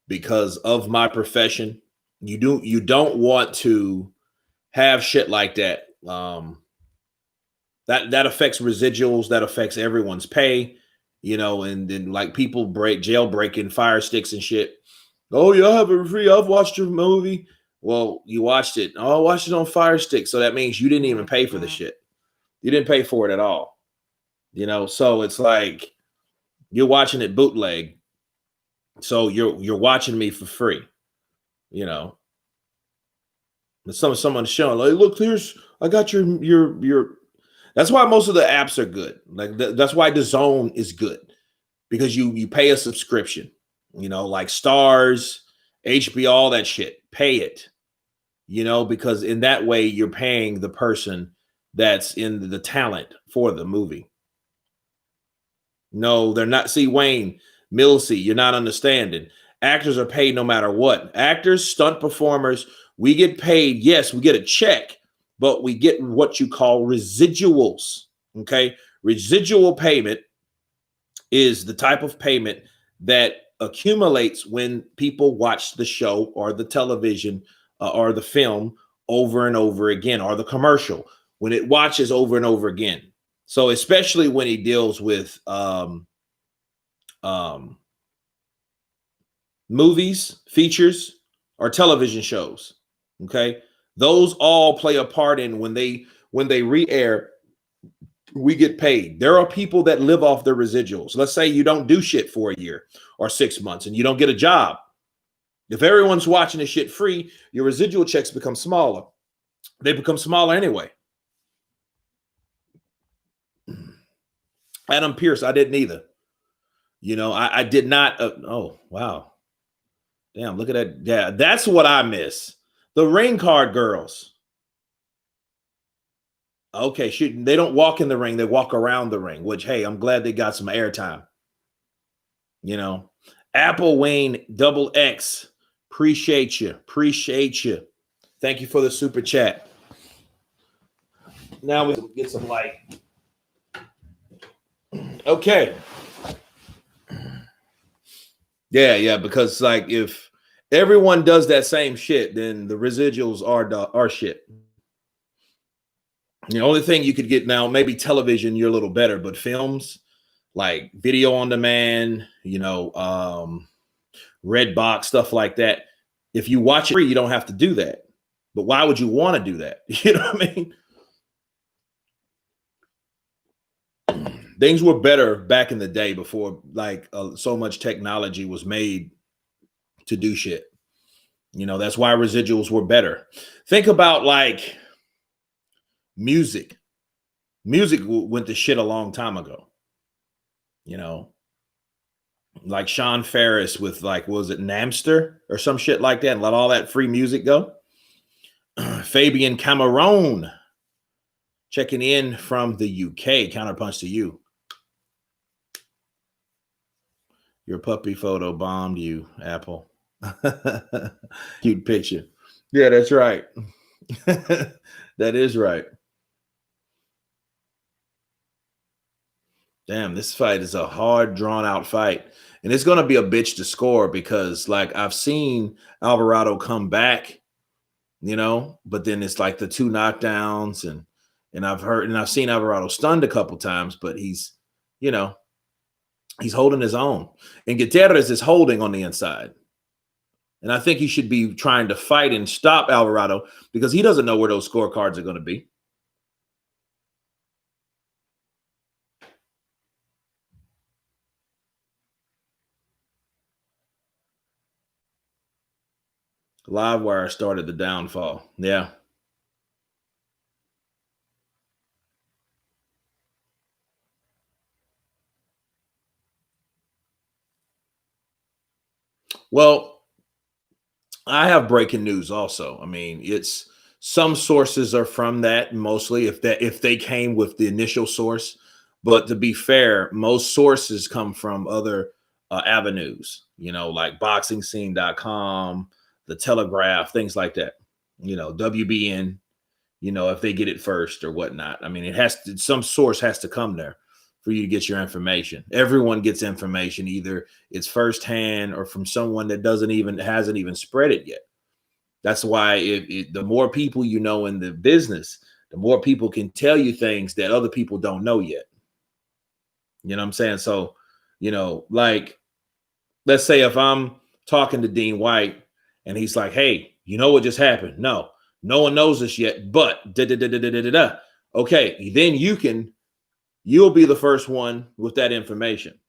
because of my profession. You don't want to have shit like that. That affects residuals, that affects everyone's pay, you know, and then like people jailbreaking fire sticks and shit. Oh, you have it free. I've watched your movie. Well, you watched it. Oh, I watched it on Fire Stick. So that means you didn't even pay for the shit. You didn't pay for it at all. You know, so it's like you're watching it bootleg. So you're watching me for free. You know. Someone's showing, like, look, I got your. That's why most of the apps are good. Like that's why DAZN is good, because you pay a subscription. You know, like Stars, HBO, all that shit. Pay it, you know, because in that way you're paying the person that's in the talent for the movie. No, they're not. See, Wayne, Millsy, you're not understanding. Actors are paid no matter what. Actors, stunt performers, we get paid. Yes, we get a check, but we get what you call residuals. Okay. Residual payment is the type of payment that accumulates when people watch the show or the television or the film over and over again, or the commercial when it watches over and over again. So especially when he deals with movies, features, or television shows, okay, those all play a part in when they re-air. We get paid. There are people that live off their residuals. Let's say you don't do shit for a year or 6 months and you don't get a job. If everyone's watching this shit free, your residual checks become smaller. They become smaller anyway. Adam Pierce, I didn't either. You know, I did not. Oh, wow. Damn, look at that. Yeah, that's what I miss. The ring card girls. Okay, they don't walk in the ring. They walk around the ring, which, hey, I'm glad they got some airtime. You know, Apple Wayne Double X. Appreciate you. Appreciate you. Thank you for the super chat. Now we get some light. Okay. Yeah, because like if everyone does that same shit, then the residuals are shit. The only thing you could get now, maybe television, you're a little better, but films like video on demand, you know, Redbox, stuff like that. If you watch it free, you don't have to do that. But why would you want to do that? You know what I mean? Things were better back in the day before like so much technology was made to do shit. You know, that's why residuals were better. Think about like music. Music went to shit a long time ago. You know, like Sean Ferris with like, was it Napster or some shit like that, and let all that free music go. Fabian Cameron checking in from the UK. Counterpunch to you. Your puppy photo bombed you, Apple. Cute picture. Yeah, that's right. That is right. Damn, this fight is a hard, drawn out fight. And it's going to be a bitch to score because, like, I've seen Alvarado come back, but then it's like the two knockdowns, and I've seen Alvarado stunned a couple times, but you know, he's holding his own. And Gutierrez is holding on the inside. And I think he should be trying to fight and stop Alvarado because he doesn't know where those scorecards are going to be. Livewire started the downfall. Yeah. Well, I have breaking news also. I mean, it's some sources are from that mostly if they came with the initial source, but to be fair, most sources come from other avenues, like boxingscene.com, the Telegraph, things like that. WBN, if they get it first or whatnot. I mean, some source has to come there for you to get your information. Everyone gets information, either it's firsthand or from someone that hasn't even spread it yet. That's why the more people you know in the business, the more people can tell you things that other people don't know yet. You know what I'm saying? So, like, let's say if I'm talking to Dean White and he's like, hey, you know what just happened? No one knows this yet, but da da da da da da da. Okay, then you'll be the first one with that information.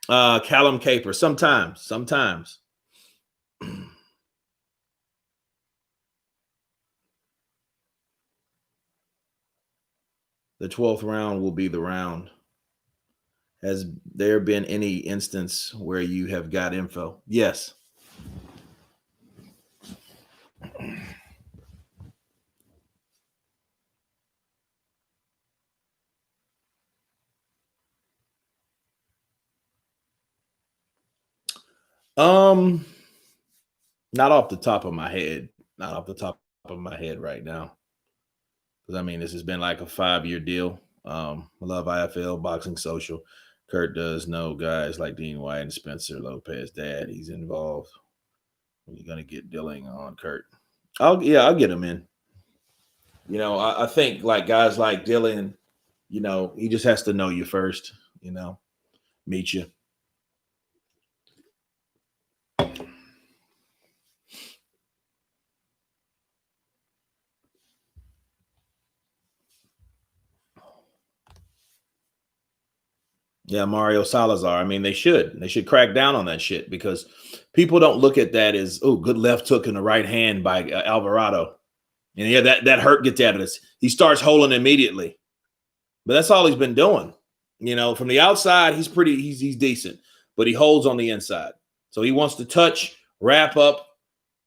Callum Caper, sometimes. The 12th round will be the round. Has there been any instance where you have got info? Yes. Not off the top of my head. Not off the top of my head right now. Because I mean, this has been like a 5-year deal. I love IFL, Boxing Social. Kurt does know guys like Dean White and Spencer Lopez. Dad, he's involved. You're gonna get dealing on Kurt. I'll get him in. I think like guys like Dylan, he just has to know you first, meet you. Yeah, Mario Salazar. I mean, they should crack down on that shit because people don't look at that as, oh, good left hook in the right hand by Alvarado. And yeah, that hurt Gutierrez. He starts holding immediately. But that's all he's been doing. From the outside, he's decent, but he holds on the inside. So he wants to touch, wrap up.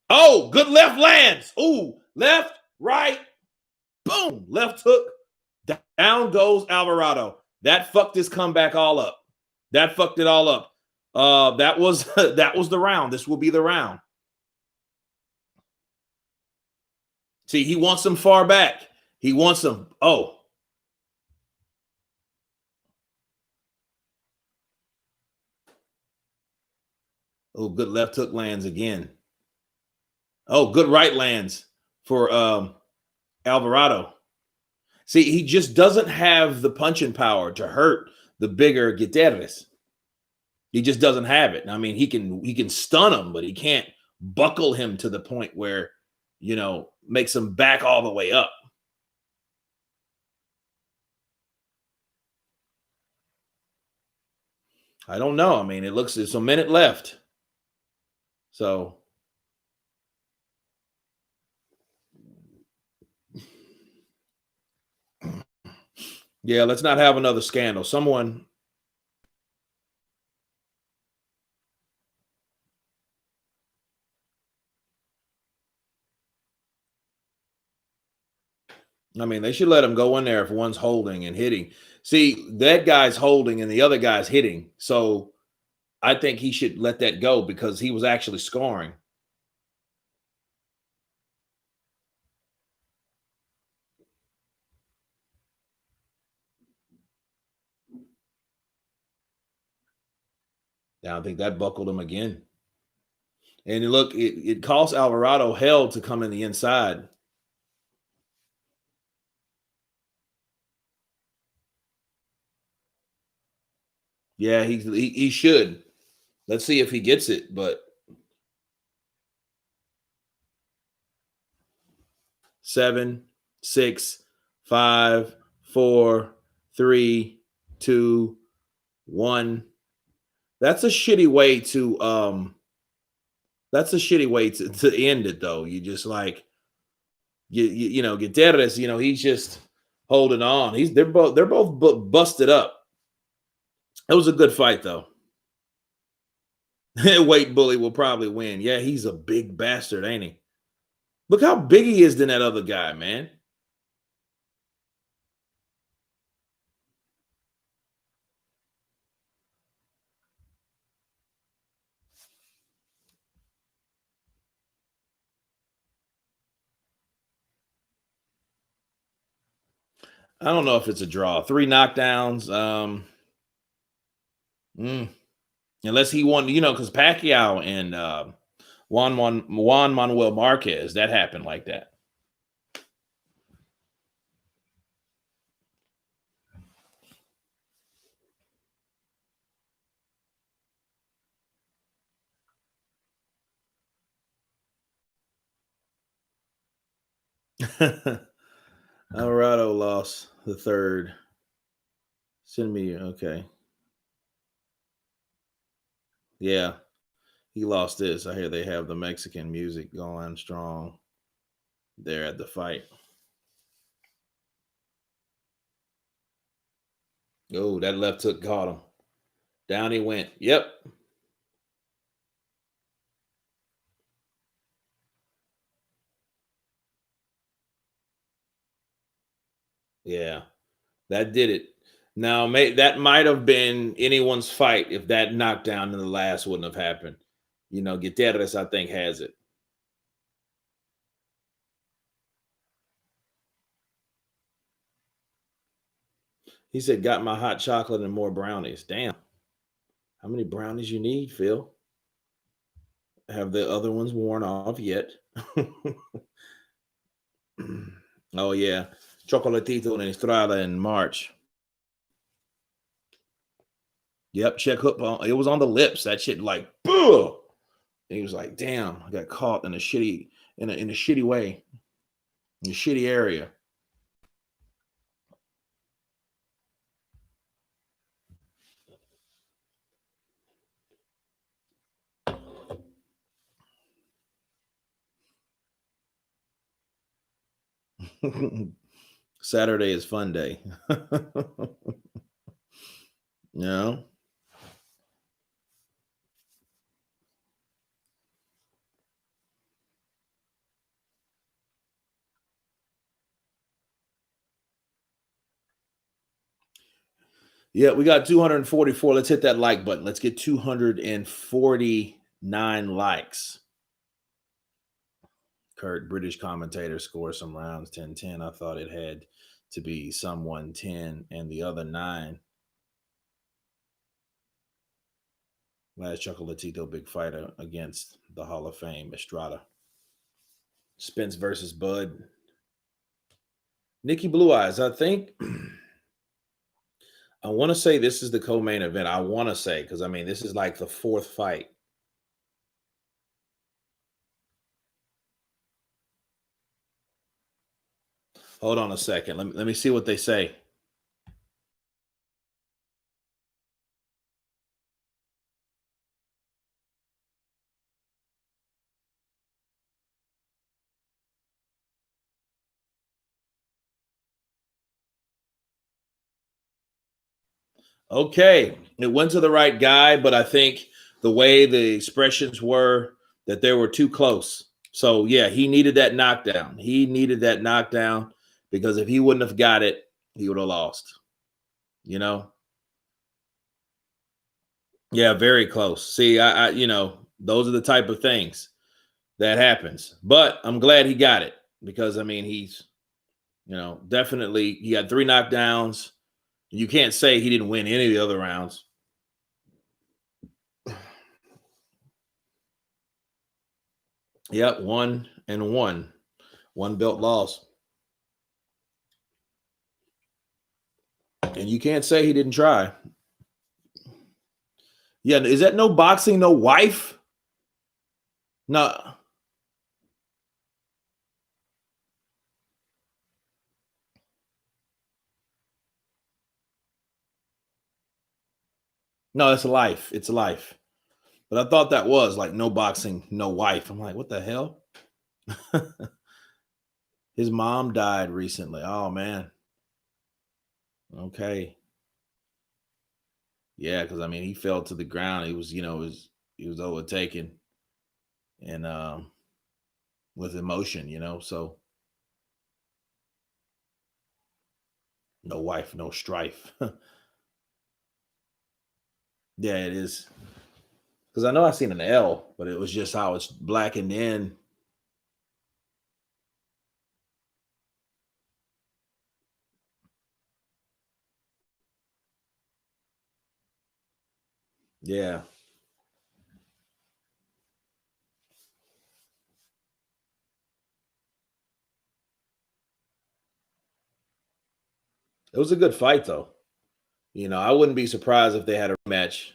Oh, good left lands. Ooh, left, right, boom, left hook. Down goes Alvarado. That fucked his comeback all up. That fucked it all up. That was the round. This will be the round. See, he wants them far back. He wants them. Oh, good left hook lands again. Oh, good right lands for Alvarado. See, he just doesn't have the punching power to hurt the bigger Gutierrez. He just doesn't have it. I mean, he can stun him, but he can't buckle him to the point where, makes him back all the way up. I don't know. I mean, it's a minute left. So yeah, let's not have another scandal. Someone. I mean, they should let him go in there if one's holding and hitting. See, that guy's holding and the other guy's hitting. So I think he should let that go because he was actually scoring. Now I think that buckled him again. And look, it cost Alvarado hell to come in the inside. Yeah, he should. Let's see if he gets it. But 7, 6, 5, 4, 3, 2, 1. That's a shitty way to end it though. You just like you know, Gutierrez, you know, he's just holding on. They're both busted up. It was a good fight though. Weight bully will probably win. Yeah, he's a big bastard, ain't he? Look how big he is than that other guy, man. I don't know if it's a draw. 3 knockdowns. Unless he won, you know, because Pacquiao and Juan Manuel Marquez, that happened like that. Alvarado lost the third. Send me, okay. Yeah, he lost this. I hear they have the Mexican music going strong there at the fight. Oh, that left hook caught him. Down he went. Yep. Yeah, that did it. Now, that might have been anyone's fight if that knockdown in the last wouldn't have happened. You know, Gutierrez, I think, has it. He said, got my hot chocolate and more brownies. Damn. How many brownies you need, Phil? Have the other ones worn off yet? Oh, yeah. Chocolatito en Estrada in March. Yep, check hook. It was on the lips. That shit like, boo. He was like, damn, I got caught in a shitty, in a shitty way, in a shitty area. Saturday is fun day. No. Yeah, we got 244. Let's hit that like button. Let's get 249 likes. Kurt, British commentator, scores some rounds 10-10. I thought it had to be someone 10 and the other 9. Last Chocolatito big fighter against the Hall of Fame, Estrada. Spence versus Bud. Nikki Blue Eyes, I think. I want to say this is the co-main event. I want to say, because I mean, this is like the 4th fight. Hold on a second. Let me see what they say. Okay, it went to the right guy, but I think the way the expressions were that they were too close. So yeah, he needed that knockdown. He needed that knockdown because if he wouldn't have got it, he would have lost. You know? Yeah, very close. See, those are the type of things that happens. But I'm glad he got it because I mean he's definitely he had 3 knockdowns. You can't say he didn't win any of the other rounds. Yep, 1-1, one belt loss, and you can't say he didn't try. Yeah, is that no boxing, no wife? No, no, it's life. It's life. But I thought that was like no boxing, no wife. I'm like, what the hell? His mom died recently. Oh man. Okay. Yeah, because I mean he fell to the ground. He was overtaken and with emotion. So no wife, no strife. Yeah, it is. Because I know I seen an L, but it was just how it's blackened in. Yeah. It was a good fight though. I wouldn't be surprised if they had a match.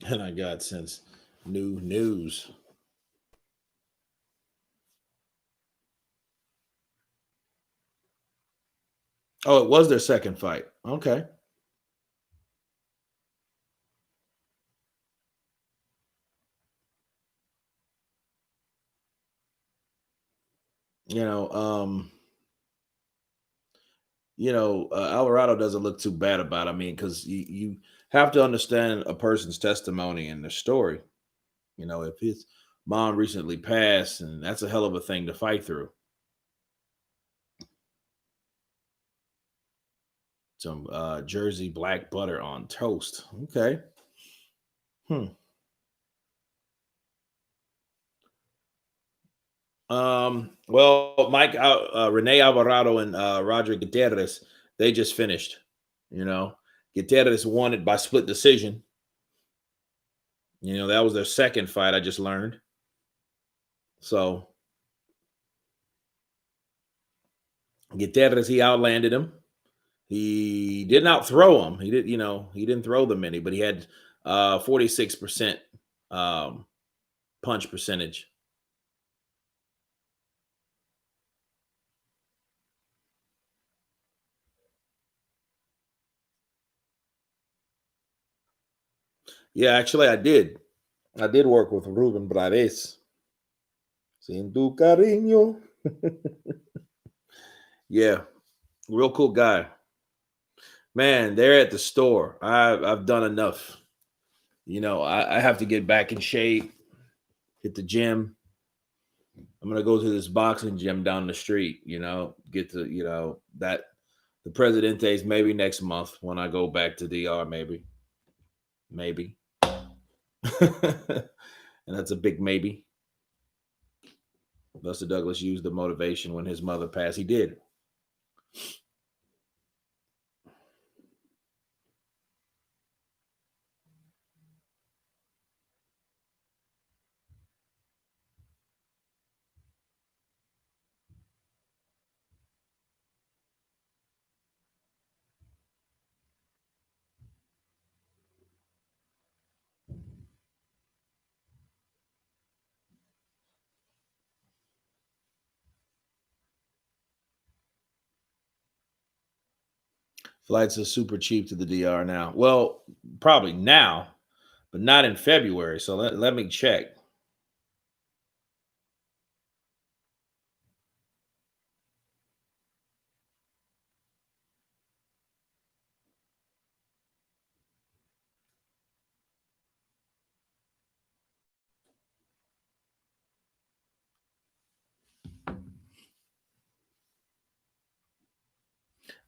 And I got since new news. Oh, it was their second fight. Okay. You know, um, Alvarado doesn't look too bad about it. I mean, because you have to understand a person's testimony and their story. If his mom recently passed, and that's a hell of a thing to fight through. Some Jersey black butter on toast. Okay. Hmm. Well, Rene Alvarado and Roger Gutierrez, they just finished. You know, Gutierrez won it by split decision. That was their second fight. I just learned. So Gutierrez, he outlanded him. He did not throw him. He didn't throw them many, but he had 46% um, punch percentage. Yeah, actually, I did. I did work with Ruben Braves. Sin tu cariño. Yeah, real cool guy. Man, they're at the store. I've done enough. I have to get back in shape, hit the gym. I'm gonna go to this boxing gym down the street. Get to that the Presidentes maybe next month when I go back to DR. Maybe, and that's a big maybe. Buster Douglas used the motivation when his mother passed. He did. Flights are super cheap to the DR now. Well, probably now, but not in February. So let me check.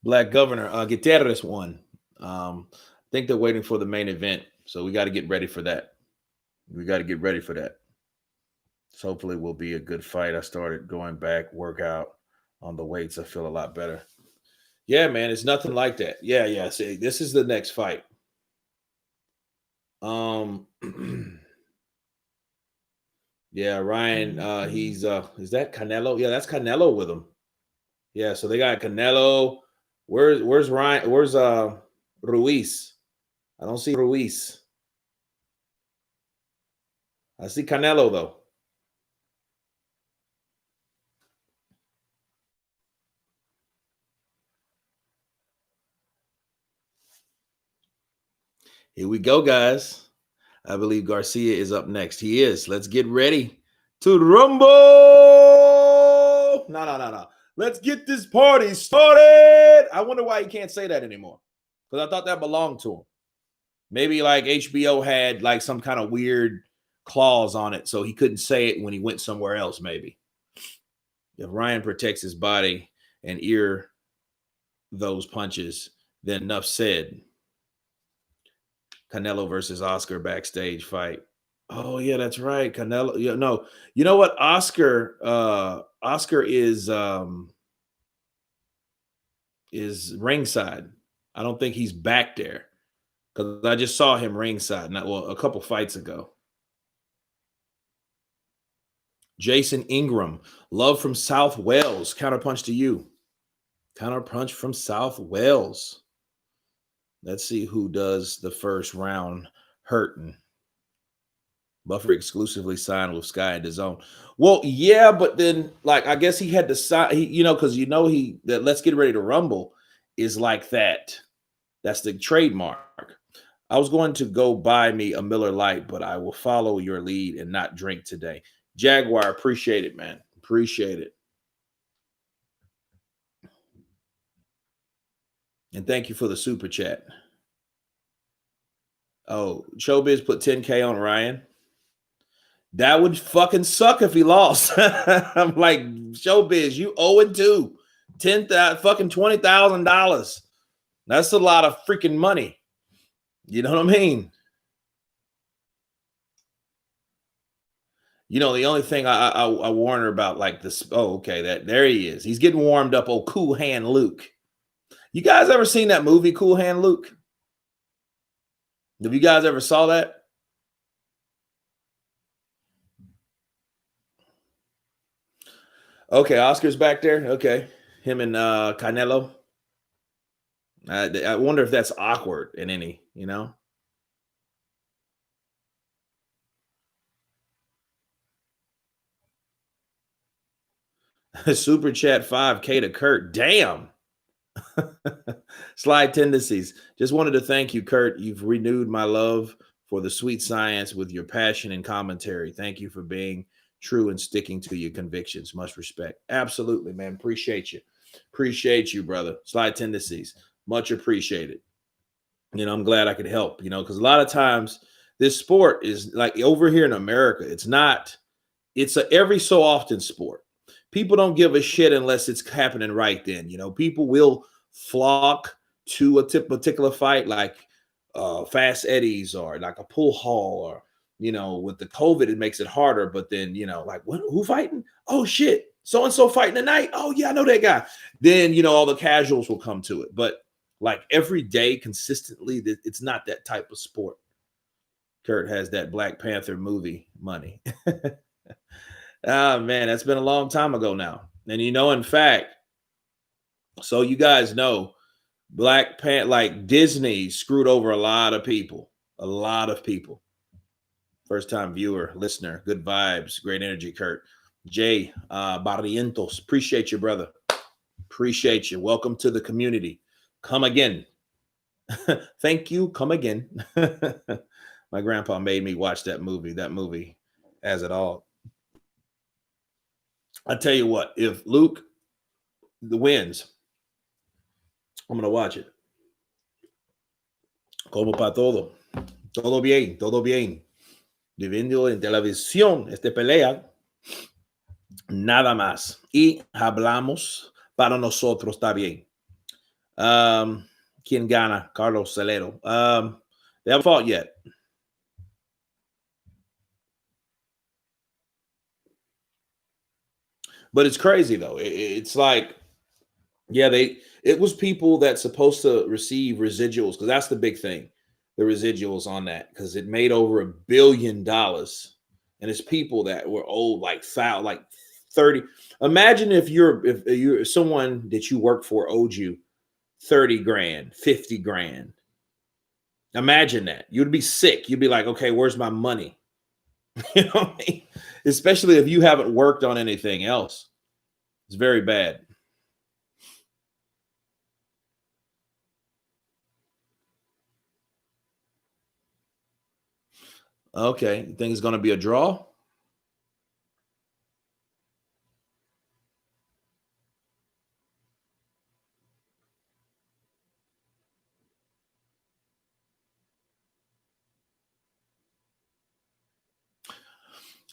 Black Governor Gutierrez won. I think they're waiting for the main event, so we got to get ready for that. We got to get ready for that. So hopefully, it will be a good fight. I started going back, workout on the weights. I feel a lot better. Yeah, man, it's nothing like that. Yeah, yeah. See, this is the next fight. Yeah, Ryan. He's is that Canelo? Yeah, that's Canelo with him. Yeah, so they got Canelo. Where's Ryan? Where's Ruiz? I don't see Ruiz. I see Canelo though. Here we go, guys. I believe Garcia is up next. He is. Let's get ready to rumble. No. Let's get this party started. I wonder why he can't say that anymore. Because I thought that belonged to him. Maybe like HBO had like some kind of weird clause on it, so he couldn't say it when he went somewhere else, maybe. If Ryan protects his body and ear those punches, then enough said. Canelo versus Oscar backstage fight. Oh yeah, that's right. Canelo. Yeah, no. You know what? Oscar is ringside. I don't think he's back there because I just saw him ringside a couple fights ago. Jason Ingram, love from South Wales. Counterpunch to you. Counterpunch from South Wales. Let's see who does the first round hurting. Buffer exclusively signed with Sky and DAZN. Well, yeah, but then like I guess he had to sign, because that Let's Get Ready to Rumble is like that. That's the trademark. I was going to go buy me a Miller Lite, but I will follow your lead and not drink today. Jaguar, appreciate it, man. Appreciate it. And thank you for the super chat. Oh, Showbiz put 10K on Ryan. That would fucking suck if he lost. I'm like, Showbiz, you 0-2. Fucking $20,000. That's a lot of freaking money. You know what I mean? The only thing I warn her about, like this. Oh, okay, there he is. He's getting warmed up. Oh, Cool Hand Luke. You guys ever seen that movie, Cool Hand Luke? Have you guys ever saw that? Okay, Oscar's back there. Okay, him and Canelo. I wonder if that's awkward in any, Super chat 5K to Kurt. Damn. Slide tendencies. Just wanted to thank you, Kurt. You've renewed my love for the sweet science with your passion and commentary. Thank you for being true and sticking to your convictions. Much respect. Absolutely, man. Appreciate you. Appreciate you, brother. Slide tendencies. Much appreciated. I'm glad I could help, because a lot of times this sport is like over here in America, it's a every so often sport. People don't give a shit unless it's happening right then. People will flock to a particular fight like Fast Eddie's or like a pool hall or, with the COVID, it makes it harder. But then, like, who fighting? Oh, shit. So-and-so fighting tonight. Oh, yeah, I know that guy. Then, all the casuals will come to it. But like every day consistently, it's not that type of sport. Kurt has that Black Panther movie money. Man, that's been a long time ago now. And in fact, so you guys know, Black Panther, like Disney screwed over a lot of people. A lot of people. First time viewer, listener, good vibes, great energy, Kurt. Jay Barrientos, appreciate you, brother. Appreciate you. Welcome to the community. Come again. Thank you. Come again. My grandpa made me watch that movie. That movie has it all. I tell you what, if Luke wins, I'm going to watch it. Como para todo. Todo bien, todo bien. Viviendo en televisión, pelea. Nada más. Y hablamos para nosotros, está bien. Quien gana? Carlos Salero. They haven't fought yet. But it's crazy though. It's like, yeah, it was people that's supposed to receive residuals because that's the big thing, the residuals on that because it made over $1 billion, and it's people that were old like foul like 30. Imagine if you're someone that you work for owed you 30 grand, 50 grand. Imagine that. You'd be sick. You'd be like, okay, where's my money? You know what I mean? Especially if you haven't worked on anything else. It's very bad. Okay. You think it's going to be a draw?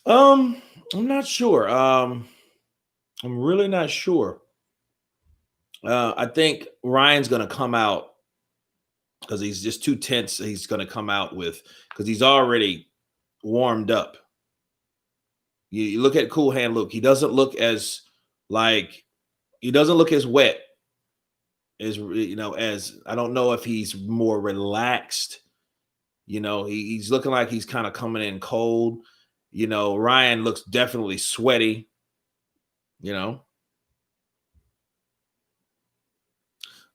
Um, I'm not sure. I'm really not sure. I think Ryan's going to come out because he's just too tense. He's going to come out with because he's already warmed up. You look at Cool Hand Luke. He doesn't look as like he doesn't look as wet as as I don't know if he's more relaxed. He's looking like he's kind of coming in cold. Ryan looks definitely sweaty. You know,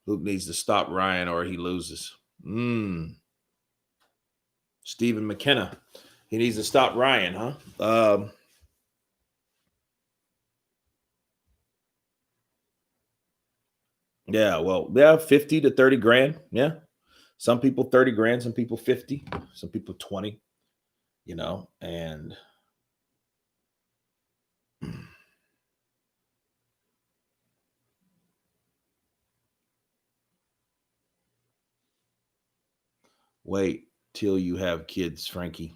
Luke needs to stop Ryan or he loses. Stephen McKenna. He needs to stop Ryan, huh? Yeah, well, yeah, 50 to 30 grand. Yeah. Some people 30 grand, some people 50, some people 20, and wait till you have kids, Frankie.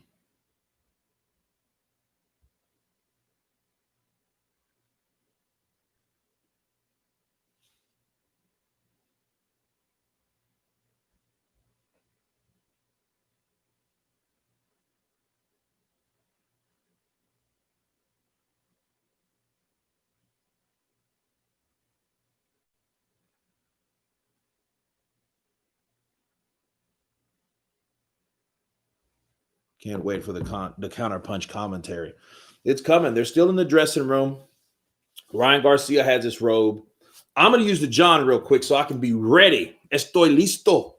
Can't wait for the counterpunch commentary. It's coming. They're still in the dressing room. Ryan Garcia has his robe. I'm going to use the John real quick so I can be ready. Estoy listo.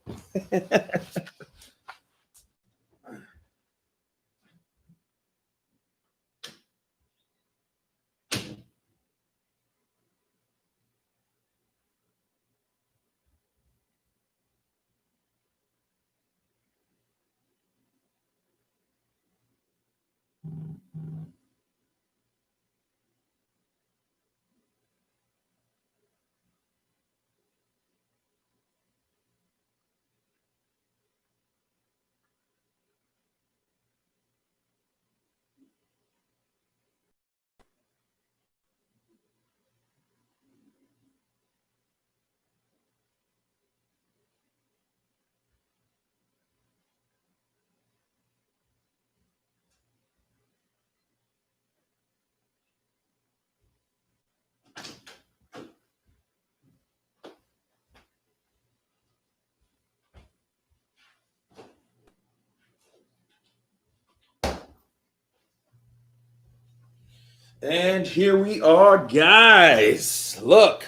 And here we are, guys. Look,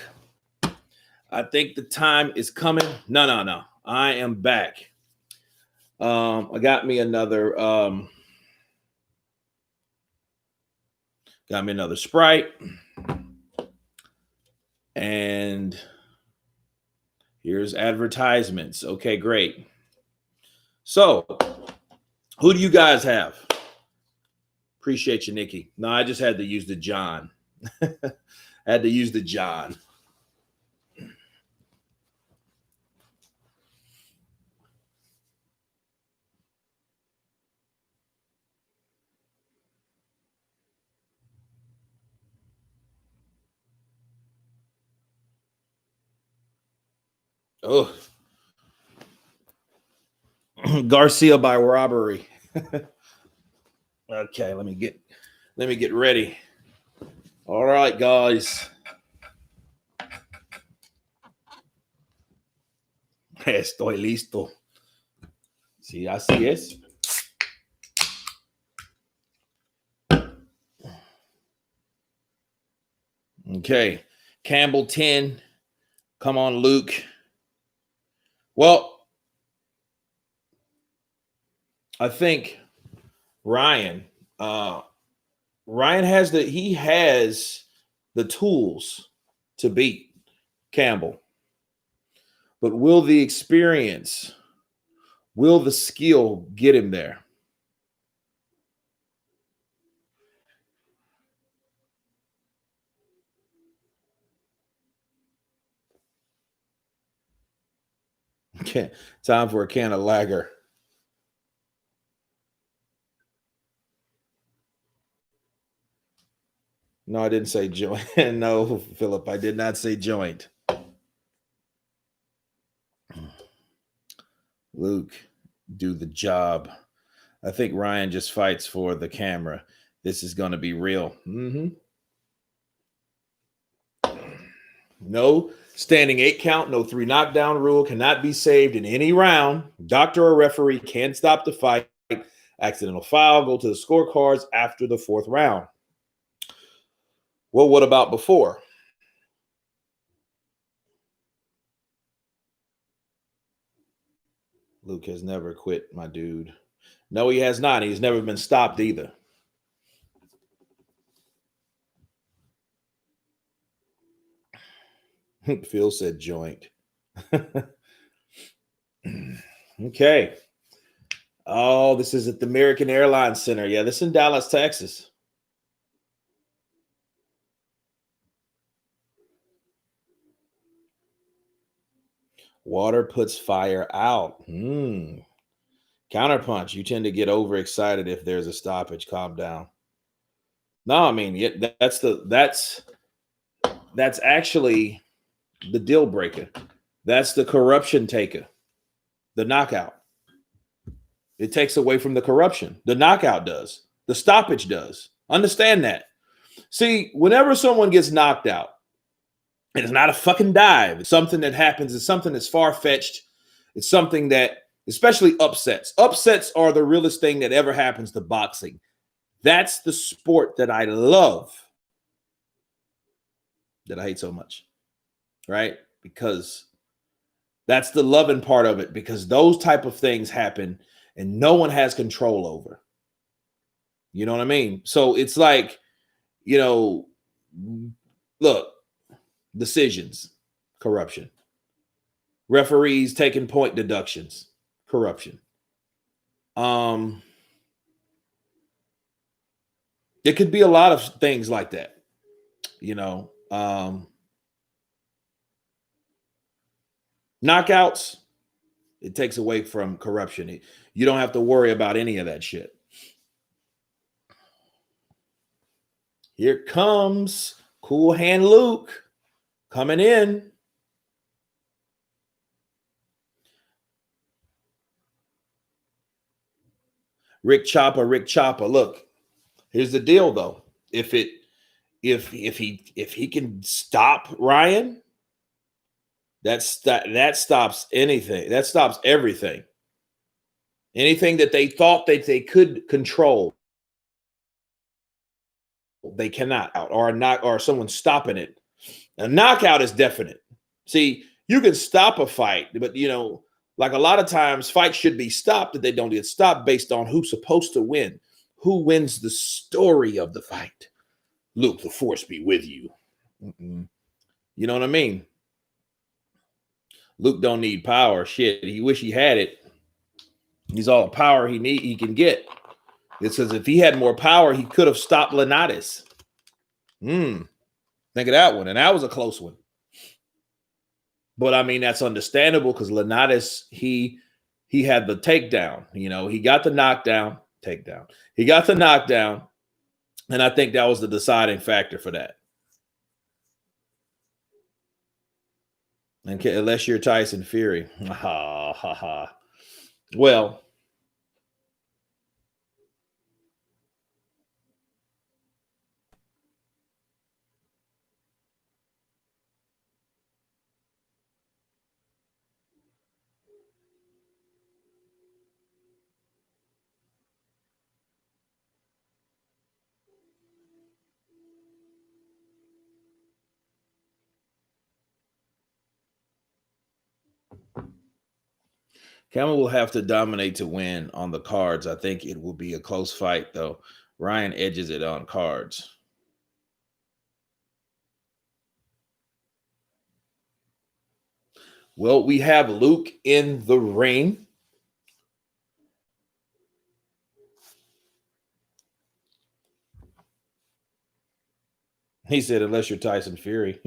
I think the time is coming. No. I am back. I got me another Sprite. And here's advertisements. Okay, great. So, who do you guys have? Appreciate you, Nikki. No, I just had to use the John. Had to use the John. Oh, Garcia by robbery. Okay, let me get ready. All right, guys. Estoy listo. Sí, así es. Okay. Campbell 10. Come on, Luke. Well, I think Ryan, Ryan has the tools to beat Campbell. But will the experience, will the skill get him there? Okay. Time for a can of lager. No, I didn't say joint. No, Philip, I did not say joint. Luke, do the job. I think Ryan just fights for the camera. This is going to be real. No standing 8 count, no 3 knockdown rule cannot be saved in any round. Doctor or referee can stop the fight. Accidental foul, go to the scorecards after the 4th round. Well, what about before? Luke has never quit, my dude. No, he has not. He's never been stopped either. Phil said joint. Okay. Oh, this is at the American Airlines Center. Yeah, this is in Dallas, Texas. Water puts fire out. Counterpunch. You tend to get overexcited if there's a stoppage. Calm down. No, I mean, that's actually the deal breaker. That's the corruption taker. The knockout. It takes away from the corruption. The knockout does. The stoppage does. Understand that. See, whenever someone gets knocked out, it is not a fucking dive. It's something that happens. It's something that's far-fetched. It's something that, especially upsets. Upsets are the realest thing that ever happens to boxing. That's the sport that I love, that I hate so much, right? Because that's the loving part of it, because those type of things happen and no one has control over. You know what I mean? So it's like, look, decisions, corruption. Referees taking point deductions, corruption. It could be a lot of things like that, knockouts, it takes away from corruption. You don't have to worry about any of that shit. Here comes Cool Hand Luke coming in. Rick Chopper. Look, here's the deal though. If he can stop Ryan, that stops anything. That stops everything. Anything that they thought that they could control, they cannot out, or someone stopping it. A knockout is definite. See, you can stop a fight, but like a lot of times fights should be stopped, that they don't get stopped based on who's supposed to win. Who wins the story of the fight? Luke, the force be with you. You know what I mean? Luke don't need power. Shit, he wish he had it. He's all the power he can get. It says if he had more power, he could have stopped Linares. Think of that one. And that was a close one. But I mean, that's understandable because Linares, he had the takedown. He got the knockdown, takedown. He got the knockdown. And I think that was the deciding factor for that. And unless you're Tyson Fury. Ha ha ha. Well, Campbell will have to dominate to win on the cards. I think it will be a close fight, though. Ryan edges it on cards. Well, we have Luke in the ring. He said, unless you're Tyson Fury.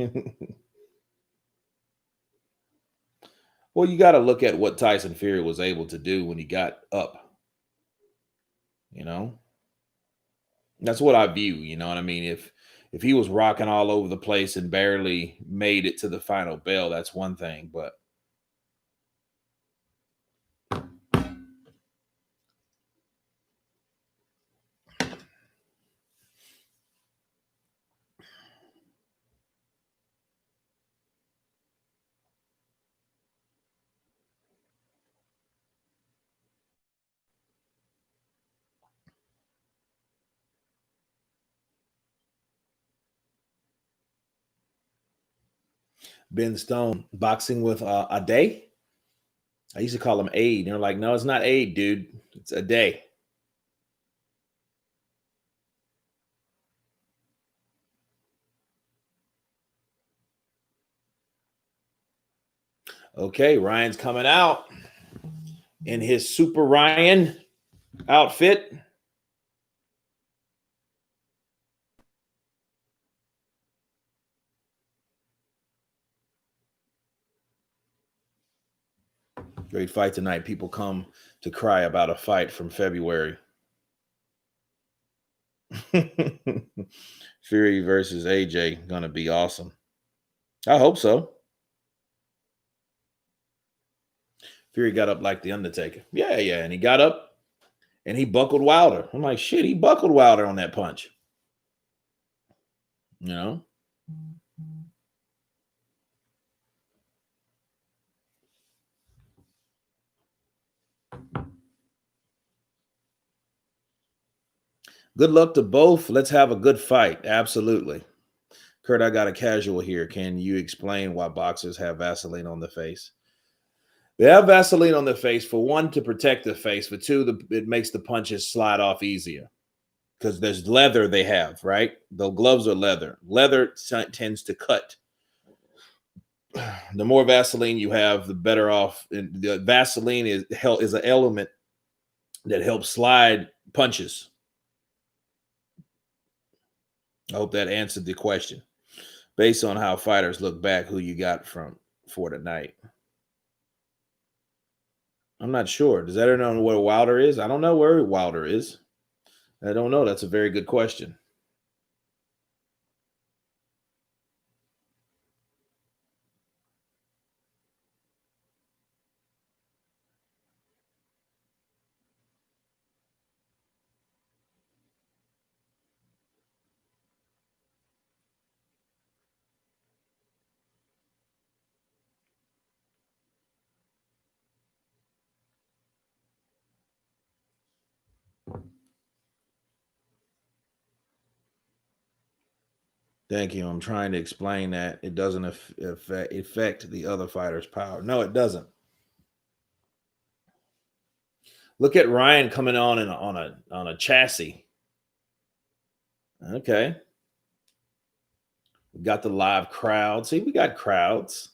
Well, you got to look at what Tyson Fury was able to do when he got up. You know, that's what I view. You know what I mean? If he was rocking all over the place and barely made it to the final bell, that's one thing. But Ben Stone boxing with a day. I used to call him Aid. They're like, no, it's not Aid, dude. It's a day. Okay, Ryan's coming out in his Super Ryan outfit. Great fight tonight. People come to cry about a fight from February. Fury versus AJ gonna be awesome. I hope so. Fury got up like the Undertaker. Yeah, and he got up and he buckled Wilder. I'm like, shit, he buckled Wilder on that punch. You know? Good luck to both. Let's have a good fight. Absolutely. Kurt, I got a casual here. Can you explain why boxers have Vaseline on the face? They have Vaseline on their face for one, to protect the face. For two, it makes the punches slide off easier because there's leather they have, right? The gloves are leather. Leather tends to cut. The more Vaseline you have, the better off. And the Vaseline is an element that helps slide punches. I hope that answered the question. Based on how fighters look back, who you got for tonight? I'm not sure. Does anyone know where Wilder is? I don't know where Wilder is. I don't know. That's a very good question. Thank you. I'm trying to explain that it doesn't affect the other fighter's power. No, it doesn't. Look at Ryan coming on a chassis. Okay. We got the live crowd. See, we got crowds.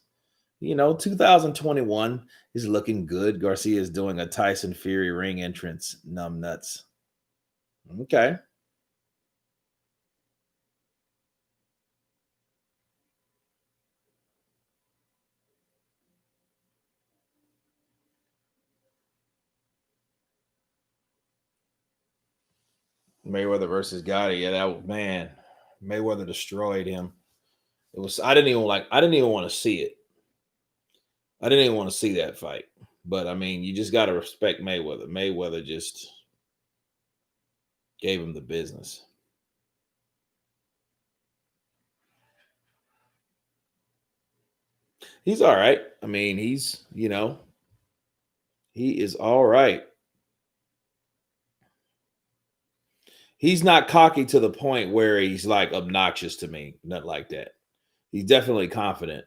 2021 is looking good. Garcia is doing a Tyson Fury ring entrance. Numb nuts. Okay. Mayweather versus Gotti. Yeah, Mayweather destroyed him. I didn't even want to see it. I didn't even want to see that fight. But I mean, you just got to respect Mayweather. Mayweather just gave him the business. He's all right. I mean, he's, he is all right. He's not cocky to the point where he's like obnoxious to me, nothing like that. He's definitely confident,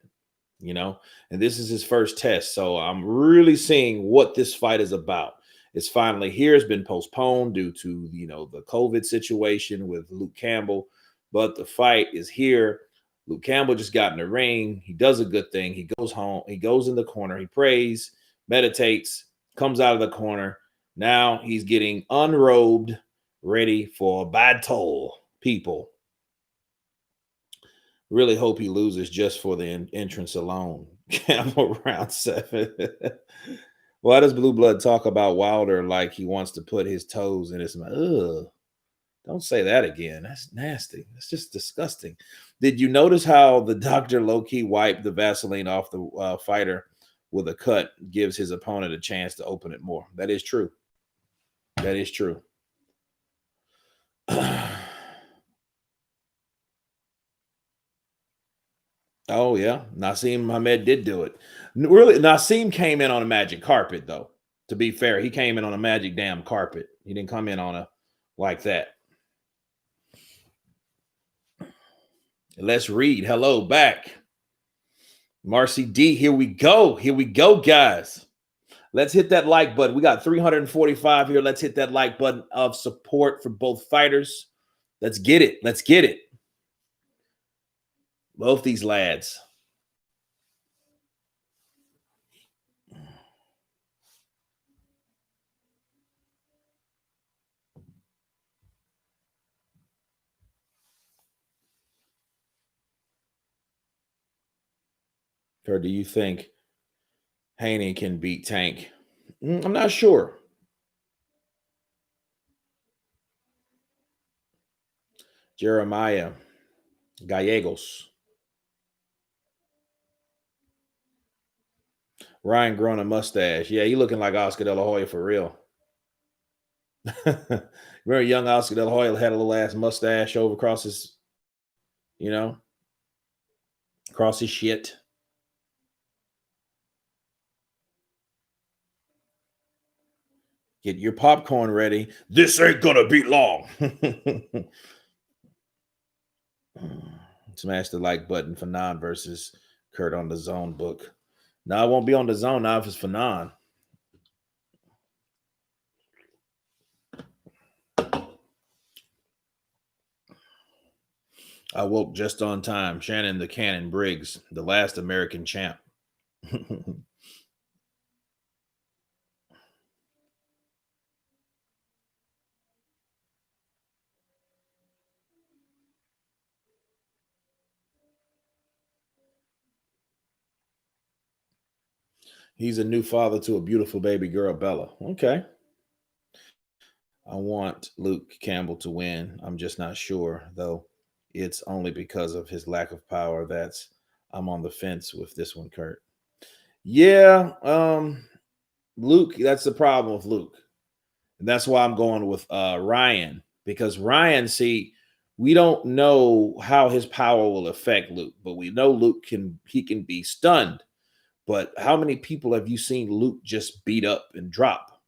and this is his first test. So I'm really seeing what this fight is about. It's finally here. It's been postponed due to, the COVID situation with Luke Campbell, but the fight is here. Luke Campbell just got in the ring. He does a good thing. He goes home. He goes in the corner. He prays, meditates, comes out of the corner. Now he's getting unrobed, ready for battle, people. Really hope he loses just for the entrance alone. Campbell round 7. Why does Blue Blood talk about Wilder like he wants to put his toes in his mouth? Ugh. Don't say that again. That's nasty. That's just disgusting. Did you notice how the doctor low-key wiped the Vaseline off the fighter with a cut, gives his opponent a chance to open it more? That is true. That is true. Oh, yeah. Nassim Hamed did do it. Really, Nassim came in on a magic carpet, though. To be fair, he came in on a magic damn carpet. He didn't come in on a like that. Let's read. Hello, back. Marcy D, here we go. Here we go, guys. Let's hit that like button. We got 345 here. Let's hit that like button of support for both fighters. Let's get it. Let's get it. Both these lads. Or do you think Haney can beat Tank? I'm not sure. Jeremiah Gallegos. Ryan growing a mustache. Yeah, he looking like Oscar De La Hoya for real. Remember young Oscar De La Hoya had a little ass mustache over across his, across his shit. Get your popcorn ready. This ain't gonna be long. Smash the like button for Non versus Kurt on the Zone book. No, I won't be on the Zone now if it's for Non. I woke just on time. Shannon the Cannon Briggs, the last American champ. He's a new father to a beautiful baby girl, Bella. Okay. I want Luke Campbell to win. I'm just not sure, though. It's only because of his lack of power I'm on the fence with this one, Kurt. Yeah, Luke, that's the problem with Luke. And that's why I'm going with Ryan. Because Ryan, see, we don't know how his power will affect Luke, but we know Luke can be stunned. But how many people have you seen Luke just beat up and drop?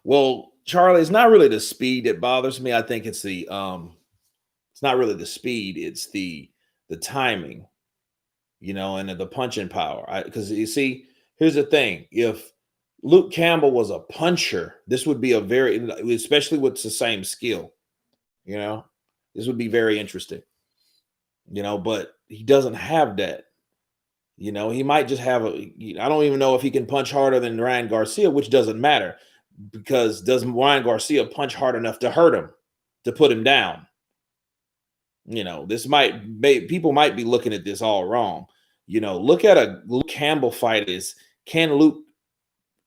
Well, Charlie, it's not really the speed that bothers me. I think it's it's not really the speed, it's the timing, and the punching power. Because you see, here's the thing: if Luke Campbell was a puncher, this would be especially with the same skill, this would be very interesting, but he doesn't have that. He might just have I don't even know if he can punch harder than Ryan Garcia, which doesn't matter, because does Ryan Garcia punch hard enough to hurt him, to put him down? This people might be looking at this all wrong. Look at a Luke Campbell fight can Luke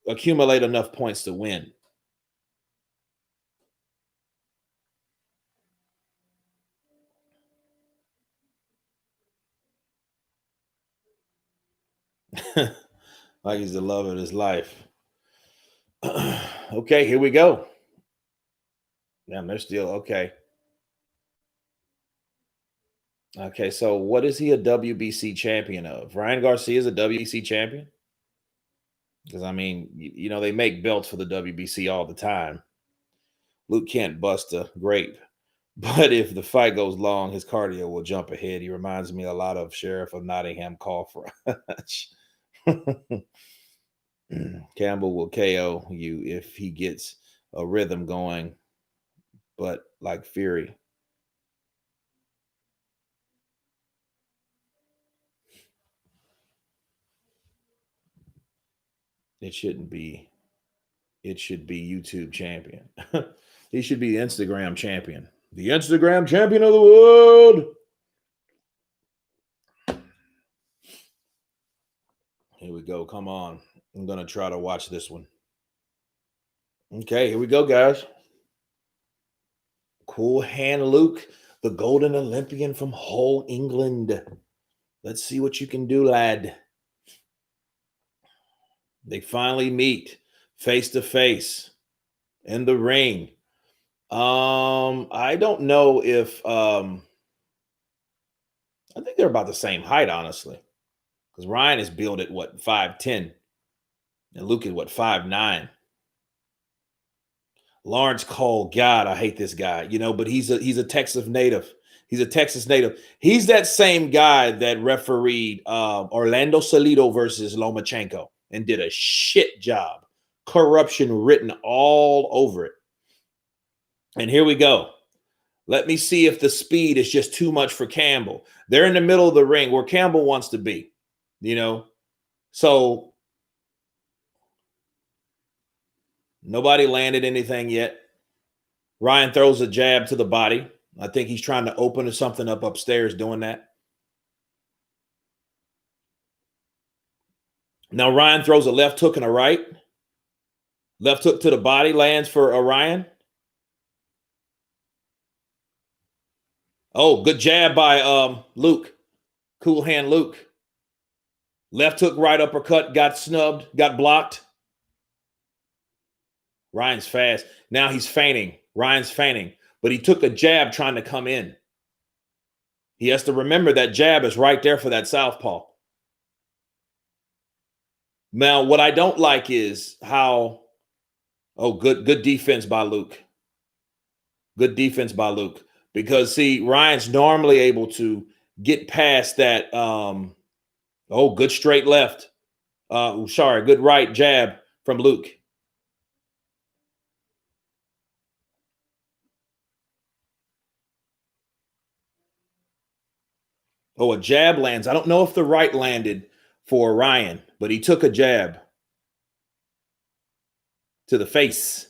accumulate enough points to win? Like he's the love of his life. Okay, here we go. Damn, they're still okay. Okay, so what is he a WBC champion of? Ryan Garcia is a WBC champion? Because I mean, you know, they make belts for the WBC all the time. Luke can't bust a grape. But if the fight goes long, his cardio will jump ahead. He reminds me a lot of Sheriff of Nottingham Call for Campbell will KO you if he gets a rhythm going, but like Fury. It shouldn't be. It should be YouTube champion. He should be Instagram champion. The Instagram champion of the world. Here we go. Come on. I'm going to try to watch this one. Okay, here we go, guys. Cool Hand Luke, the golden Olympian from Hull, England. Let's see what you can do, lad. They finally meet face to face in the ring. I don't know if I think they're about the same height, honestly. Because Ryan is billed at what, 5'10", and Luke is what, 5'9". Lawrence Cole, God, I hate this guy, you know, but he's a Texas native. He's a Texas native. He's that same guy that refereed Orlando Salido versus Lomachenko and did a shit job. Corruption written all over it. And here we go. Let me see if the speed is just too much for Campbell. They're in the middle of the ring where Campbell wants to be, you know. So nobody landed anything yet. Ryan throws a jab to the body. I think he's trying to open something up upstairs doing that. Now Ryan throws a left hook and a right. Left hook to the body lands for Ryan. Oh, good jab by Luke. Cool Hand Luke. Left hook, right uppercut, got snubbed, got blocked. Ryan's fast. Now he's feigning. Ryan's feigning. But he took a jab trying to come in. He has to remember that jab is right there for that southpaw. Now, what I don't like is how, good defense by Luke. Good defense by Luke. Because, see, Ryan's normally able to get past that, good straight left. Good right jab from Luke. Oh, a jab lands. I don't know if the right landed for Ryan, but he took a jab to the face.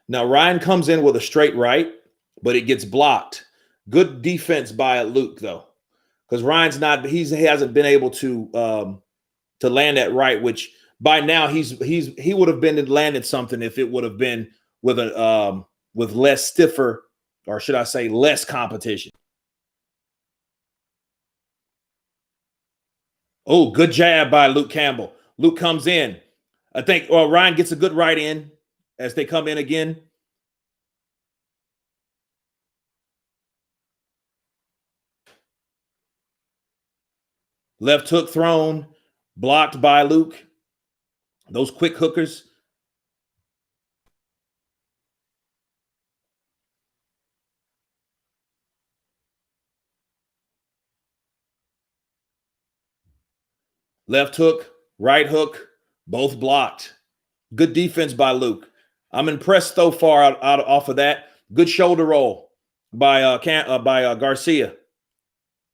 Now, Ryan comes in with a straight right, but it gets blocked. Good defense by Luke, though, because Ryan's not, he hasn't been able to land that right, which by now he would have been landed something if it would have been with a with less stiffer, or should I say less competition. Oh, good jab by Luke Campbell. Luke comes in. I think Ryan gets a good right in as they come in again. Left hook thrown, blocked by Luke. Those quick hookers. Left hook, right hook, both blocked. Good defense by Luke. I'm impressed so far off of that. Good shoulder roll by Garcia,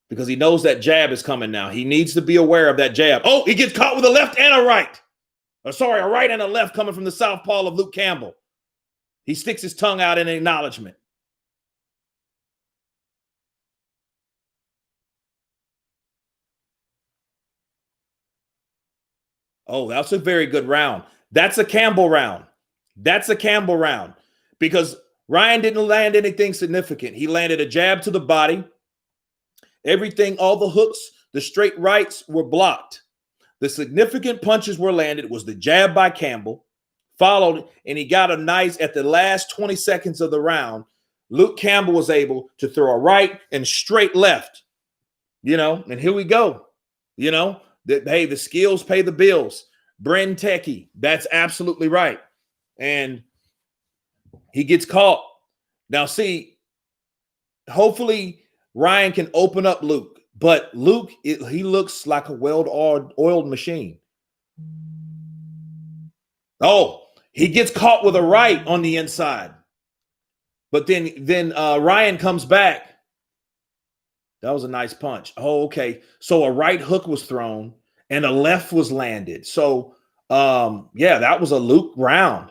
because he knows that jab is coming now. He needs to be aware of that jab. Oh, he gets caught with a left and a right. A right and a left coming from the southpaw of Luke Campbell. He sticks his tongue out in acknowledgement. Oh, that's a very good round. That's a Campbell round. That's a Campbell round, because Ryan didn't land anything significant. He landed a jab to the body. Everything, all the hooks, the straight rights were blocked. The significant punches were landed was the jab by Campbell, followed, and he got a nice, at the last 20 seconds of the round, Luke Campbell was able to throw a right and straight left, and here we go. Hey, the skills pay the bills. Bren Techie, that's absolutely right. And he gets caught. Now, see, hopefully Ryan can open up Luke, but Luke, he looks like a well-oiled machine. Oh, he gets caught with a right on the inside. But then Ryan comes back. That was a nice punch. Oh, okay. So a right hook was thrown and a left was landed. So, that was a Luke round.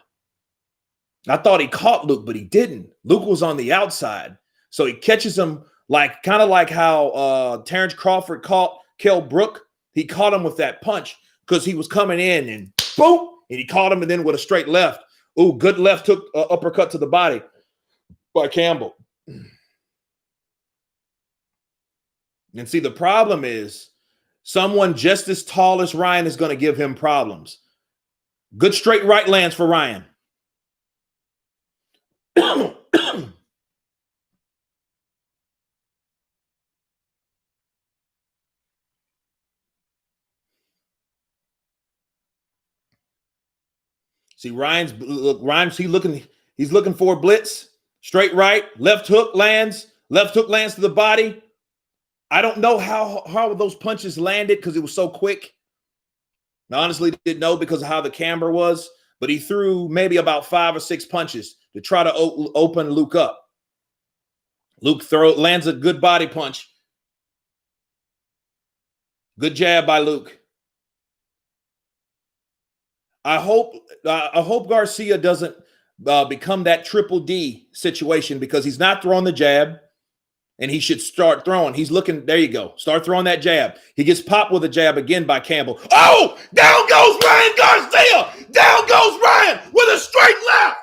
I thought he caught Luke, but he didn't. Luke was on the outside. So he catches him kind of like how Terrence Crawford caught Kell Brook. He caught him with that punch because he was coming in and boom, and he caught him and then with a straight left. Ooh, good left hook, uppercut to the body by Campbell. And see, the problem is someone just as tall as Ryan is going to give him problems. Good straight right lands for Ryan. See, he's looking for a blitz. Straight right, left hook lands to the body. I don't know how those punches landed because it was so quick. I honestly didn't know because of how the camber was, but he threw maybe about 5 or 6 punches to try to open Luke up. Luke lands a good body punch. Good jab by Luke. I hope Garcia doesn't become that triple D situation because he's not throwing the jab. And he should start throwing. He's looking. There you go. Start throwing that jab. He gets popped with a jab again by Campbell. Oh, down goes Ryan Garcia. Down goes Ryan with a straight left.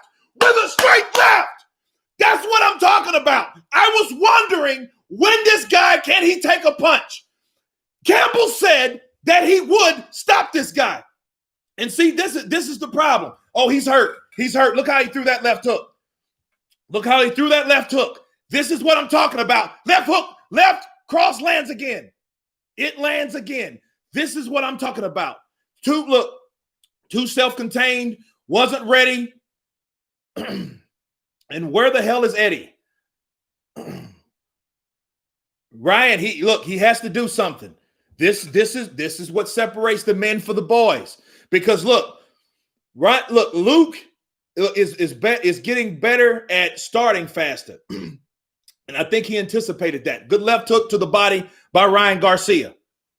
That's what I'm talking about. I was wondering when this guy, can he take a punch? Campbell said that he would stop this guy. And see, this is the problem. Oh, he's hurt. Look how he threw that left hook. This is what I'm talking about. Left hook, left, cross lands again. It lands again. This is what I'm talking about. Too self-contained, wasn't ready. And where the hell is Eddie? Ryan, he has to do something. This is what separates the men for the boys. Because Luke is getting better at starting faster. And I think he anticipated that. Good left hook to the body by Ryan Garcia.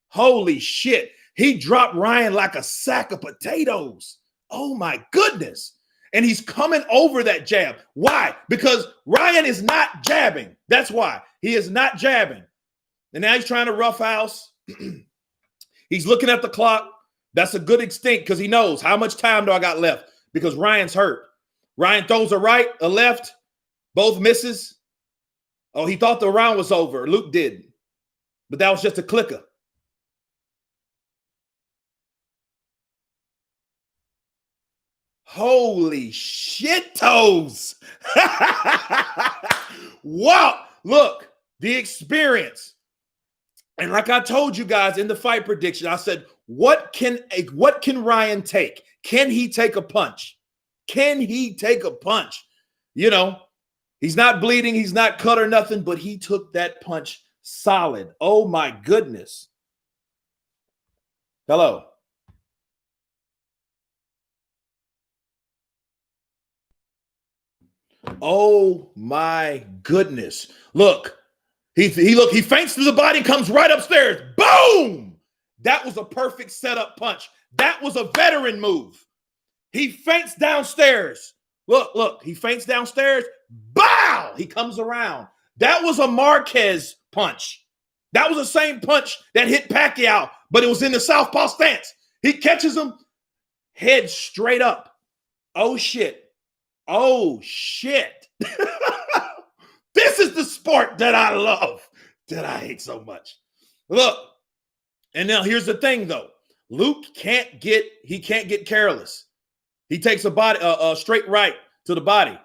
Holy shit. He dropped Ryan like a sack of potatoes. Oh, my goodness. And he's coming over that jab. Why? Because Ryan is not jabbing. That's why. He is not jabbing. And now he's trying to roughhouse. He's looking at the clock. That's a good instinct because he knows how much time do I got left because Ryan's hurt. Ryan throws a right, a left, both misses. Oh, he thought the round was over. Luke did. But that was just a clicker. Holy shit toes. Wow. Look, the experience. And like I told you guys in the fight prediction, I said, what can Ryan take? Can he take a punch? He's not bleeding. He's not cut or nothing, but he took that punch solid. Oh, my goodness. Hello. Oh, my goodness. Look, he feints to the body and comes right upstairs. Boom! That was a perfect setup punch. That was a veteran move. He feints downstairs. Look, he feints downstairs. Bow! He comes around. That was a Marquez punch. That was the same punch that hit Pacquiao, but it was in the southpaw stance. He catches him, head straight up. Oh, shit. This is the sport that I love, that I hate so much. Look, and now here's the thing, though. Luke can't get careless. He takes a straight right to the body.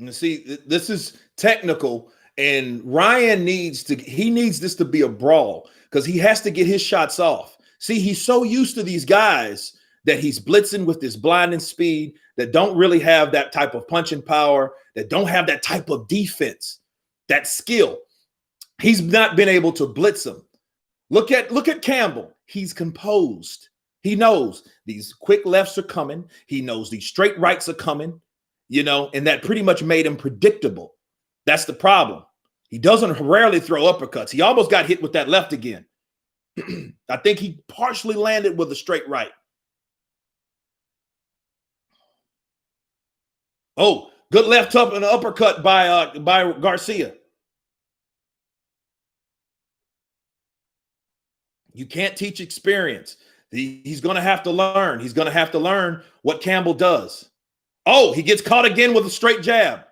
And see, this is technical, and Ryan needs this to be a brawl because he has to get his shots off. See, he's so used to these guys that he's blitzing with this blinding speed that don't really have that type of punching power, that don't have that type of defense, that skill. He's not been able to blitz them. Look at Campbell. He's composed. He knows these quick lefts are coming. He knows these straight rights are coming. And that pretty much made him predictable. That's the problem. He doesn't rarely throw uppercuts. He almost got hit with that left again. I think he partially landed with a straight right. Oh, good left up and an uppercut by Garcia. You can't teach experience. He's going to have to learn. He's going to have to learn what Campbell does. Oh, he gets caught again with a straight jab.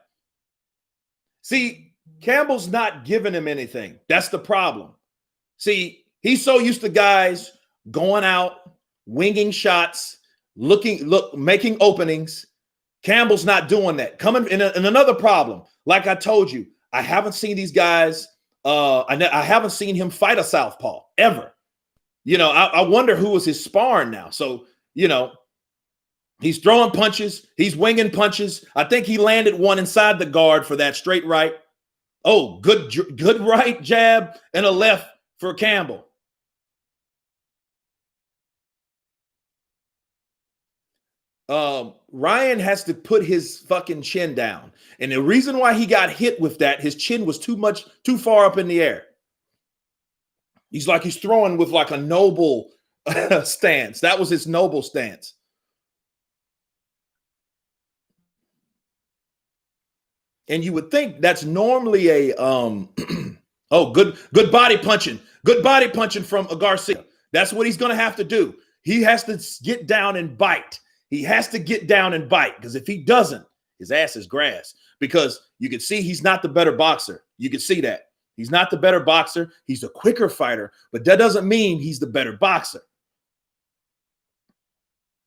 See, Campbell's not giving him anything. That's the problem. See, he's so used to guys going out, winging shots, making openings. Campbell's not doing that. Coming in another problem. Like I told you, I haven't seen these guys. I haven't seen him fight a southpaw ever. I wonder who was his sparring now. So, he's throwing punches. He's winging punches. I think he landed one inside the guard for that straight right. Oh, good right jab and a left for Campbell. Ryan has to put his fucking chin down. And the reason why he got hit with that, his chin was too far up in the air. He's throwing with like a noble stance. That was his noble stance. And you would think that's normally a good body punching. Good body punching from Garcia. That's what he's going to have to do. He has to get down and bite. He has to get down and bite, because if he doesn't, his ass is grass. Because you can see he's not the better boxer. You can see that. He's not the better boxer. He's a quicker fighter, but that doesn't mean he's the better boxer.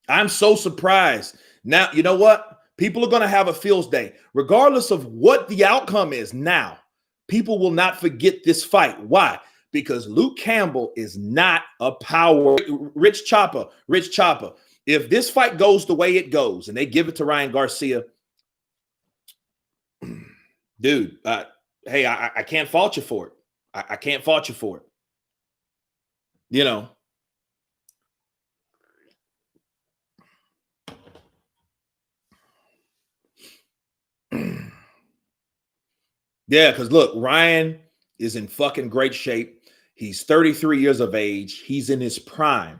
I'm so surprised. Now, you know what? People are going to have a feels day. Regardless of what the outcome is now, people will not forget this fight. Why? Because Luke Campbell is not a power. Rich Chopper. If this fight goes the way it goes and they give it to Ryan Garcia, dude, hey, I can't fault you for it. I can't fault you for it. Yeah, because look, Ryan is in fucking great shape. He's 33 years of age. He's in his prime.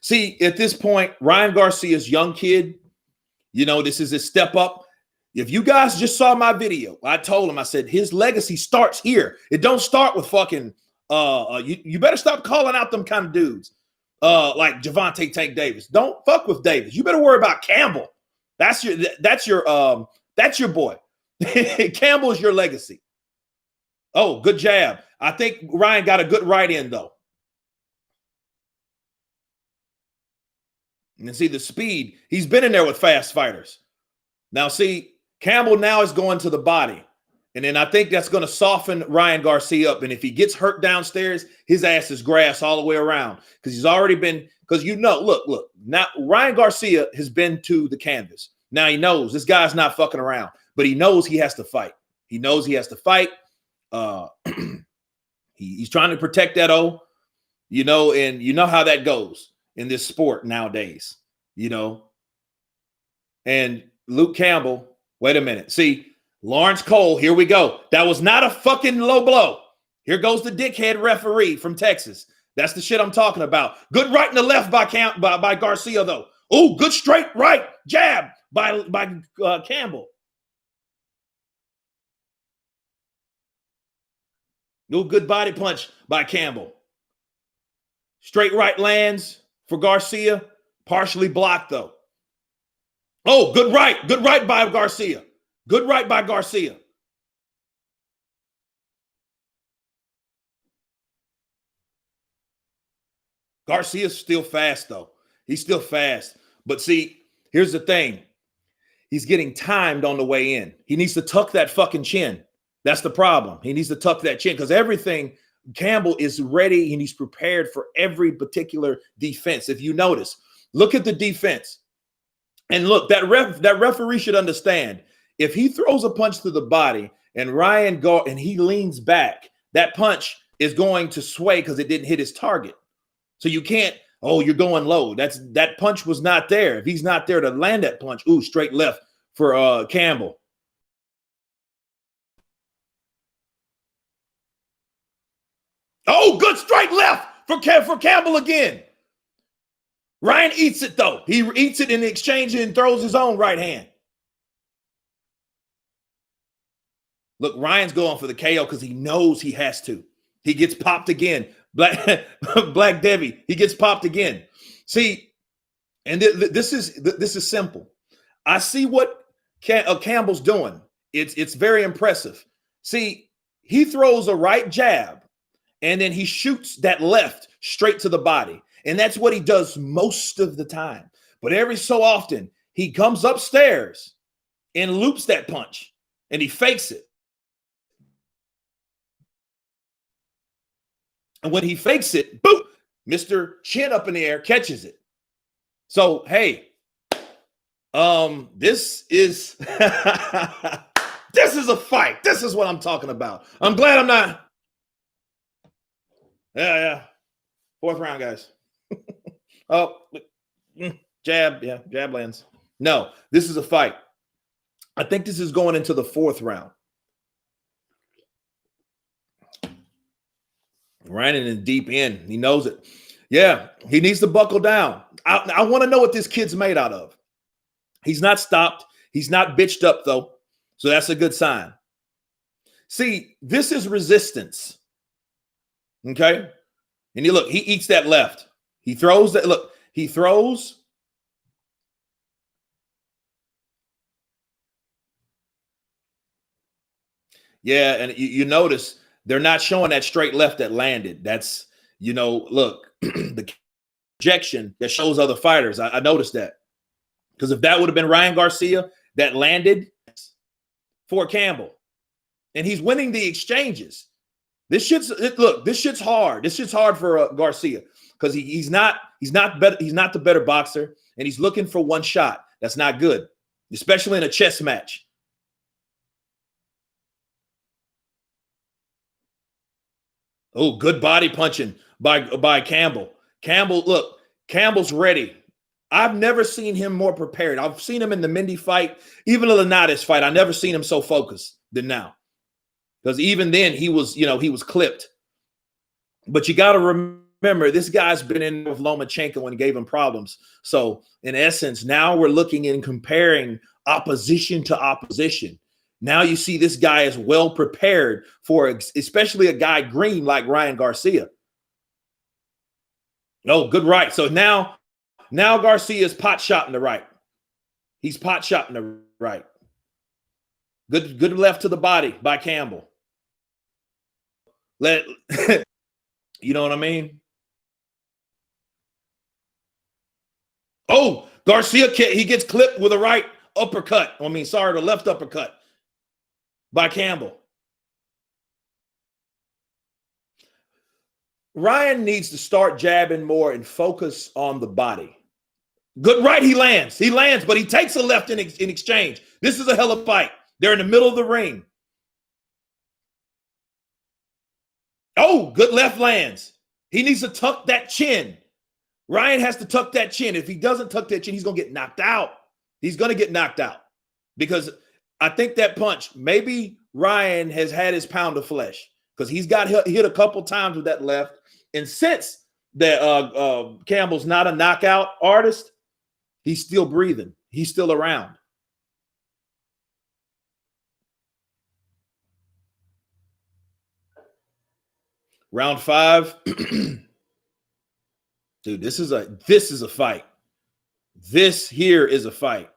See, at this point, Ryan Garcia's young kid, this is his step up. If you guys just saw my video, I told him, I said, his legacy starts here. It don't start with fucking, you better stop calling out them kind of dudes like Javante Tank Davis. Don't fuck with Davis. You better worry about Campbell. That's your boy. Campbell's your legacy. Oh, good jab. I think Ryan got a good right in, though. And see the speed. He's been in there with fast fighters. Now, see, Campbell now is going to the body. And then I think that's going to soften Ryan Garcia up. And if he gets hurt downstairs, his ass is grass all the way around. Because he's already been, look. Now, Ryan Garcia has been to the canvas. Now he knows this guy's not fucking around. But he knows he has to fight. He's trying to protect that O, and you know how that goes in this sport nowadays, And Luke Campbell, wait a minute. See, Lawrence Cole, here we go. That was not a fucking low blow. Here goes the dickhead referee from Texas. That's the shit I'm talking about. Good right and the left by Garcia, though. Oh, good straight right jab by Campbell. No good body punch by Campbell. Straight right lands for Garcia, partially blocked though. Oh, good right by Garcia. Good right by Garcia. Garcia's still fast though. He's still fast. But see, here's the thing. He's getting timed on the way in. He needs to tuck that fucking chin. That's the problem. He needs to tuck that chin because everything, Campbell is ready and he's prepared for every particular defense. If you notice, look at the defense. And look, that referee should understand if he throws a punch to the body and Ryan and he leans back, that punch is going to sway because it didn't hit his target. So you can't, oh, you're going low. That punch was not there. If he's not there to land that punch, ooh, straight left for Campbell. Oh, good straight left for Campbell again. Ryan eats it though. He eats it in the exchange and throws his own right hand. Look, Ryan's going for the KO because he knows he has to. He gets popped again. Black Debbie, he gets popped again. See, and this is simple. I see what Campbell's doing. It's very impressive. See, he throws a right jab, and then he shoots that left straight to the body. And that's what he does most of the time. But every so often, he comes upstairs and loops that punch, and he fakes it. And when he fakes it, boom, Mr. Chin up in the air catches it. So, hey, this is this is a fight. This is what I'm talking about. I'm glad I'm not. Yeah. Fourth round, guys. Oh, jab. Yeah, jab lands. No, this is a fight. I think this is going into the fourth round. Ryan in the deep end. He knows it. Yeah, he needs to buckle down. I want to know what this kid's made out of. He's not stopped. He's not bitched up, though. So that's a good sign. See, this is resistance. Okay? And you look, he eats that left. He throws that. Look, he throws. Yeah, and you notice they're not showing that straight left that landed. That's, look, the projection that shows other fighters. I noticed that. Because if that would have been Ryan Garcia that landed for Campbell, and he's winning the exchanges. This shit's hard. This shit's hard for Garcia because he's not better. He's not the better boxer, and he's looking for one shot. That's not good, especially in a chess match. Oh, good body punching by Campbell. Campbell's ready. I've never seen him more prepared. I've seen him in the Mendy fight, even the Linares fight. I've never seen him so focused than now. Because even then he was clipped. But you got to remember, this guy's been in with Lomachenko and gave him problems. So in essence, now we're looking and comparing opposition to opposition. Now you see this guy is well prepared for, especially a guy green like Ryan Garcia. Oh, good right. So now Garcia's pot shot in the right. He's pot shot in the right. Good left to the body by Campbell. You know what I mean? Oh, Garcia, he gets clipped with a right uppercut. The left uppercut by Campbell. Ryan needs to start jabbing more and focus on the body. Good right, he lands, but he takes a left in exchange. This is a hell of a fight. They're in the middle of the ring. Oh, good left lands. He needs to tuck that chin. Ryan has to tuck that chin. If he doesn't tuck that chin, he's going to get knocked out. He's going to get knocked out because I think that punch, maybe Ryan has had his pound of flesh because he's got hit a couple times with that left. And since that Campbell's not a knockout artist, he's still breathing. He's still around. Round 5. Dude, this is a fight. This here is a fight.